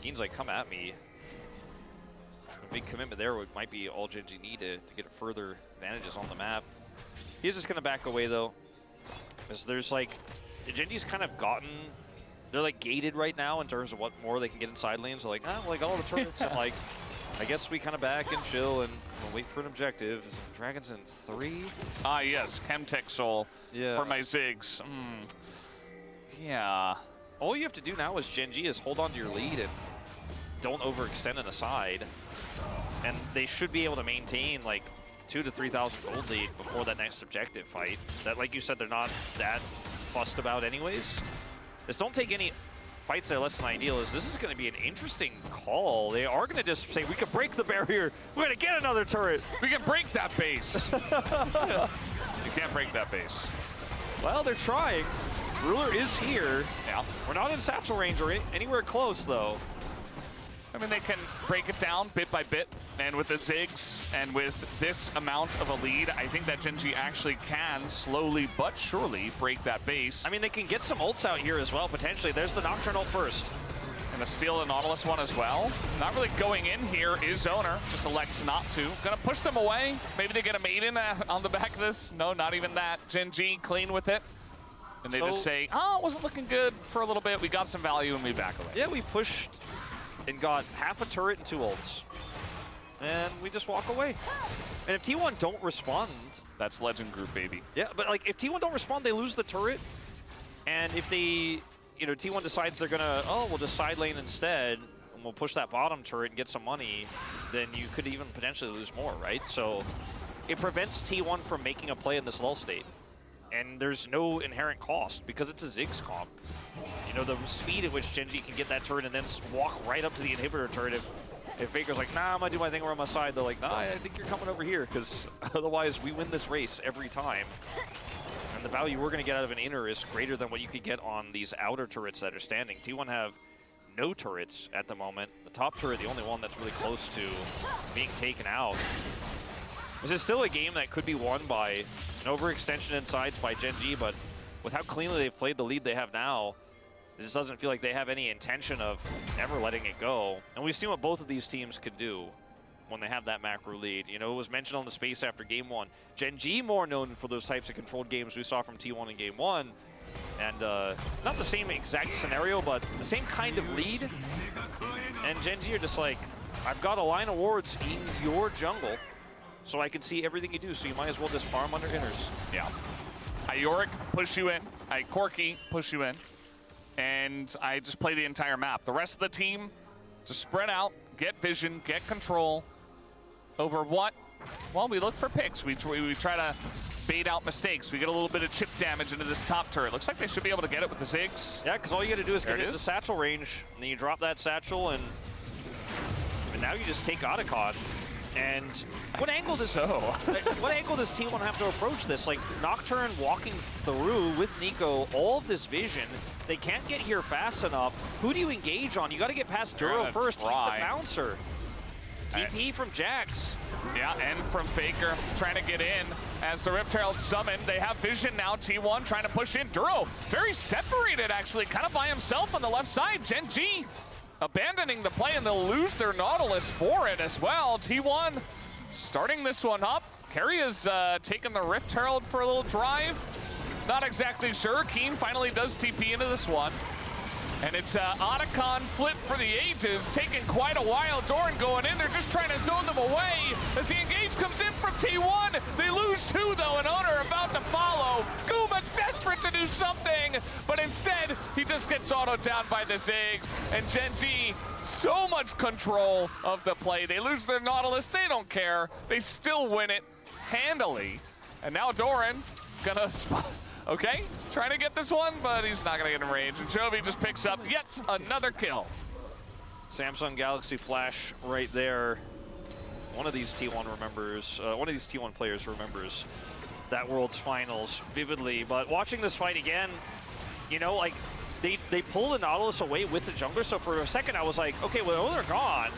S2: Keen's like, come at me. A big commitment there might be all GENG need to get further advantages on the map. He's just going to back away, though. Because there's like, GENG's kind of gotten, they're like gated right now in terms of what more they can get in side lanes. They're like, like all the turrets. And like, I guess we kind of back and chill and we'll wait for an objective. Dragons in 3?
S1: Ah, yes, Chemtech Soul for my Ziggs. Yeah.
S2: All you have to do now as GENG is hold on to your lead and don't overextend in the side. And they should be able to maintain like 2,000 to 3,000 gold lead before that next objective fight. That, like you said, they're not that fussed about anyways. Just don't take any fights that are less than ideal. This is going to be an interesting call. They are going to just say, we can break the barrier. We're going to get another turret.
S1: We can break that base. You can't break that base.
S2: Well, they're trying. Ruler is here.
S1: Yeah.
S2: We're not in satchel range or anywhere close, though.
S1: I mean, they can break it down bit by bit, and with the Ziggs and with this amount of a lead, I think that GENG actually can slowly but surely break that base.
S2: I mean, they can get some ults out here as well, potentially. There's the Nocturne ult first.
S1: And a steal the Nautilus one as well. Not really going in here is Owner, just elects not to. Gonna push them away. Maybe they get a maiden on the back of this. No, not even that. GENG clean with it. And they just say, oh, it wasn't looking good for a little bit. We got some value and we back away.
S2: Yeah, we pushed and got half a turret and 2 ults. And we just walk away. And if T1 don't respond...
S1: That's Legend Group, baby.
S2: Yeah, but like if T1 don't respond, they lose the turret. And if they, T1 decides they're gonna, we'll just side lane instead, and we'll push that bottom turret and get some money, then you could even potentially lose more, right? So it prevents T1 from making a play in this lull state. And there's no inherent cost because it's a Ziggs comp. The speed at which GENG can get that turret and then walk right up to the inhibitor turret. If Faker's like, nah, I'm gonna do my thing around my side, they're like, nah, I think you're coming over here because otherwise we win this race every time. And the value we're gonna get out of an inner is greater than what you could get on these outer turrets that are standing. T1 have no turrets at the moment. The top turret, the only one that's really close to being taken out. This is still a game that could be won by an overextension in sides by GENG, but with how cleanly they've played the lead they have now, it just doesn't feel like they have any intention of never letting it go. And we've seen what both of these teams can do when they have that macro lead. It was mentioned on the space after Game 1. GENG more known for those types of controlled games we saw from T1 in Game 1. And not the same exact scenario, but the same kind of lead. And GENG are just like, I've got a line of wards in your jungle, so I can see everything you do, so you might as well just farm under inners.
S1: Yeah. I Yorick push you in. I Corki push you in. And I just play the entire map. The rest of the team just spread out, get vision, get control. Over what? Well, we look for picks. We try to bait out mistakes. We get a little bit of chip damage into this top turret. Looks like they should be able to get it with the Ziggs.
S2: Yeah, because all you got to do is get into satchel range, and then you drop that satchel, and now you just take Otacon. And what angle does T1 have to approach this? Like Nocturne walking through with Nico, all of this vision. They can't get here fast enough. Who do you engage on? You got to get past Duro first. He's the bouncer. TP from Jax.
S1: Yeah, and from Faker trying to get in as the Rift Herald summoned. They have vision now. T1 trying to push in. Duro very separated actually, kind of by himself on the left side. GENG abandoning the play, and they'll lose their Nautilus for it as well. T1 starting this one up. Carry is taking the Rift Herald for a little drive. Not exactly sure. Keen finally does TP into this one. And it's Otacon flip for the ages, taking quite a while. Doran going in, they're just trying to zone them away. As the engage comes in from T1, they lose 2 though, and Owner about to follow. Guma desperate to do something, but instead, he just gets autoed down by the Ziggs. And GENG, so much control of the play. They lose their Nautilus, they don't care. They still win it handily. And now Doran gonna Okay, trying to get this one, but he's not gonna get in range. And Chovy just picks up yet another kill.
S2: Samsung Galaxy Flash right there. One of these T1 remembers, one of these T1 players remembers that World's Finals vividly. But watching this fight again, you know, like they pull the Nautilus away with the jungler. So for a second I was like, okay, well they're gone.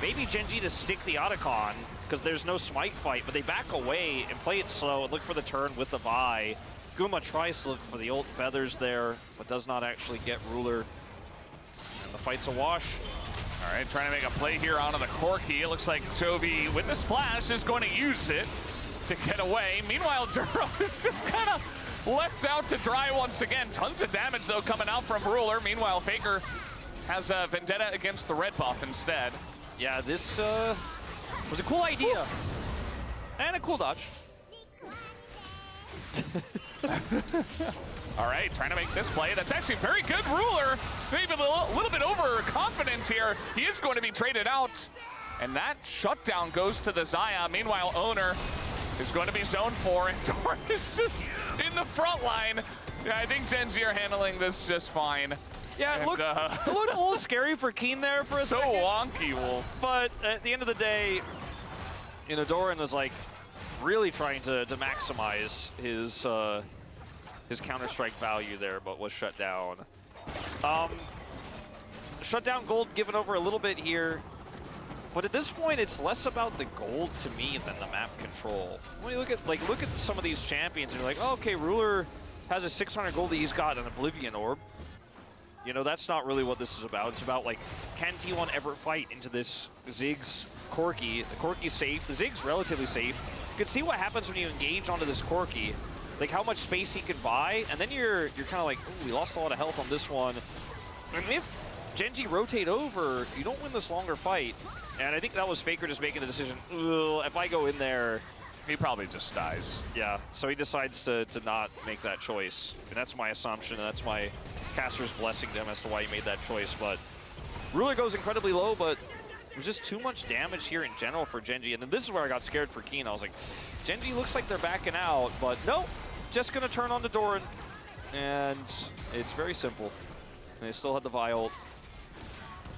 S2: Maybe Genji to stick the Otacon because there's no smite fight, but they back away and play it slow and look for the turn with the Vi. Guma tries to look for the ult feathers there, but does not actually get Ruler. And the fight's a wash.
S1: All right, trying to make a play here onto the Corki. It looks like Chovy, with this flash, is going to use it to get away. Meanwhile, Duro is just kind of left out to dry once again. Tons of damage, though, coming out from Ruler. Meanwhile, Faker has a vendetta against the red buff instead.
S2: Yeah, this was a cool idea. And a cool dodge.
S1: All right, trying to make this play. That's actually very good. Ruler, maybe a little bit overconfident here. He is going to be traded out. And that shutdown goes to the Xayah. Meanwhile, Owner is going to be zone 4, and Doran is just in the front line. Yeah, I think GENG are handling this just fine.
S2: Yeah, it looked a little scary for Keen there for a
S1: so
S2: second.
S1: wonky, Wolf.
S2: But at the end of the day, you know, Doran was like really trying to maximize his Counter-Strike value there, but was shut down. Shutdown gold given over a little bit here. But at this point, it's less about the gold to me than the map control. When you look at some of these champions, and you're like, oh, okay, Ruler has a 600 gold that he's got an Oblivion Orb. You know, that's not really what this is about. It's about, like, can T1 ever fight into this Ziggs Corki? The Corki's safe. The Ziggs relatively safe. You can see what happens when you engage onto this Corki. Like, how much space he can buy. And then you're kind of like, ooh, we lost a lot of health on this one. And if Genji rotate over, you don't win this longer fight. And I think that was Faker just making the decision, if I go in there,
S1: he probably just dies.
S2: Yeah, so he decides to not make that choice. And that's my assumption, and that's my caster's blessing to him as to why he made that choice. But Ruler goes incredibly low, but there's just too much damage here in general for Genji. And then this is where I got scared for Keen. I was like, Genji looks like they're backing out, but nope, just gonna turn on to Doran. And it's very simple. And they still had the Vi ult.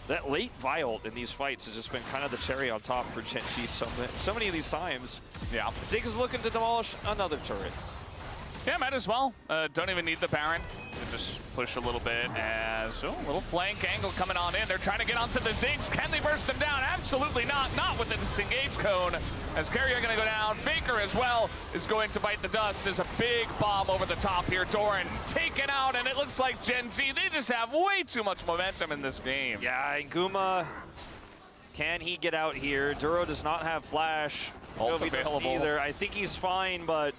S2: That late Vi ult in these fights has just been kind of the cherry on top for Genji so many of these times.
S1: Yeah.
S2: Ziggs is looking to demolish another turret.
S1: Yeah, might as well. Don't even need the Baron. Just push a little bit as, a little flank angle coming on in. They're trying to get onto the Ziggs. Can they burst them down? Absolutely not. Not with the disengage cone. As Carrier going to go down. Faker as well is going to bite the dust. There's a big bomb over the top here. Doran taken out, and it looks like GENG, they just have way too much momentum in this game.
S2: Yeah, and Guma, can he get out here? Duro does not have flash.
S1: Ult available.
S2: Either. I think he's fine, but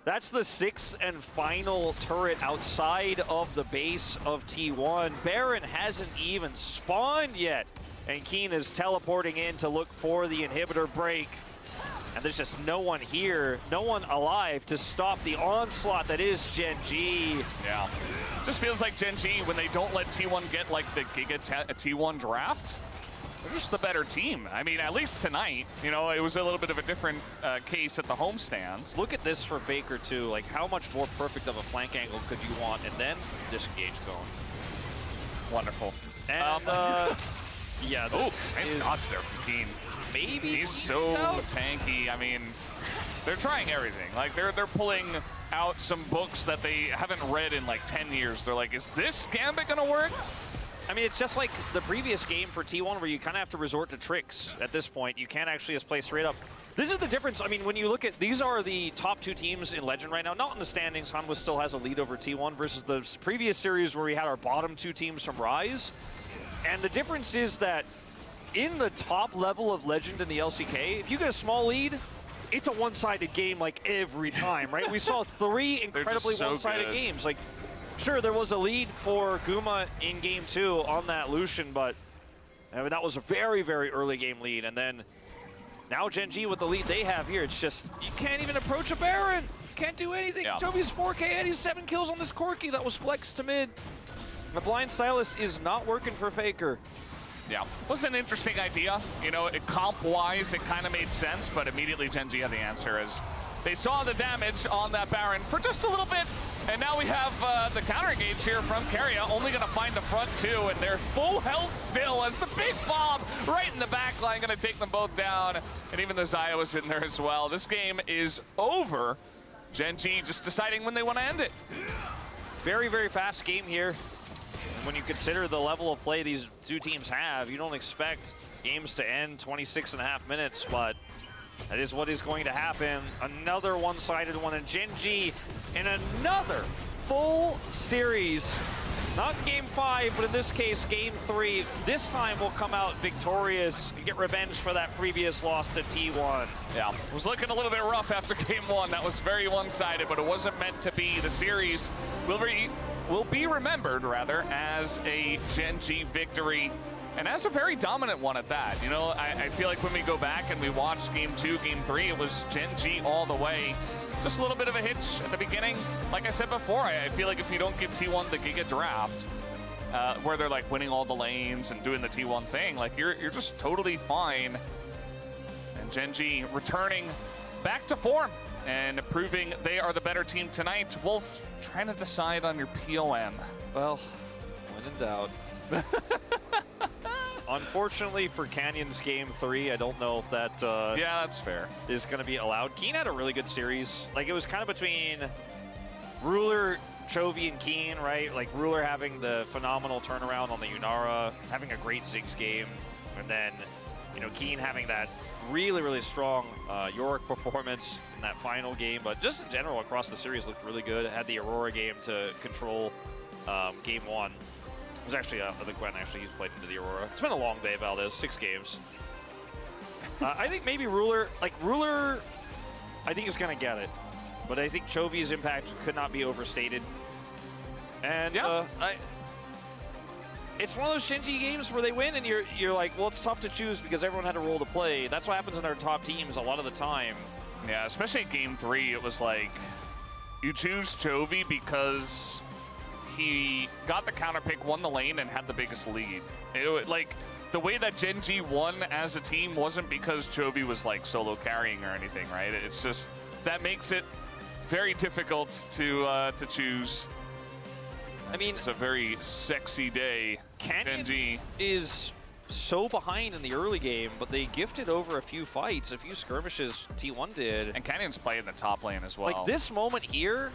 S2: that's the 6th and final turret outside of the base of T1. Baron hasn't even spawned yet, and Keen is teleporting in to look for the inhibitor break. And there's just no one here, no one alive to stop the onslaught that is GENG.
S1: Yeah. Just feels like GENG, when they don't let T1 get like the Giga T1 draft, they're just the better team. I mean, at least tonight, you know, it was a little bit of a different case at the homestand.
S2: Look at this for Faker too. Like, how much more perfect of a flank angle could you want? And then disengage going.
S1: Wonderful.
S2: And yeah.
S1: Oh, nice dodge there from Keen.
S2: Maybe
S1: he's so tanky. I mean, they're trying everything. Like, they're pulling out some books that they haven't read in like 10 years. They're like, is this Gambit gonna work?
S2: I mean, it's just like the previous game for T1 where you kind of have to resort to tricks at this point. You can't actually just play straight up. This is the difference. I mean, when you look at, these are the top 2 teams in Legend right now. Not in the standings. Hanwha still has a lead over T1 versus the previous series where we had our bottom 2 teams from Rise. And the difference is that in the top level of Legend in the LCK, if you get a small lead, it's a one-sided game like every time, right? We saw 3 incredibly one-sided games. Like, sure, there was a lead for Guma in game 2 on that Lucian, but I mean, that was a very, very early game lead. And then now GENG with the lead they have here, it's just, you can't even approach a Baron. You can't do anything.
S1: Yeah.
S2: Jovi's 4K and he's 7 kills on this Corki that was flexed to mid. The blind Silas is not working for Faker.
S1: Yeah, was an interesting idea. You know, comp-wise, it kind of made sense, but immediately GENG had the answer as they saw the damage on that Baron for just a little bit. And now we have the counter engage here from Keria, only going to find the front two, and they're full health still as the big bomb right in the back line going to take them both down. And even the Xayah was in there as well. This game is over. GENG just deciding when they want to end it.
S2: Very, very fast game here. And when you consider the level of play these two teams have, you don't expect games to end 26.5 minutes, but that is what is going to happen. Another one-sided one, and GENG in another full series. Not game 5, but in this case, game 3. This time will come out victorious and get revenge for that previous loss to T1.
S1: Yeah, it was looking a little bit rough after game 1. That was very one-sided, but it wasn't meant to be. The series will be remembered, rather, as a GENG victory. And as a very dominant one at that. You know, I feel like when we go back and we watch game 2, game 3, it was GENG all the way. Just a little bit of a hitch at the beginning. Like I said before, I feel like if you don't give T1 the Giga draft, where they're like winning all the lanes and doing the T1 thing, like you're just totally fine. And GENG returning back to form and proving they are the better team tonight. Wolf, trying to decide on your POM.
S2: Well, when in doubt. Unfortunately for Canyon's game 3, I don't know if that
S1: yeah, that's fair.
S2: is going to be allowed. Keen had a really good series. Like, it was kind of between Ruler, Chovy, and Keen, right? Like, Ruler having the phenomenal turnaround on the Yunara, having a great Ziggs game, and then, you know, Keen having that really, really strong Yorick performance in that final game. But just in general, across the series, looked really good. Had the Aurora game to control game 1. It was actually, the Gwen actually, he's played into the Aurora. It's been a long day, Valdez, 6 games. I think maybe Ruler, I think is going to get it. But I think Chovy's impact could not be overstated. And
S1: yeah.
S2: It's one of those GENG games where they win and you're like, well, it's tough to choose because everyone had a role to play. That's what happens in our top teams a lot of the time.
S1: Yeah, especially game 3, it was like, you choose Chovy because he got the counter pick, won the lane, and had the biggest lead. Like, the way that GENG won as a team wasn't because Chovy was like solo carrying or anything, right? It's just, that makes it very difficult to choose.
S2: I mean,
S1: it's a very sexy day.
S2: Canyon
S1: GENG
S2: is so behind in the early game, but they gifted over a few fights, a few skirmishes T1 did.
S1: And Canyon's playing the top lane as well.
S2: Like, this moment here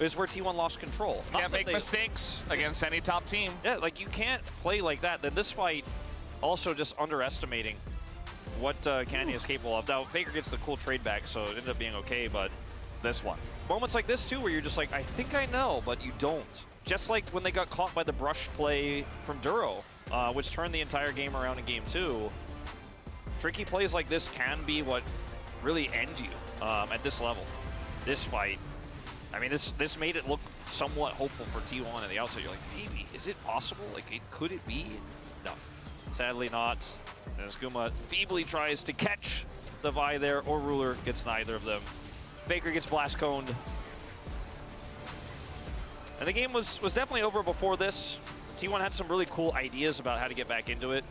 S2: is where T1 lost control.
S1: Can't make mistakes against any top team.
S2: Yeah, like, you can't play like that. Then this fight, also just underestimating what Canyon is capable of. Now, Faker gets the cool trade back, so it ended up being okay, but
S1: this one.
S2: Moments like this, too, where you're just like, I think I know, but you don't. Just like when they got caught by the brush play from Duro, which turned the entire game around in game 2. Tricky plays like this can be what really end you at this level. This fight, I mean, this made it look somewhat hopeful for T1 at the outset. You're like, maybe, is it possible? Like, could it be? No, sadly not. As Guma feebly tries to catch the Vi there, or Ruler gets neither of them. Faker gets blast coned. And the game was definitely over before this. T1 had some really cool ideas about how to get back into it.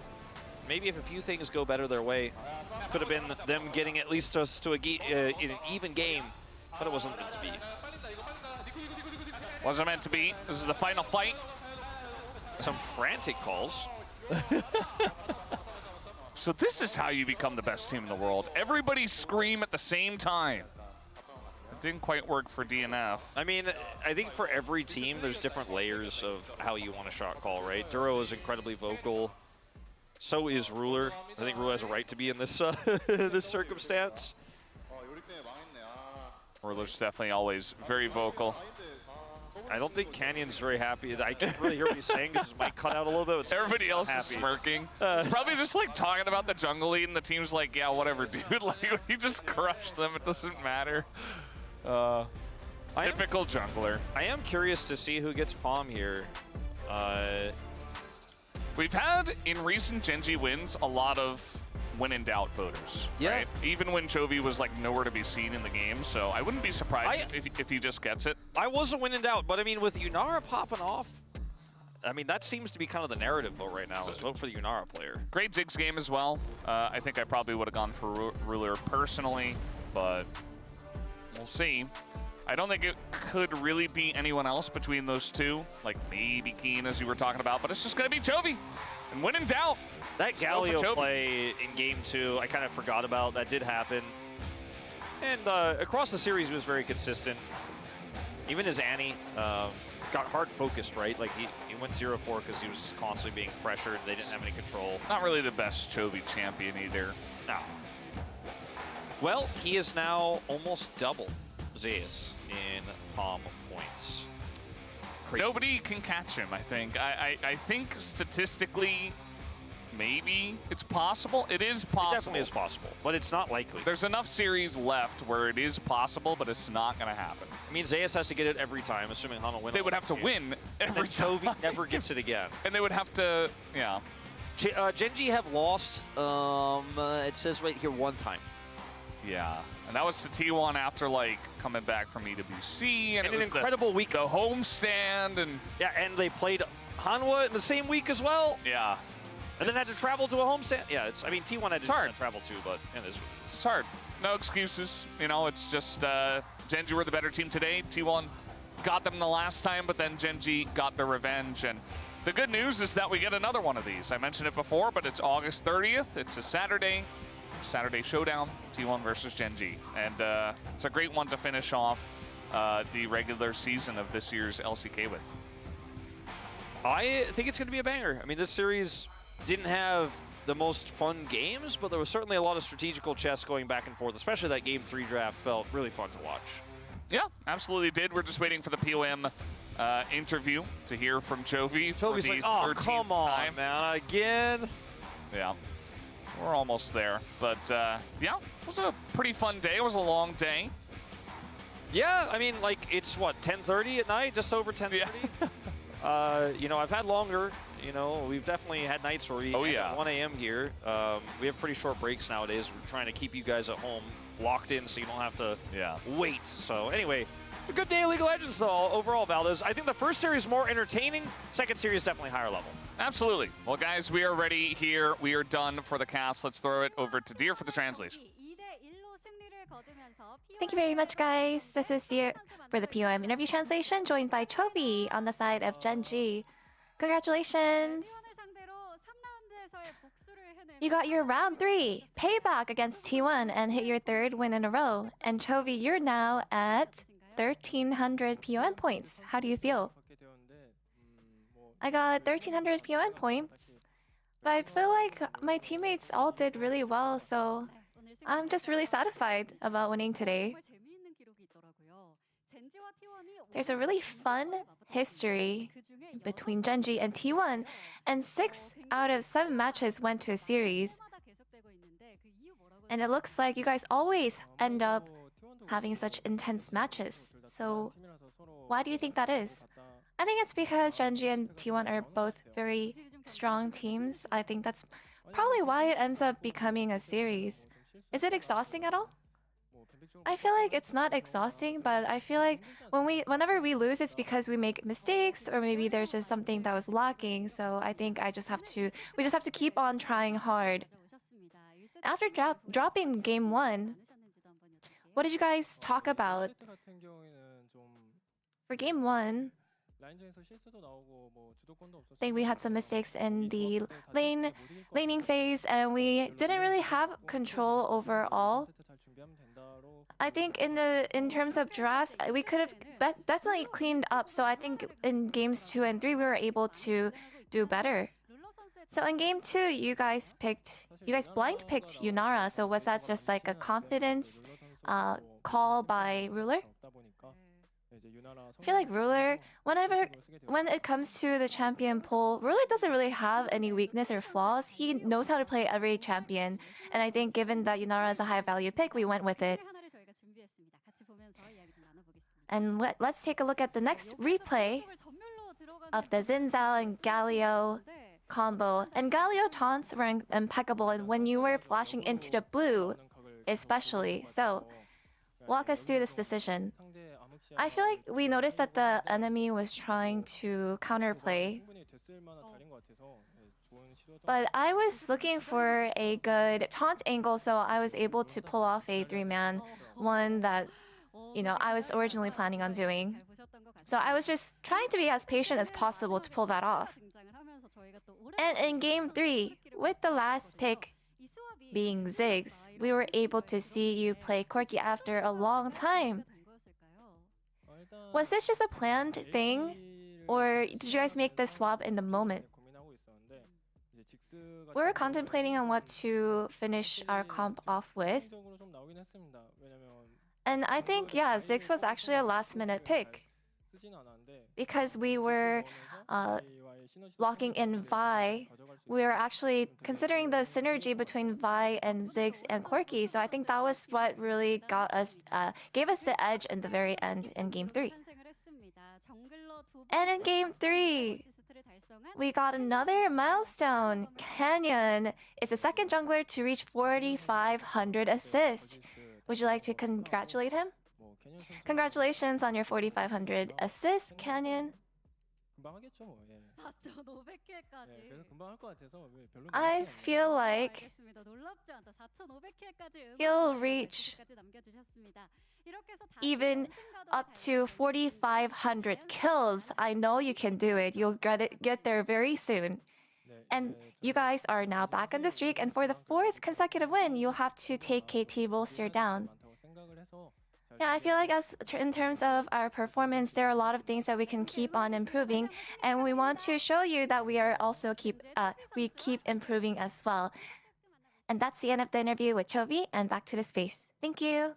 S2: Maybe if a few things go better their way, could have been them getting at least us to an even game, but it wasn't meant to be.
S1: Wasn't meant to be. This is the final fight.
S2: Some frantic calls.
S1: So this is how you become the best team in the world. Everybody scream at the same time. It didn't quite work for DNF.
S2: I mean, I think for every team, there's different layers of how you want a shot call, right? Duro is incredibly vocal. So is Ruler. I think Ruler has a right to be in this this circumstance.
S1: Ruler's definitely always very vocal.
S2: I don't think Canyon's very happy. I can't really hear what he's saying because his mic cut out a little bit. It's
S1: Everybody else is smirking. He's probably just like talking about the jungle lead, and the team's like, yeah, whatever, dude. Like, we just crushed them. It doesn't matter. Typical jungler.
S2: I am curious to see who gets Palm here.
S1: We've had, in recent GENG wins, a lot of when in doubt voters.
S6: Yeah.
S1: Right? Even when Chovy was like nowhere to be seen in the game, so I wouldn't be surprised if he just gets it.
S2: I was a win in doubt, but I mean, with Yunara popping off, I mean, that seems to be kind of the narrative vote right now. Is vote for the Yunara player.
S1: Great Ziggs game as well. I think I probably would have gone for Ruler personally, but we'll see. I don't think it could really be anyone else between those two. Like maybe Keen, as you were talking about, but it's just going to be Chovy. And when in doubt,
S7: That
S1: go for
S7: Galio
S1: Chovy.
S7: play in game 2, I kind of forgot about. That did happen. And across the series, he was very consistent. Even his Annie got hard focused, right? Like he went 0-4 because he was constantly being pressured. They didn't have any control.
S1: Not really the best Chovy champion either.
S7: No. Well, he is now almost double Zeus in palm points. Crazy.
S1: Nobody can catch him, I think. I think statistically, maybe it's possible. It is
S7: It
S1: possible.
S7: definitely is possible, but it's not likely.
S1: There's enough series left where it is possible, but it's not going to happen.
S7: I mean, Zeus has to get it every time, assuming Han will win.
S1: They
S7: all
S1: would
S7: the
S1: have to
S7: games.
S1: win
S7: And
S1: every
S7: then
S1: time.
S7: Chovy never gets it again.
S1: And they would have to, yeah.
S7: GENG have lost, it says right here, 1 time.
S1: Yeah. And that was to T1 after, like, coming back from EWC. And
S7: And
S1: it
S7: an
S1: was
S7: incredible week.
S1: the homestand. And,
S7: Yeah, and they played Hanwha in the same week as well.
S1: yeah.
S7: And then had to travel to a homestand. Yeah, I mean, T1 had to
S1: hard.
S7: travel too, but it is what it
S1: It's
S7: is.
S1: hard. No excuses. You know, it's just Genji were the better team today. T1 got them the last time, but then Genji got their revenge. And the good news is that we get another one of these. I mentioned it before, but it's August 30th. It's a Saturday showdown, T1 versus Genji. And it's a great one to finish off the regular season of this year's LCK with.
S7: I think it's going to be a banger. I mean, this series didn't have the most fun games, but there was certainly a lot of strategical chess going back and forth, especially that Game 3 draft felt really fun to watch.
S1: Yeah, absolutely did. We're just waiting for the POM interview to hear from Chovy. for
S7: Toby's
S1: the
S7: like, oh,
S1: 13th
S7: come on,
S1: time.
S7: man, again?
S1: Yeah, we're almost there. But yeah, it was a pretty fun day. It was a long day.
S7: Yeah, I mean, like, it's what, 10:30 at night? Just over 10:30?
S1: Yeah.
S7: You know, I've had longer. You know, we've definitely had nights where we end at 1 a.m. here. We have pretty short breaks nowadays. We're trying to keep you guys at home locked in so you don't have to wait. So anyway, a good day of League of Legends though overall, Valdez. I think the first series more entertaining. Second series definitely higher level.
S1: Absolutely. Well, guys, we are ready here. We are done for the cast. Let's throw it over to Deer for the translation.
S8: Thank you very much, guys. This is Deer for the POM interview translation, joined by Chovy on the side of Genji. Congratulations! You got your round 3 payback against T1 and hit your 3rd win in a row. And Chovy, you're now at 1,300 POM points. How do you feel? I got 1,300 POM points, but I feel like my teammates all did really well, so I'm just really satisfied about winning today. There's a really fun history between Genji and T1, and 6 out of 7 matches went to a series. And it looks like you guys always end up having such intense matches. So why do you think that is? I think it's because Genji and T1 are both very strong teams. I think that's probably why it ends up becoming a series. Is it exhausting at all? I feel like it's not exhausting, but I feel like whenever we lose, it's because we make mistakes, or maybe there's just something that was lacking. So I think we just have to keep on trying hard. After dropping game 1, what did you guys talk about? For game 1, I think we had some mistakes in the laning phase, and we didn't really have control overall. I think in terms of drafts, we could have definitely cleaned up. So I think in games 2 and 3, we were able to do better. So in game 2, you guys blind picked Yunara. So was that just like a confidence call by Ruler? I feel like Ruler, when it comes to the champion pool, Ruler doesn't really have any weakness or flaws. He knows how to play every champion. And I think given that Yunara is a high value pick, we went with it. And let's take a look at the next replay of the Xin Zhao and Galio combo. And Galio taunts were impeccable, and when you were flashing into the blue, especially. So, walk us through this decision. I feel like we noticed that the enemy was trying to counterplay. But I was looking for a good taunt angle, so I was able to pull off a 3-man, one that I was originally planning on doing. So I was just trying to be as patient as possible to pull that off. And in game 3, with the last pick being Ziggs, we were able to see you play Corki after a long time. Was this just a planned thing? Or did you guys make the swap in the moment? We were contemplating on what to finish our comp off with. And I think, yeah, Ziggs was actually a last-minute pick. Because we were locking in Vi, we were actually considering the synergy between Vi and Ziggs and Corki. So I think that was what really gave us the edge in the very end in Game 3. And in Game 3, we got another milestone. Canyon is the second jungler to reach 4,500 assists. Would you like to congratulate him? Congratulations on your 4,500 assists, Canyon. I feel like he'll reach even up to 4,500 kills. I know you can do it. You'll get there very soon. And you guys are now back on the streak, and for the 4th consecutive win, you'll have to take KT Bolster down. Yeah, I feel like in terms of our performance, there are a lot of things that we can keep on improving, and we want to show you that we are also keep improving as well. And that's the end of the interview with Chovy, and back to the space. Thank you.